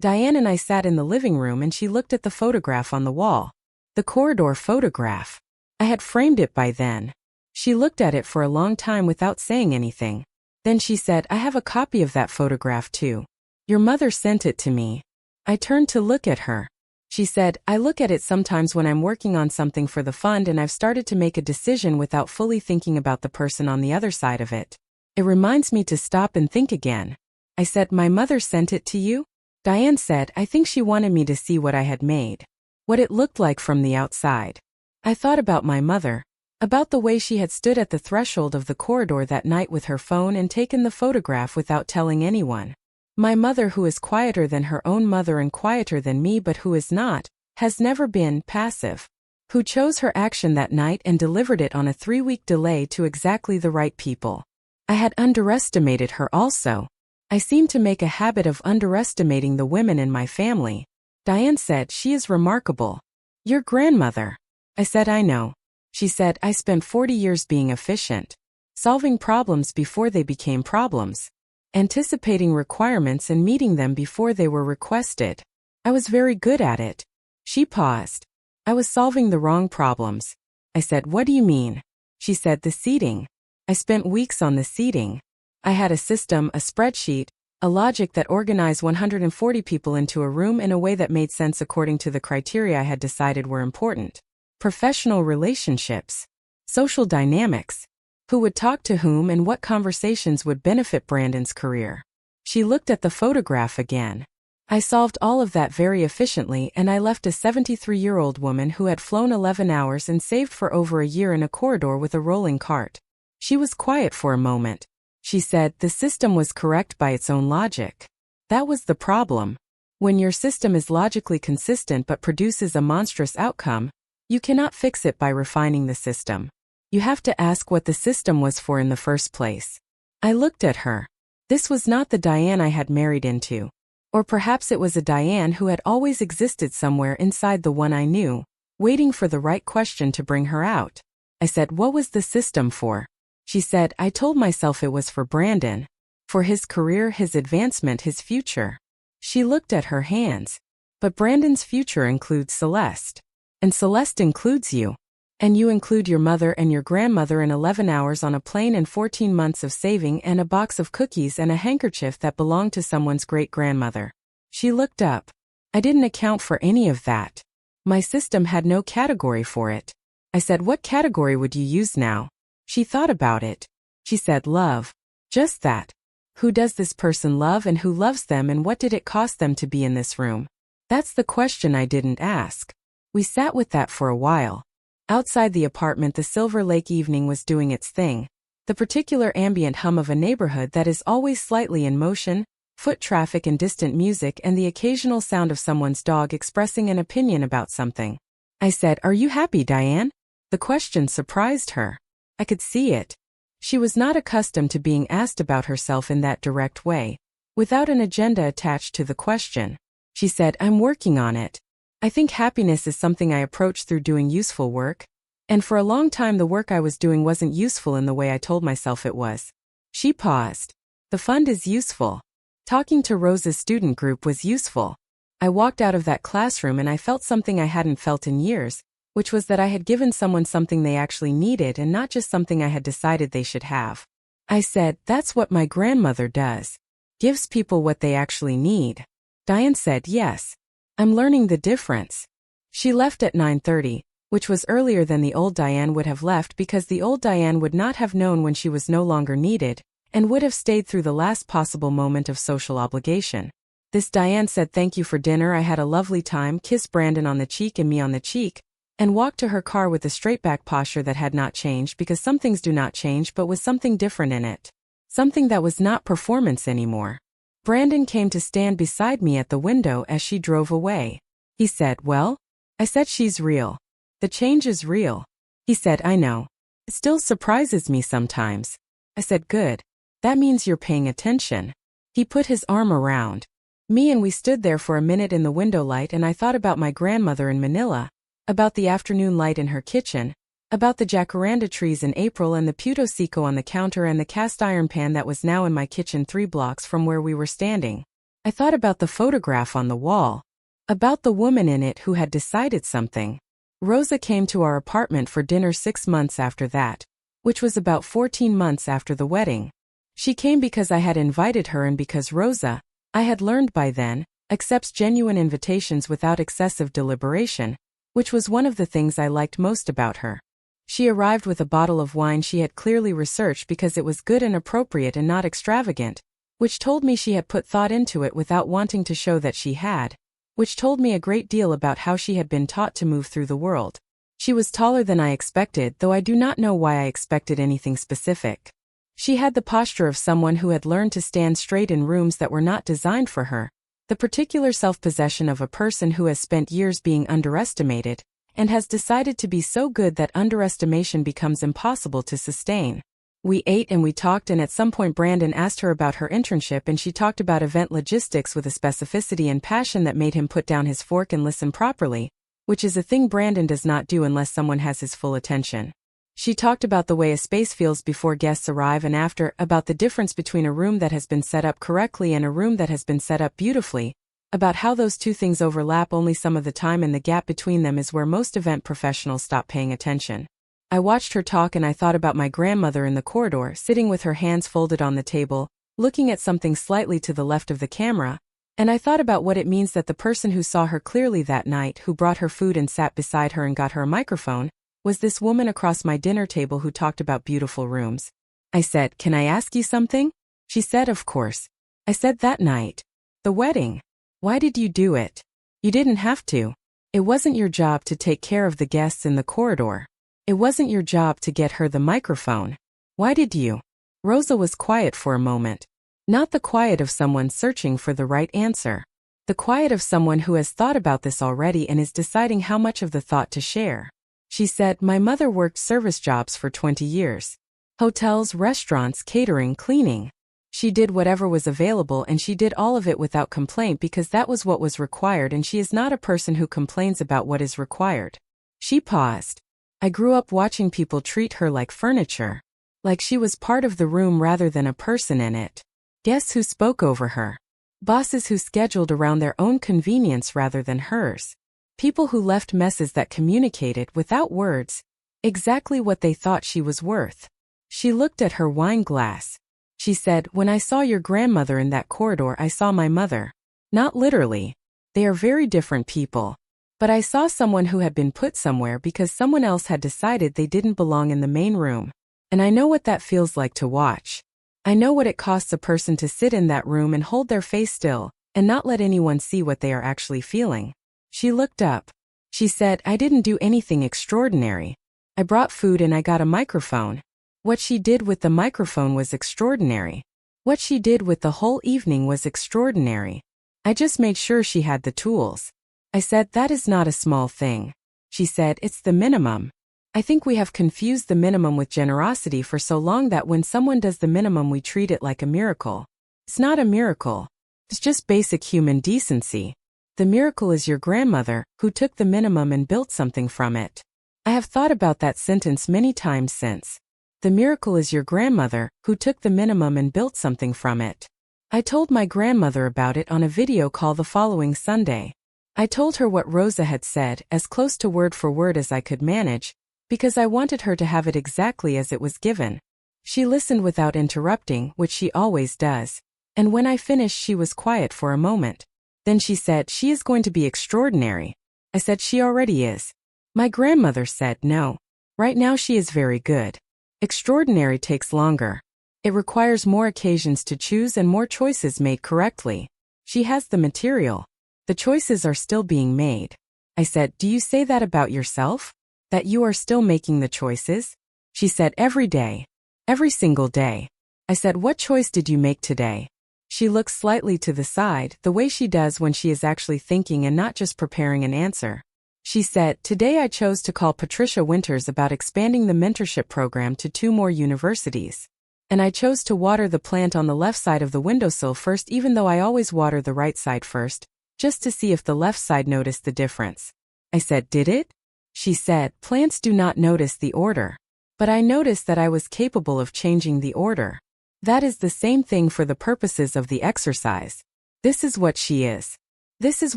Diane and I sat in the living room and she looked at the photograph on the wall. The corridor photograph. I had framed it by then. She looked at it for a long time without saying anything. Then she said, "I have a copy of that photograph too. Your mother sent it to me." I turned to look at her. She said, "I look at it sometimes when I'm working on something for the fund and I've started to make a decision without fully thinking about the person on the other side of it. It reminds me to stop and think again." I said, "My mother sent it to you?" Diane said, "I think she wanted me to see what I had made. What it looked like from the outside." I thought about my mother. About the way she had stood at the threshold of the corridor that night with her phone and taken the photograph without telling anyone. My mother, who is quieter than her own mother and quieter than me but who is not, has never been passive. who chose her action that night and delivered it on a 3-week delay to exactly the right people. I had underestimated her also. I seemed to make a habit of underestimating the women in my family. Diane said, "She is remarkable." "Your grandmother." I said, "I know." She said, "I spent 40 years being efficient, solving problems before they became problems, anticipating requirements and meeting them before they were requested. I was very good at it." She paused. "I was solving the wrong problems." I said, "What do you mean?" She said, "The seating. I spent weeks on the seating. I had a system, a spreadsheet, a logic that organized 140 people into a room in a way that made sense according to the criteria I had decided were important. Professional relationships, social dynamics, who would talk to whom and what conversations would benefit Brandon's career." She looked at the photograph again. "I solved all of that very efficiently, and I left a 73-year-old woman who had flown 11 hours and saved for over a year in a corridor with a rolling cart." She was quiet for a moment. She said, "The system was correct by its own logic. That was the problem. When your system is logically consistent but produces a monstrous outcome, you cannot fix it by refining the system. You have to ask what the system was for in the first place." I looked at her. This was not the Diane I had married into. Or perhaps it was a Diane who had always existed somewhere inside the one I knew, waiting for the right question to bring her out. I said, "What was the system for?" She said, "I told myself it was for Brandon. For his career, his advancement, his future." She looked at her hands. "But Brandon's future includes Celeste. And Celeste includes you. And you include your mother and your grandmother in 11 hours on a plane and 14 months of saving and a box of cookies and a handkerchief that belonged to someone's great-grandmother." She looked up. "I didn't account for any of that. My system had no category for it." I said, "What category would you use now?" She thought about it. She said, "Love." Just that. Who does this person love and who loves them, and what did it cost them to be in this room? That's the question I didn't ask. We sat with that for a while. Outside the apartment, the Silver Lake evening was doing its thing. The particular ambient hum of a neighborhood that is always slightly in motion, foot traffic and distant music, and the occasional sound of someone's dog expressing an opinion about something. I said, "Are you happy, Diane?" The question surprised her. I could see it. She was not accustomed to being asked about herself in that direct way, without an agenda attached to the question. She said, "I'm working on it. I think happiness is something I approach through doing useful work. And for a long time the work I was doing wasn't useful in the way I told myself it was." She paused. "The fund is useful. Talking to Rosa's student group was useful. I walked out of that classroom and I felt something I hadn't felt in years, which was that I had given someone something they actually needed and not just something I had decided they should have." I said, "That's what my grandmother does. Gives people what they actually need." Diane said, "Yes. I'm learning the difference." She left at 9:30, which was earlier than the old Diane would have left because the old Diane would not have known when she was no longer needed, and would have stayed through the last possible moment of social obligation. This Diane said thank you for dinner, I had a lovely time, kissed Brandon on the cheek and me on the cheek, and walked to her car with a straight-back posture that had not changed because some things do not change but with something different in it. Something that was not performance anymore. Brandon came to stand beside me at the window as she drove away. He said, "Well?" I said, "She's real. The change is real." He said, "I know. It still surprises me sometimes." I said, "Good. That means you're paying attention." He put his arm around me and we stood there for a minute in the window light, and I thought about my grandmother in Manila, about the afternoon light in her kitchen, about the jacaranda trees in April and the puto seco on the counter and the cast iron pan that was now in my kitchen 3 blocks from where we were standing. I thought about the photograph on the wall, about the woman in it who had decided something. Rosa came to our apartment for dinner 6 months after that, which was about 14 months after the wedding. She came because I had invited her and because Rosa, I had learned by then, accepts genuine invitations without excessive deliberation, which was one of the things I liked most about her. She arrived with a bottle of wine she had clearly researched because it was good and appropriate and not extravagant, which told me she had put thought into it without wanting to show that she had, which told me a great deal about how she had been taught to move through the world. She was taller than I expected, though I do not know why I expected anything specific. She had the posture of someone who had learned to stand straight in rooms that were not designed for her, the particular self-possession of a person who has spent years being underestimated, and has decided to be so good that underestimation becomes impossible to sustain. We ate and we talked, and at some point Brandon asked her about her internship, and she talked about event logistics with a specificity and passion that made him put down his fork and listen properly, which is a thing Brandon does not do unless someone has his full attention. She talked about the way a space feels before guests arrive and after, about the difference between a room that has been set up correctly and a room that has been set up beautifully, about how those two things overlap only some of the time, and the gap between them is where most event professionals stop paying attention. I watched her talk and I thought about my grandmother in the corridor, sitting with her hands folded on the table, looking at something slightly to the left of the camera, and I thought about what it means that the person who saw her clearly that night, who brought her food and sat beside her and got her a microphone, was this woman across my dinner table who talked about beautiful rooms. I said, "Can I ask you something?" She said, "Of course." I said, "That night, the wedding, why did you do it? You didn't have to. It wasn't your job to take care of the guests in the corridor. It wasn't your job to get her the microphone. Why did you?" Rosa was quiet for a moment. Not the quiet of someone searching for the right answer. The quiet of someone who has thought about this already and is deciding how much of the thought to share. She said, "My mother worked service jobs for 20 years. Hotels, restaurants, catering, cleaning. She did whatever was available, and she did all of it without complaint because that was what was required, and she is not a person who complains about what is required." She paused. "I grew up watching people treat her like furniture. Like she was part of the room rather than a person in it. Guests who spoke over her. Bosses who scheduled around their own convenience rather than hers. People who left messes that communicated, without words, exactly what they thought she was worth." She looked at her wine glass. She said, "When I saw your grandmother in that corridor, I saw my mother. Not literally. They are very different people. But I saw someone who had been put somewhere because someone else had decided they didn't belong in the main room. And I know what that feels like to watch. I know what it costs a person to sit in that room and hold their face still, and not let anyone see what they are actually feeling." She looked up. She said, "I didn't do anything extraordinary. I brought food and I got a microphone. What she did with the microphone was extraordinary. What she did with the whole evening was extraordinary. I just made sure she had the tools." I said, "That is not a small thing." She said, "It's the minimum. I think we have confused the minimum with generosity for so long that when someone does the minimum we treat it like a miracle. It's not a miracle. It's just basic human decency. The miracle is your grandmother, who took the minimum and built something from it." I have thought about that sentence many times since. The miracle is your grandmother, who took the minimum and built something from it. I told my grandmother about it on a video call the following Sunday. I told her what Rosa had said, as close to word for word as I could manage, because I wanted her to have it exactly as it was given. She listened without interrupting, which she always does. And when I finished, she was quiet for a moment. Then she said, "She is going to be extraordinary." I said, "She already is." My grandmother said, "No. Right now she is very good. Extraordinary takes longer. It requires more occasions to choose and more choices made correctly. She has the material. The choices are still being made." I said, "Do you say that about yourself? That you are still making the choices?" She said, "Every day. Every single day." I said, "What choice did you make today?" She looked slightly to the side, the way she does when she is actually thinking and not just preparing an answer. She said, "Today I chose to call Patricia Winters about expanding the mentorship program to 2 more universities. And I chose to water the plant on the left side of the windowsill first, even though I always water the right side first, just to see if the left side noticed the difference." I said, "Did it?" She said, "Plants do not notice the order. But I noticed that I was capable of changing the order. That is the same thing for the purposes of the exercise. This is what she is. This is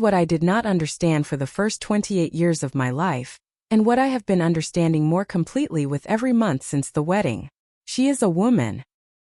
what I did not understand for the first 28 years of my life, and what I have been understanding more completely with every month since the wedding. She is a woman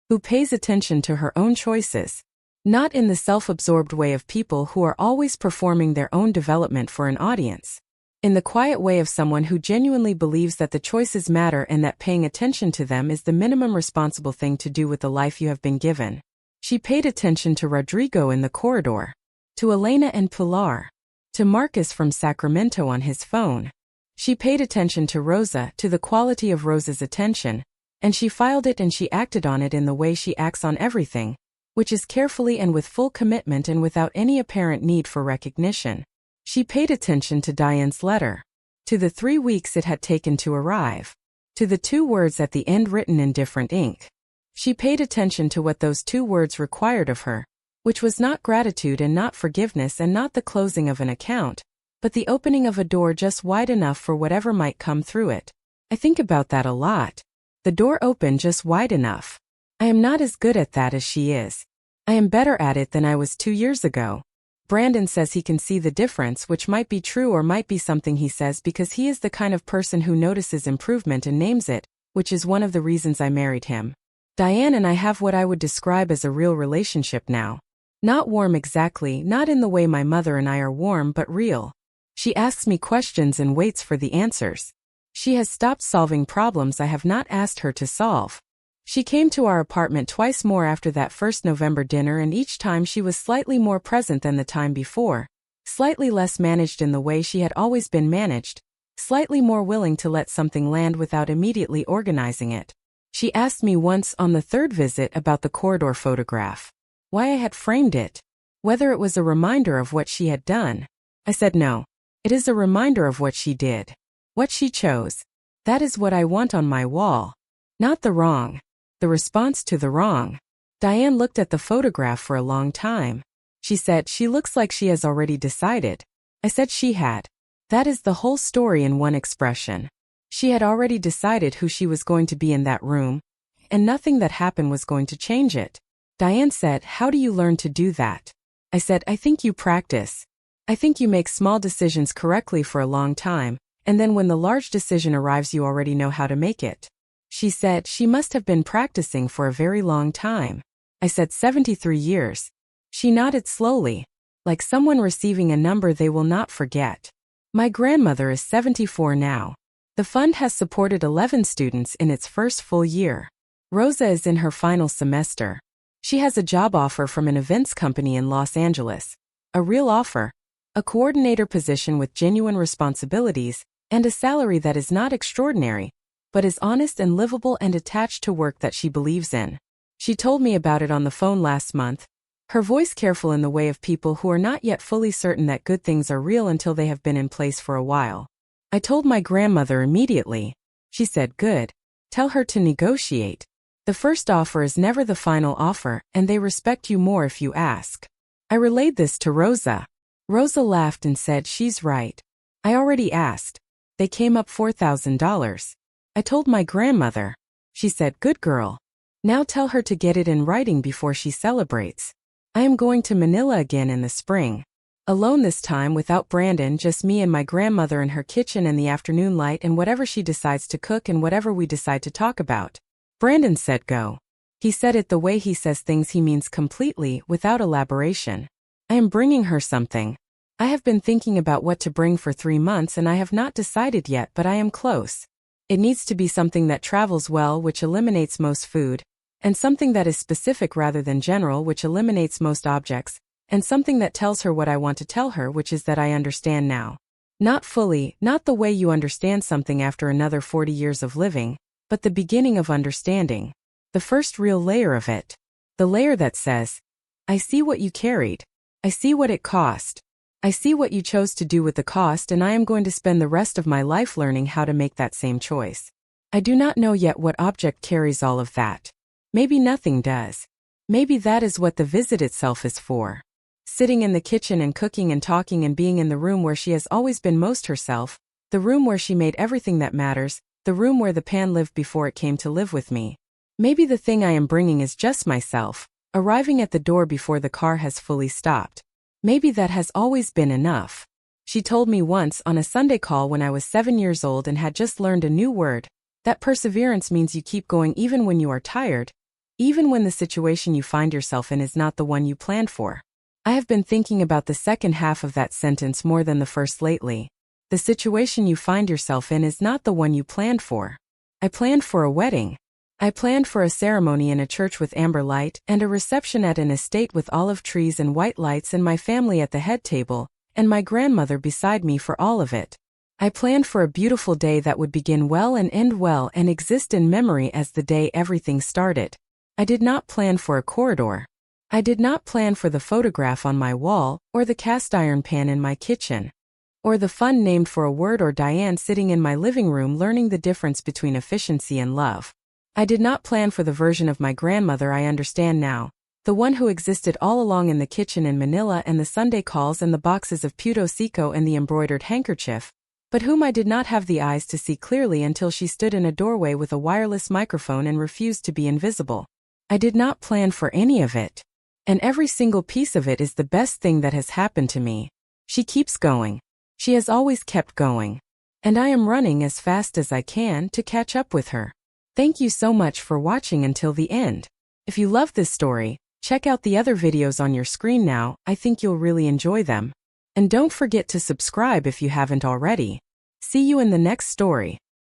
who pays attention to her own choices, not in the self-absorbed way of people who are always performing their own development for an audience. In the quiet way of someone who genuinely believes that the choices matter and that paying attention to them is the minimum responsible thing to do with the life you have been given. She paid attention to Rodrigo in the corridor, to Elena and Pilar, to Marcus from Sacramento on his phone. She paid attention to Rosa, to the quality of Rosa's attention, and she filed it and she acted on it in the way she acts on everything, which is carefully and with full commitment and without any apparent need for recognition. She paid attention to Diane's letter. to the 3 weeks it had taken to arrive, to the 2 words at the end written in different ink. She paid attention to what those 2 words required of her, which was not gratitude and not forgiveness and not the closing of an account, but the opening of a door just wide enough for whatever might come through it. I think about that a lot. The door open just wide enough. I am not as good at that as she is. I am better at it than I was 2 years ago. Brandon says he can see the difference, which might be true or might be something he says because he is the kind of person who notices improvement and names it, which is one of the reasons I married him. Diane and I have what I would describe as a real relationship now. Not warm exactly, not in the way my mother and I are warm, but real. She asks me questions and waits for the answers. She has stopped solving problems I have not asked her to solve. She came to our apartment twice more after that first November dinner, and each time she was slightly more present than the time before, slightly less managed in the way she had always been managed, slightly more willing to let something land without immediately organizing it. She asked me once on the 3rd visit about the corridor photograph. Why I had framed it. Whether it was a reminder of what she had done. I said no. It is a reminder of what she did. What she chose. That is what I want on my wall. Not the wrong. The response to the wrong. Diane looked at the photograph for a long time. She said she looks like she has already decided. I said she had. That is the whole story in one expression. She had already decided who she was going to be in that room, and nothing that happened was going to change it. Diane said, "How do you learn to do that?" I said, "I think you practice. I think you make small decisions correctly for a long time, and then when the large decision arrives you already know how to make it." She said she must have been practicing for a very long time. I said 73 years. She nodded slowly, like someone receiving a number they will not forget. My grandmother is 74 now. The fund has supported 11 students in its first full year. Rosa is in her final semester. She has a job offer from an events company in Los Angeles. A real offer. A coordinator position with genuine responsibilities, and a salary that is not extraordinary, but is honest and livable and attached to work that she believes in. She told me about it on the phone last month, her voice careful in the way of people who are not yet fully certain that good things are real until they have been in place for a while. I told my grandmother immediately. She said, "Good. Tell her to negotiate. The first offer is never the final offer, and they respect you more if you ask." I relayed this to Rosa. Rosa laughed and said she's right. I already asked. They came up $4,000. I told my grandmother. She said, "Good girl. Now tell her to get it in writing before she celebrates." I am going to Manila again in the spring. Alone this time without Brandon, just me and my grandmother in her kitchen and the afternoon light and whatever she decides to cook and whatever we decide to talk about. Brandon said go. He said it the way he says things, he means completely, without elaboration. I am bringing her something. I have been thinking about what to bring for 3 months and I have not decided yet, but I am close. It needs to be something that travels well, which eliminates most food, and something that is specific rather than general, which eliminates most objects, and something that tells her what I want to tell her, which is that I understand now. Not fully, not the way you understand something after another 40 years of living, but the beginning of understanding. The first real layer of it. The layer that says, I see what you carried. I see what it cost. I see what you chose to do with the cost, and I am going to spend the rest of my life learning how to make that same choice. I do not know yet what object carries all of that. Maybe nothing does. Maybe that is what the visit itself is for. Sitting in the kitchen and cooking and talking and being in the room where she has always been most herself, the room where she made everything that matters, the room where the pan lived before it came to live with me. Maybe the thing I am bringing is just myself, arriving at the door before the car has fully stopped. Maybe that has always been enough. She told me once on a Sunday call when I was 7 years old and had just learned a new word, that perseverance means you keep going even when you are tired, even when the situation you find yourself in is not the one you planned for. I have been thinking about the second half of that sentence more than the first lately. The situation you find yourself in is not the one you planned for. I planned for a wedding. I planned for a ceremony in a church with amber light and a reception at an estate with olive trees and white lights and my family at the head table, and my grandmother beside me for all of it. I planned for a beautiful day that would begin well and end well and exist in memory as the day everything started. I did not plan for a corridor. I did not plan for the photograph on my wall or the cast iron pan in my kitchen. Or the fun named for a word, or Diane sitting in my living room learning the difference between efficiency and love. I did not plan for the version of my grandmother I understand now, the one who existed all along in the kitchen in Manila, and the Sunday calls and the boxes of puto seco and the embroidered handkerchief, but whom I did not have the eyes to see clearly until she stood in a doorway with a wireless microphone and refused to be invisible. I did not plan for any of it. And every single piece of it is the best thing that has happened to me. She keeps going. She has always kept going. And I am running as fast as I can to catch up with her. Thank you so much for watching until the end. If you love this story, check out the other videos on your screen now. I think you'll really enjoy them. And don't forget to subscribe if you haven't already. See you in the next story.